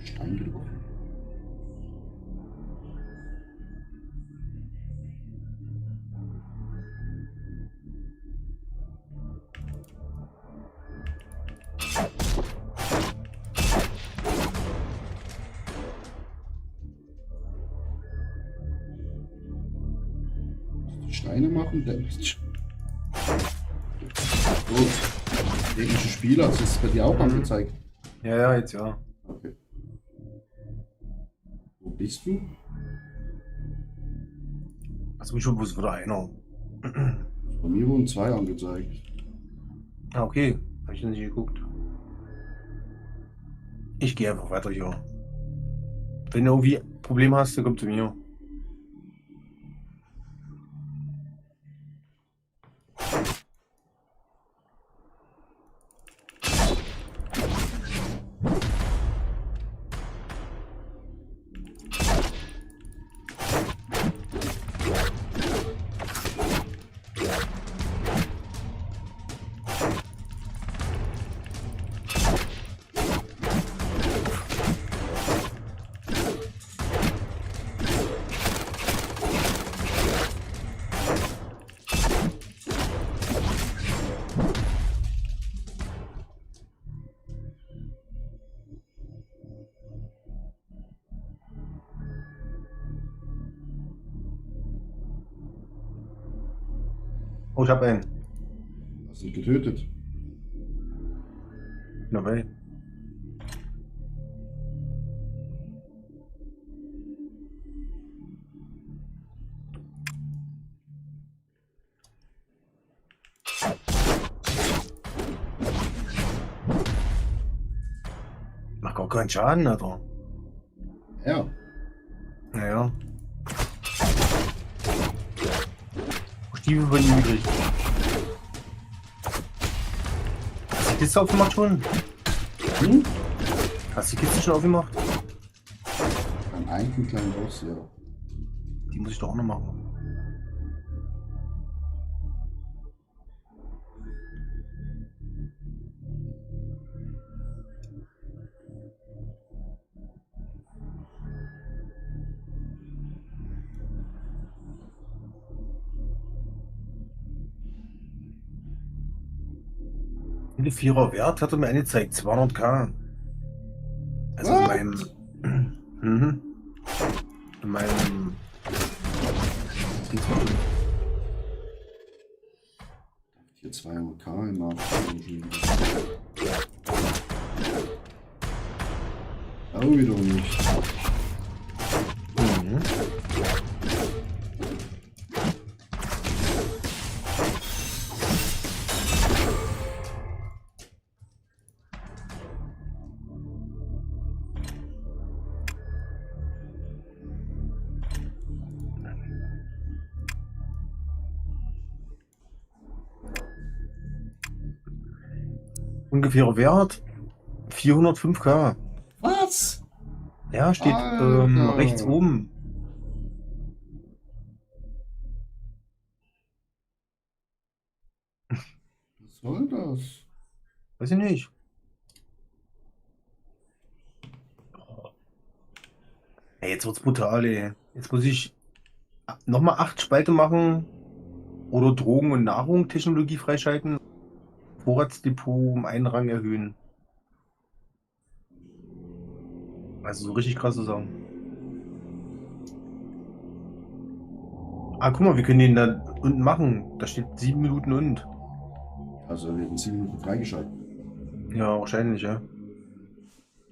Stein getroffen. Steine machen, Damage. Gut. Gegnerische Spieler, hast du das bei dir auch angezeigt? Ja, jetzt ja. Okay. Wo bist du? Hast du mich schon bloß wieder einer? Bei mir wurden 2 angezeigt. Ah, okay. Hab ich noch nicht geguckt. Ich gehe einfach weiter hier. Wenn du irgendwie Probleme hast, dann komm zu mir. Oh, ich hab einen. Hast du ihn getötet? Dabei. Macht gar keinen Schaden, Alter. Ja. Naja. Stiefel von ihm gekriegt. Hast du die Kiste aufgemacht schon? Hm? Hast du die Kiste schon aufgemacht? Ein einzigen kleinen Boss, ja. Die muss ich doch auch noch machen. Wie viel Vierer Wert hat er mir angezeigt? 200k. Also in What? meinem. Mhm. In meinem. Hier 200k im Markt. Auch wieder nicht. Mhm. Ungefährer Wert 405k. Was? Ja, steht Alter. rechts oben. Was soll das? Weiß ich nicht. Ey, jetzt wird's brutal, ey. Jetzt muss ich nochmal 8 Spalte machen oder Drogen- und Nahrung Technologie freischalten. Vorratsdepot um einen Rang erhöhen. Also so richtig krasse Sachen. Ah, guck mal, wir können den da unten machen. Da steht 7 Minuten und. Also wir haben 7 Minuten freigeschaltet. Ja, wahrscheinlich, ja.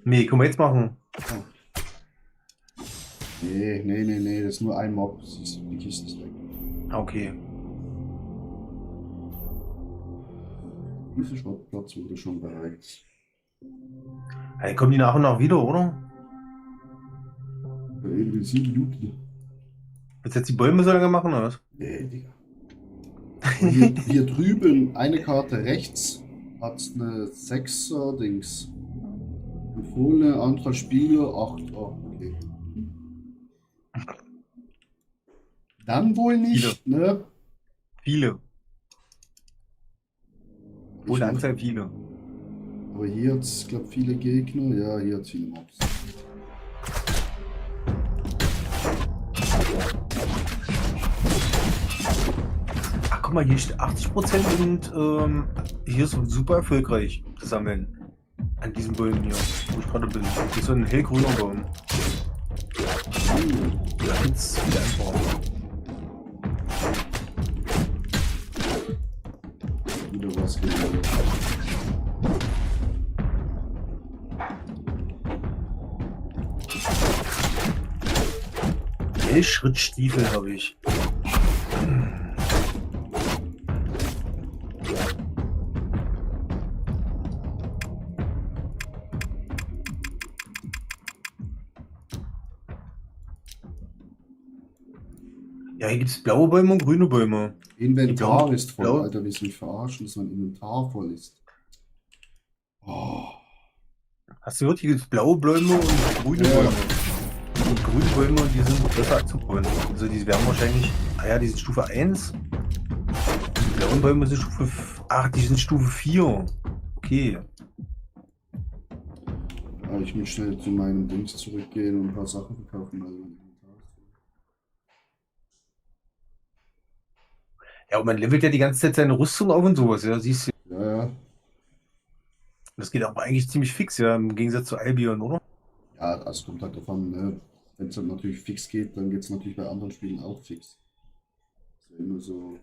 Nee, können wir jetzt machen. Nee, das ist nur ein Mob. Die Kiste ist weg. Ah, okay. Dieser Schrottplatz wurde schon bereit. Ja, dann kommen die nach und nach wieder, oder? Für irgendwie 7 Minuten. Willst du jetzt die Bäume so lange machen, oder was? Nee, Digga. Und hier drüben, eine Karte rechts, hat eine 6er-Dings. Empfohlene Anzahl Spieler 8. Oh, okay. Dann wohl nicht, ne? Viele. Wohl Ich eine mach- Anzahl viele. Aber hier hat es, glaube ich, viele Gegner. Ja, hier hat es viele Mobs. Ach, guck mal, hier steht 80% und hier ist super erfolgreich zu sammeln. An diesem Bäumen hier, wo ich gerade bin. Hier ist so ein hellgrüner Baum. Da geht's wieder einfach. Wieder was gelernt. Schrittstiefel habe ich. Ja, hier gibt es blaue Bäume und grüne Bäume. Inventar Die ist voll, blau- Alter. Wir sind verarschen, dass mein Inventar voll ist. Oh. Hast du gehört, hier gibt es blaue Bäume und grüne Ja. Bäume. Die grünen Bäume, die sind besser anzubauen. Also die werden wahrscheinlich, die sind Stufe 1. Die blauen Bäume sind die sind Stufe 4. Okay. Ja, ich muss schnell zu meinem Dings zurückgehen und ein paar Sachen verkaufen. Also mein Inventar ist voll. Ja, und man levelt ja die ganze Zeit seine Rüstung auf und sowas, ja, siehst du. Ja, ja. Das geht aber eigentlich ziemlich fix, ja, im Gegensatz zu Albion, oder? Ja, das kommt halt davon, ne? Wenn es dann natürlich fix geht, dann geht es natürlich bei anderen Spielen auch fix. Ist ja immer so.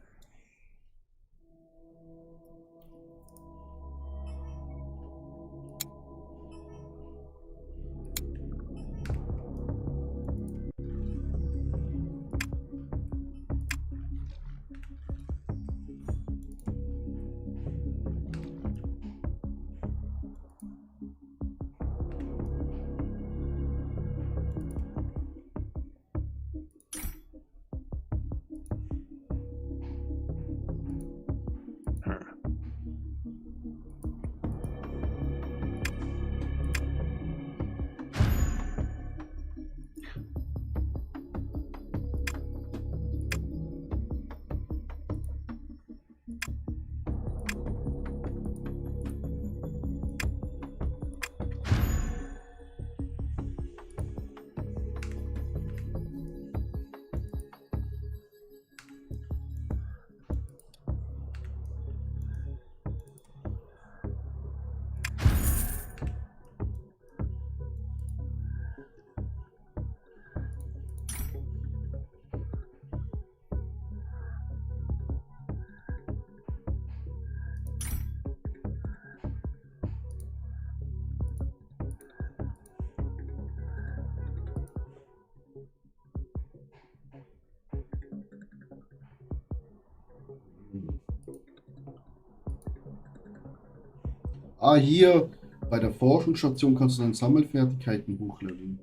Ah, hier bei der Forschungsstation kannst du deine Sammelfertigkeiten hochleveln.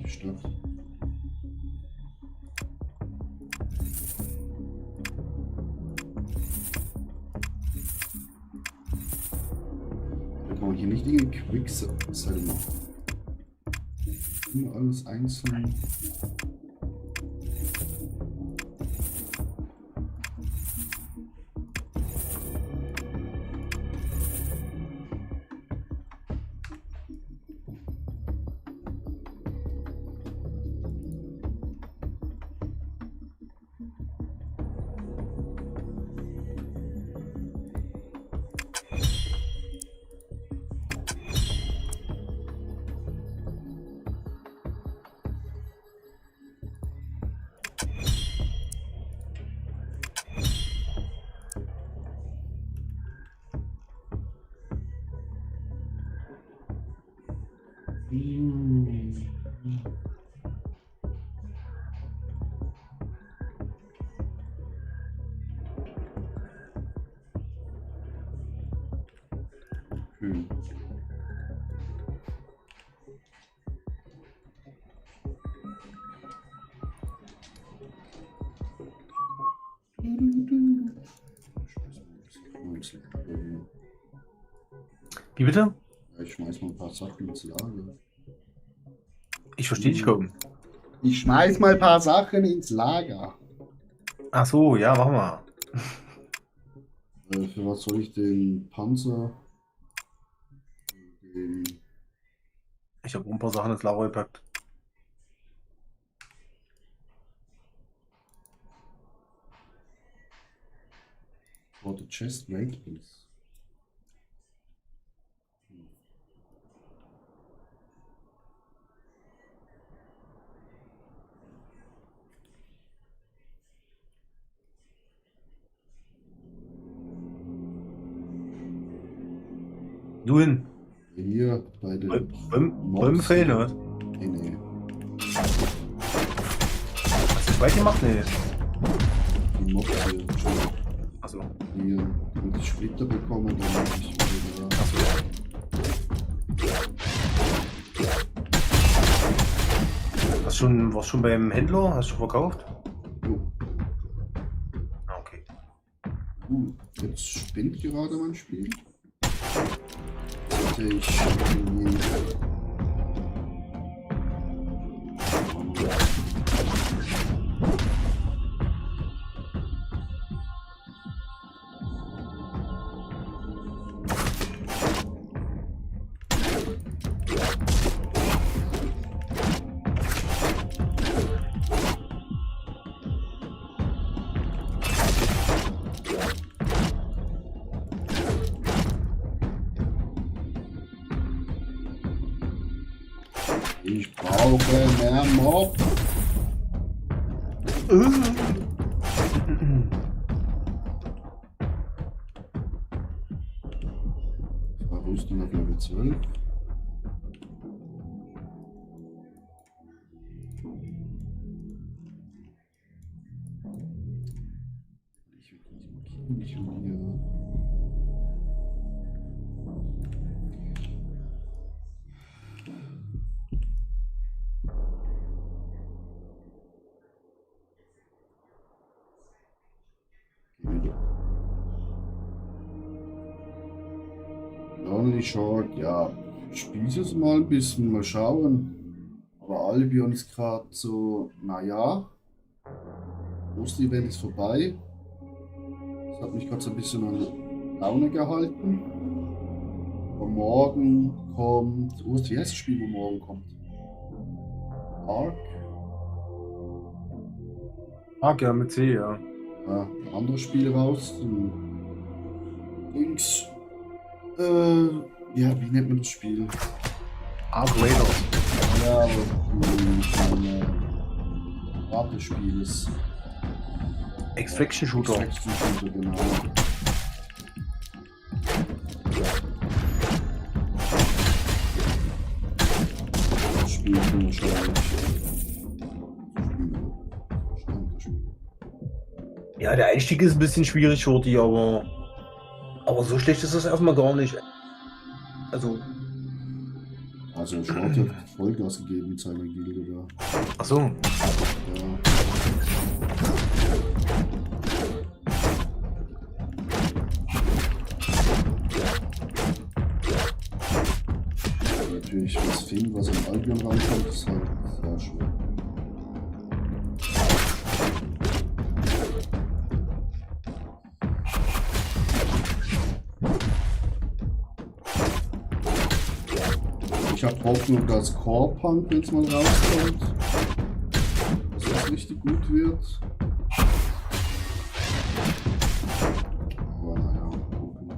Die Stadt. Da kann man hier nicht irgendwie Quicksilver machen. Immer alles einzeln. Schön. Wie bitte? Ja, ich schmeiß mal ein paar Sachen ins Lager. Ich verstehe dich kaum. Ich schmeiß mal ein paar Sachen ins Lager. Ach so, ja, machen wir. Für was soll ich den Panzer? Den Ich habe ein paar Sachen ins Lager gepackt. for the chest, wait, please. Du hin. Hier bei den Bäume fällen, oder was? Nee. Hast du weit gemacht? Nee. Die Mobs hier. Achso. Hier, damit ich Splitter bekomme, dann mache ich wieder. Achso. Warst schon beim Händler? Hast du verkauft? Oh, Ah, okay. jetzt spinnt gerade mein Spiel. Hätte ich irgendwie. Ich brauche mehr Mob. Rüstung auf Level 12. Ich markiere mich schon hier. Lonely Short, ja, ich spiele es mal ein bisschen, mal schauen. Aber Albion ist gerade so, naja, Ost-Event ist vorbei. Das hat mich gerade so ein bisschen an Laune gehalten. Aber morgen kommt, wie heißt das Spiel, wo morgen kommt? Ark? Ark, ja, mit C, ja. Ja, andere Spiele raus. Links. Ja, wie nennt man das Spiel? Ark Raiders. Ja, aber Ratespiel ist. Extraction Shooter. Extraction Shooter, genau. Das Spiel ist wahrscheinlich. Ja, der Einstieg ist ein bisschen schwierig, Shorty, aber so schlecht ist das erstmal gar nicht. Also Short hat Vollgas gegeben mit seiner Gilde da. ach so. Ja. Natürlich, das Film, was im Albion rankommt, ist halt sehr schwer. Ich habe Hoffnung, dass Core Punk jetzt mal rauskommt, dass das richtig gut wird. Aber naja, mal gucken.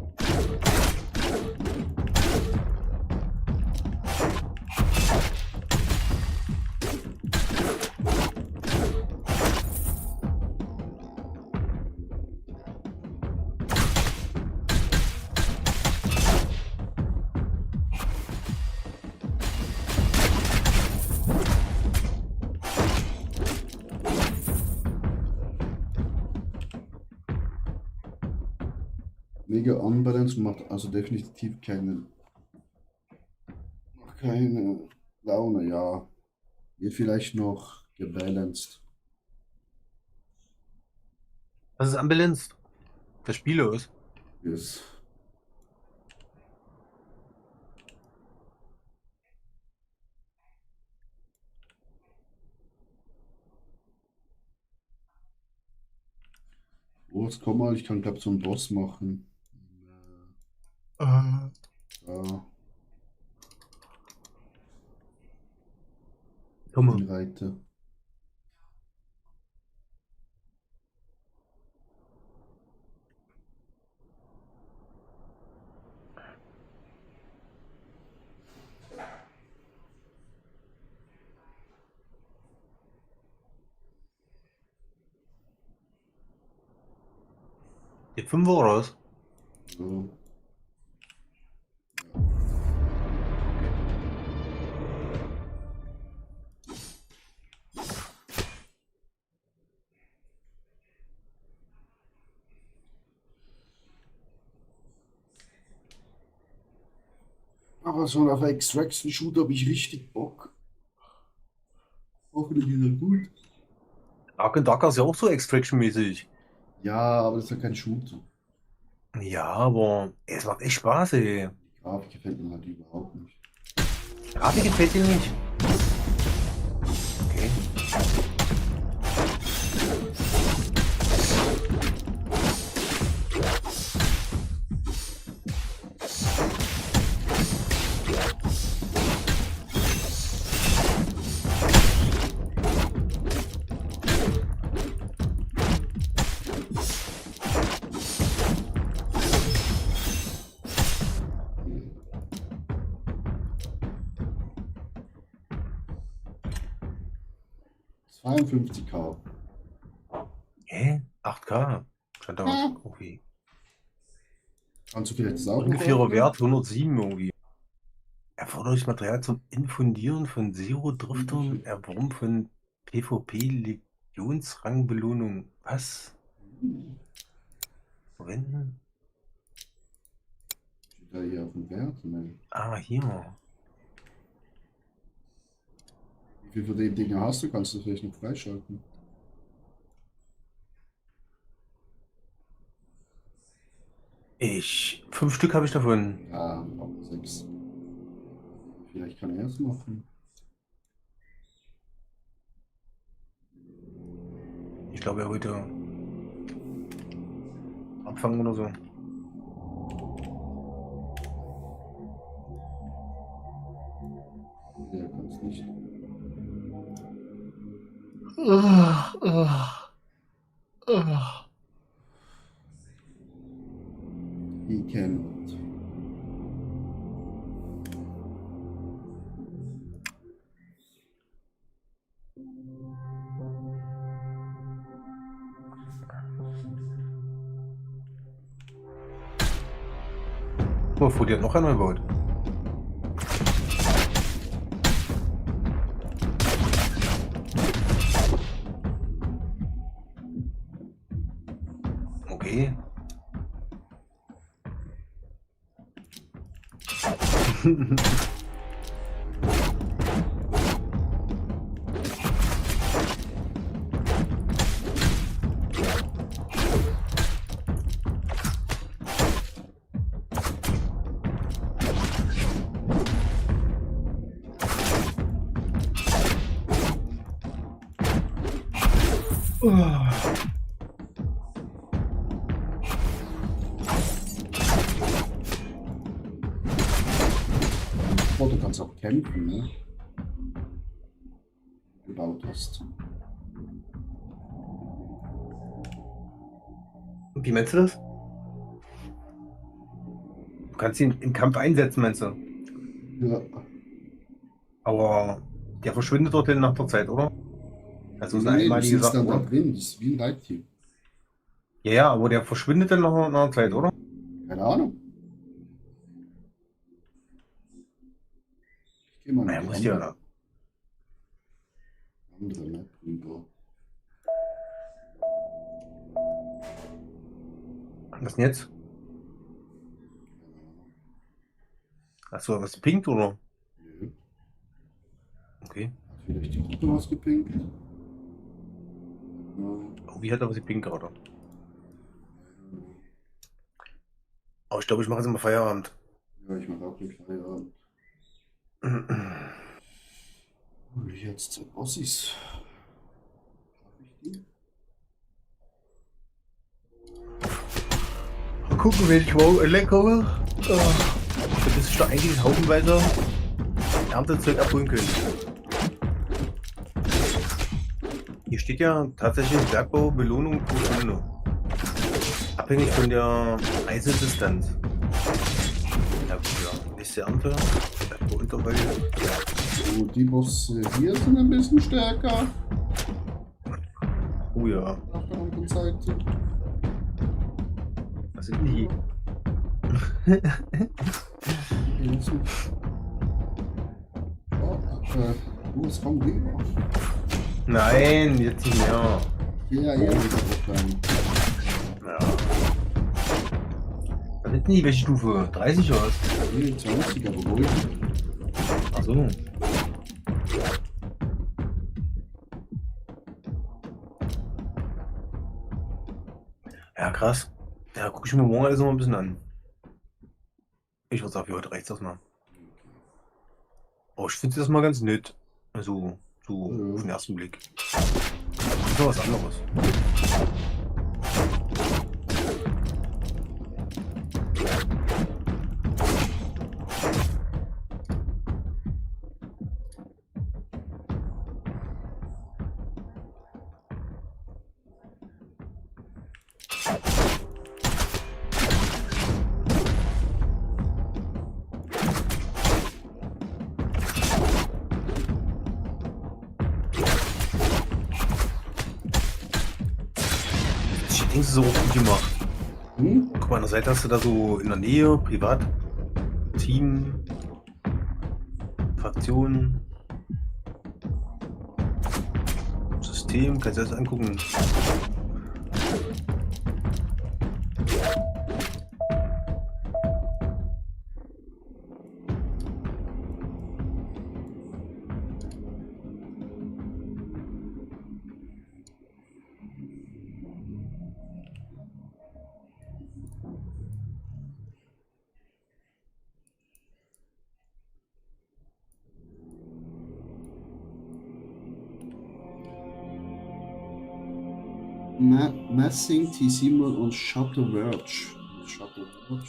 Mega unbalanced macht also definitiv keine Laune, ja. Wird vielleicht noch gebalanced. Das ist unbalanced. Das Spiel ist. Yes. Los, komm mal, ich kann glaube so einen Boss machen. Äh, Ja, Komm mal. Hinreiter. Die 5 oder was? So. Aber so auf Extraction Shoot habe ich richtig Bock. Hoffentlich ist er gut. Ark and Darker ist ja auch so Extraction-mäßig. Ja, aber das ist ja kein Shooter. Ja, aber es macht echt Spaß, ey. Die Grafik gefällt mir halt überhaupt nicht. Grafik gefällt dir nicht? Okay. Ja. 52K. Hä? 8K? Stand da was? Ja. Okay. Kannst du vielleicht das auch noch Ungefährer öffnen? Wert 107 irgendwie. Erforderliches Material zum Infundieren von Zero-Driftern, Erworben von PvP-Legionsrangbelohnung. Was? Verwenden? Steht da hier auf dem Wert? Ne. Ah, hier. Wie viel von den Dingen hast du? Kannst du vielleicht noch freischalten? Ich. 5 Stück habe ich davon. Ja, auch 6. Vielleicht kann er es machen. Ich glaube, er wollte abfangen oder so. Der kann es nicht. He cannot. Oh, vor dir hat noch einer gebaut. Okay. Oh, du kannst auch kämpfen, ne? Gebaut hast. Wie meinst du das? Du kannst ihn im Kampf einsetzen, meinst du? Ja. Aber der verschwindet dort nach der Zeit, oder? Also ist eine Nee, du einmalige sitzt Sache, dann da oder? drin. Das ist wie ein Leittier. Ja, ja, aber der verschwindet dann nach einer Zeit, oder? Keine Ahnung. Ich gehe mal in Naja, die muss ja. andere Map rüber. Was denn jetzt? Achso, was pinkt, oder? Nö. Okay. Hat vielleicht die Gruppe was gepinkt? Ja. Oh, wie hat er was gepinkt gerade? Aber ich glaube, ich mache jetzt mal Feierabend. Ja, ich mache auch gleich Feierabend. Jetzt zur Bossis. Schaff ich die? gucken, wenn ich morgen online komme. Da bist du doch eigentlich haufenweise Erntezeug abholen können. Hier steht ja tatsächlich Bergbau, Belohnung pro Stunde. Abhängig von der Reisedistanz. Ja, gut, ja. Nächste Ernte, Bergbauintervall. So, die Bosse hier sind ein bisschen stärker. Oh ja. Auf der anderen Seite. Was sind die? Oh, es kommt rüber. Nein, jetzt nicht mehr. Ja, ja, dann. Ja. Was sind die? Welche Stufe? 30 oder was? Nee, 20, aber wohl. Achso. Ja, krass. Ja, guck ich mir morgen alles noch mal ein bisschen an. Ich würde sagen, für heute reicht's das mal. Oh, ich finde das mal ganz nett. Also, so Ja. auf den ersten Blick. Das ist doch was anderes. Dings ist so gut gemacht. Guck mal, an der Seite hast du da so in der Nähe, privat, Team, Fraktion, System, kannst du das angucken. Messing, T-Symbol und Shuttle Verge. Shuttle Verge.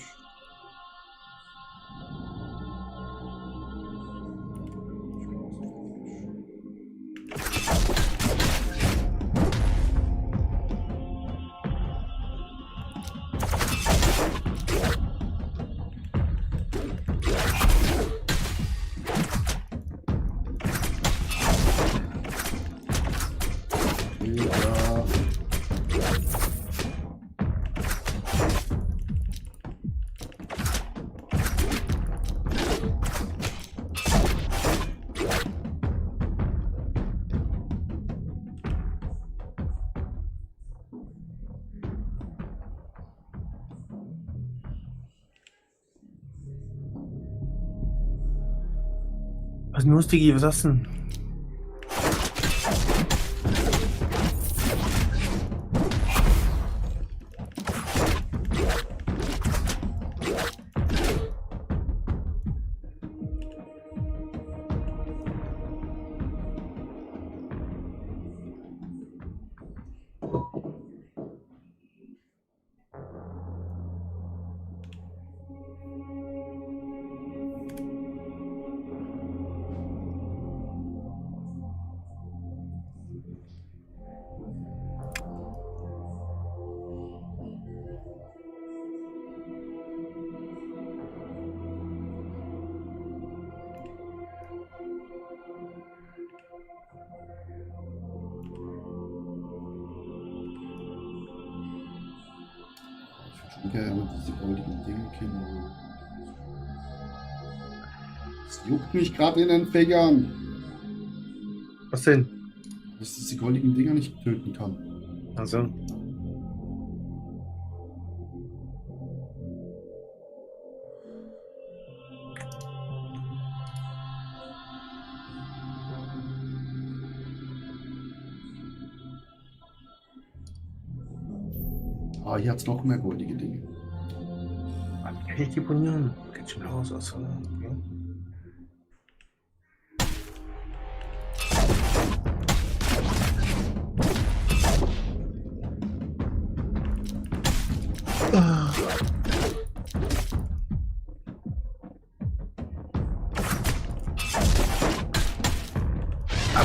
Ja. Was ist denn los, Digi? Was hast du denn? Okay, aber diese goldigen Dinge kennen. Es juckt mich gerade in den Fingern, Was denn? dass ich diese goldigen Dinger nicht töten kann. Also. Ah, hier hat es noch mehr goldige Dinge. Kann ich deponieren? Geht schon los. Also, okay.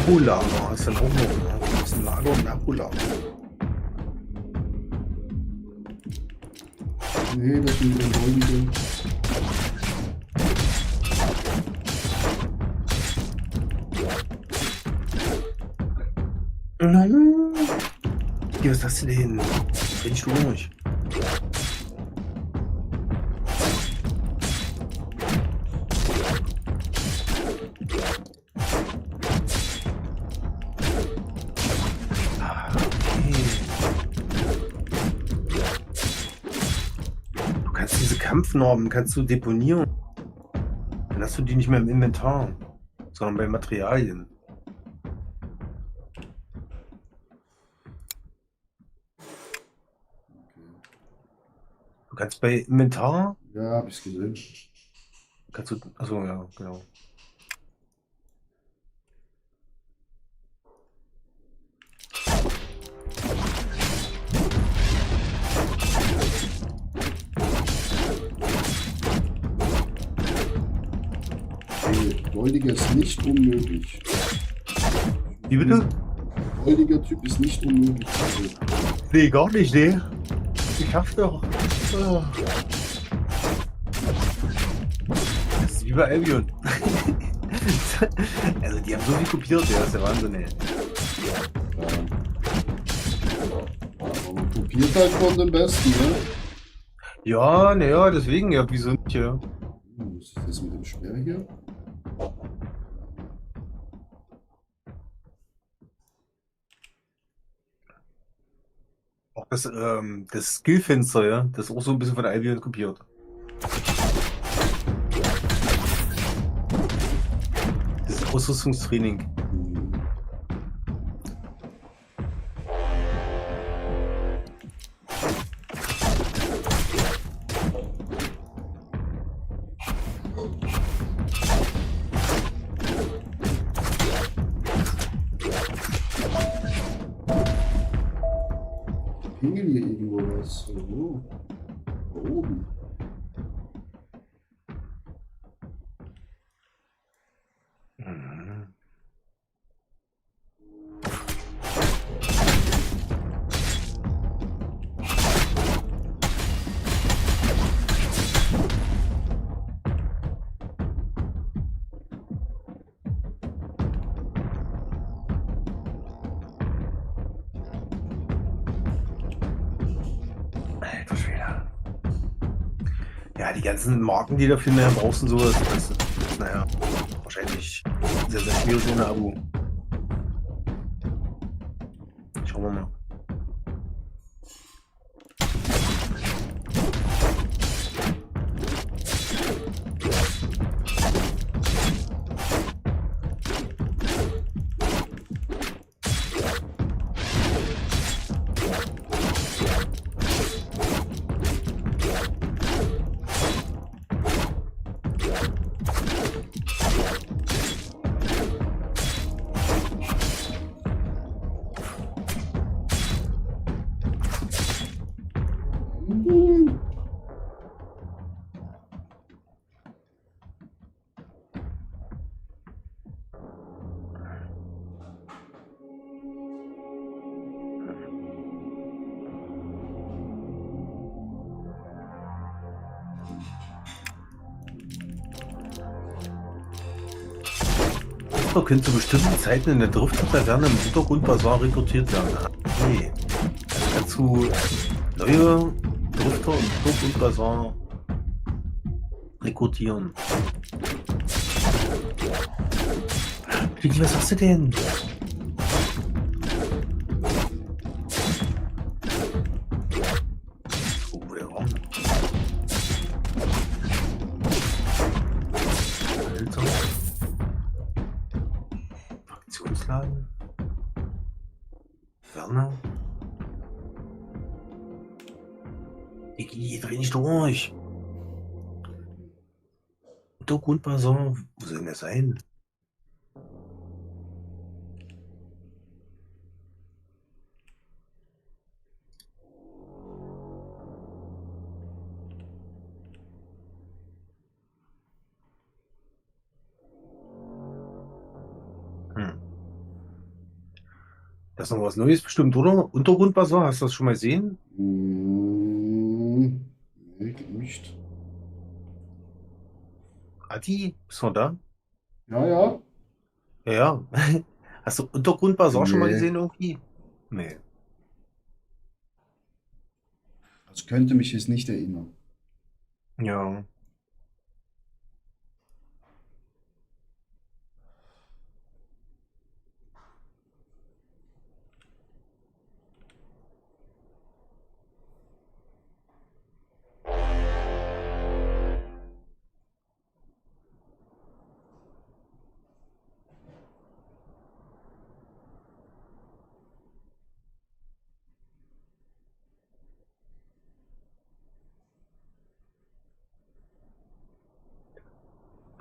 Abolager ist dann auch noch. Ne? Das ist ein Lager und ein Abolager. Nee, das sind den Goldigen. Wie, was hast du denn? Dreh dich durch. Ah, okay. Du kannst diese Kampfnormen kannst du deponieren. Dann hast du die nicht mehr im Inventar, sondern bei Materialien. Du kannst bei Inventar, Ja, hab ich gesehen. kannst du, also ja, genau. Nee, Goldiger ist nicht unmöglich. Wie bitte? Goldiger Typ ist nicht unmöglich. Nee, gar nicht, nee. Ich schaff's doch. Oh. Das ist wie bei Albion. Also die haben so viel kopiert, ja, das ist der Wahnsinn, ey. Aber man kopiert halt von dem Besten, ne? Ja, naja, deswegen ja, wieso nicht, ja. Was ist das mit dem Speer hier? Auch das Skillfenster, ja, das ist auch so ein bisschen von Albion kopiert. Das Ausrüstungstraining. Hm. Pingel hier irgendwo was? Oh. Da oben. Mhm. Alter Schwede. Ja, die ganzen Marken, die dafür nachher brauchst und sowas, das ist, naja, wahrscheinlich sehr, sehr schwierig ohne Abo. Schauen wir mal. Hm. Drifter können zu bestimmten Zeiten in der Drifter-Taverne im Untergrundbasar rekrutiert werden. Okay. Also kannst du neue Drifter im Untergrundbasar rekrutieren. Vicky, was hast du denn? Oh, der Raum. Alter. Fraktionsladen. Werner. Ich dreh nicht durch. Untergrundbasar. Wo soll denn das sein? Hm. Das ist noch was Neues bestimmt, oder? Untergrundwasser, hast du das schon mal gesehen? Nee, nicht. Adi, bist du noch da? Ja, ja. Ja, ja. Hast du Untergrundwasser schon mal Nee. gesehen irgendwie? Nee. Also könnte mich jetzt nicht erinnern. Ja.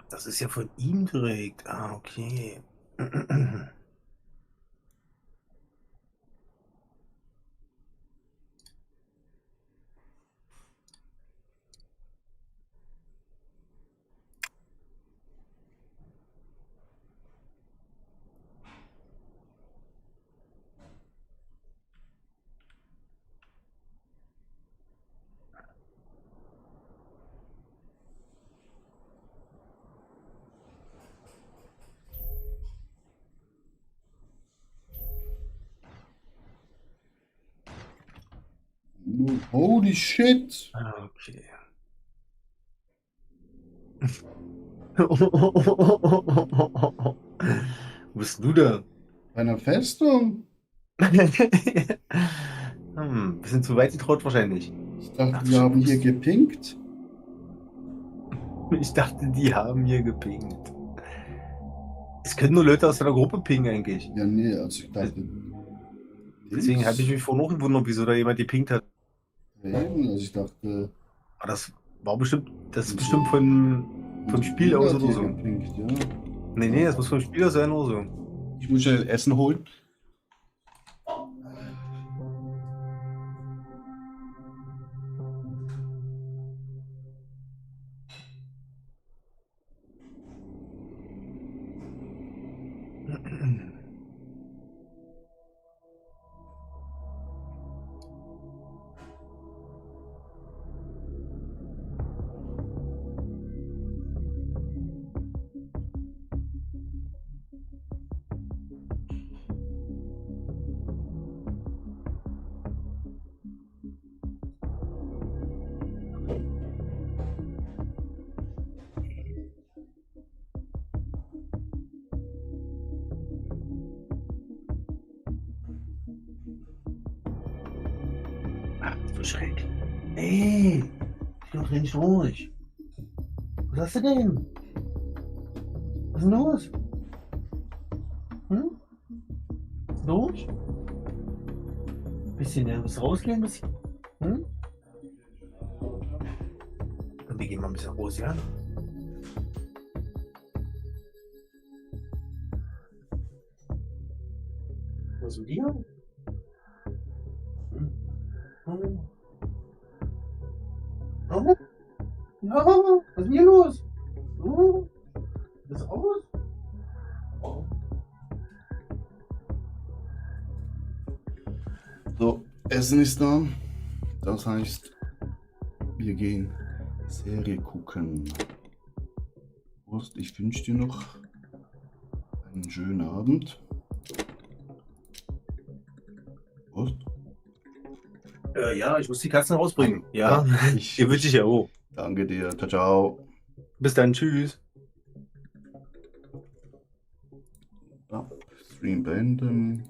Das ist ja von ihm direkt. Ah, okay. Holy shit! Ah, okay. Wo bist du da? Bei einer Festung? Bisschen zu weit getraut wahrscheinlich. Ich dachte, Ach du wir haben hier Scheiße. gepinkt. Ich dachte, die haben hier gepinkt. Es können nur Leute aus deiner Gruppe pingen eigentlich. Ja, nee, also ich dachte, Deswegen habe ich Dings. mich vorhin auch gewundert, wieso da jemand gepinkt hat. Ja, eben, also ich dachte, Aber das ist bestimmt vom Spiel Spieler aus hat oder hier so. gepinkt, ja. Nee, das muss vom Spiel aus sein oder so. Ich muss schnell Essen holen. Ach, du Schreck. Ey, ich bin doch nicht ruhig. Was hast du denn? Was ist denn los? Hm? Was ist los? Bisschen nervös rausgehen, bisschen. Hm? Und wir gehen mal ein bisschen raus, ja? Was ist mit dir? Hm? Hm? Hm? Ja, was ist denn hier los? Hm? Was ist aus? So, Essen ist da. Das heißt, wir gehen Serie gucken. Prost, ich wünsche dir noch einen schönen Abend. Prost. Ja, ich muss die Katzen rausbringen. Ja, ich ihr wünsche ich ja auch. danke dir. Ciao, ciao. Bis dann, tschüss. Ja, Stream beenden.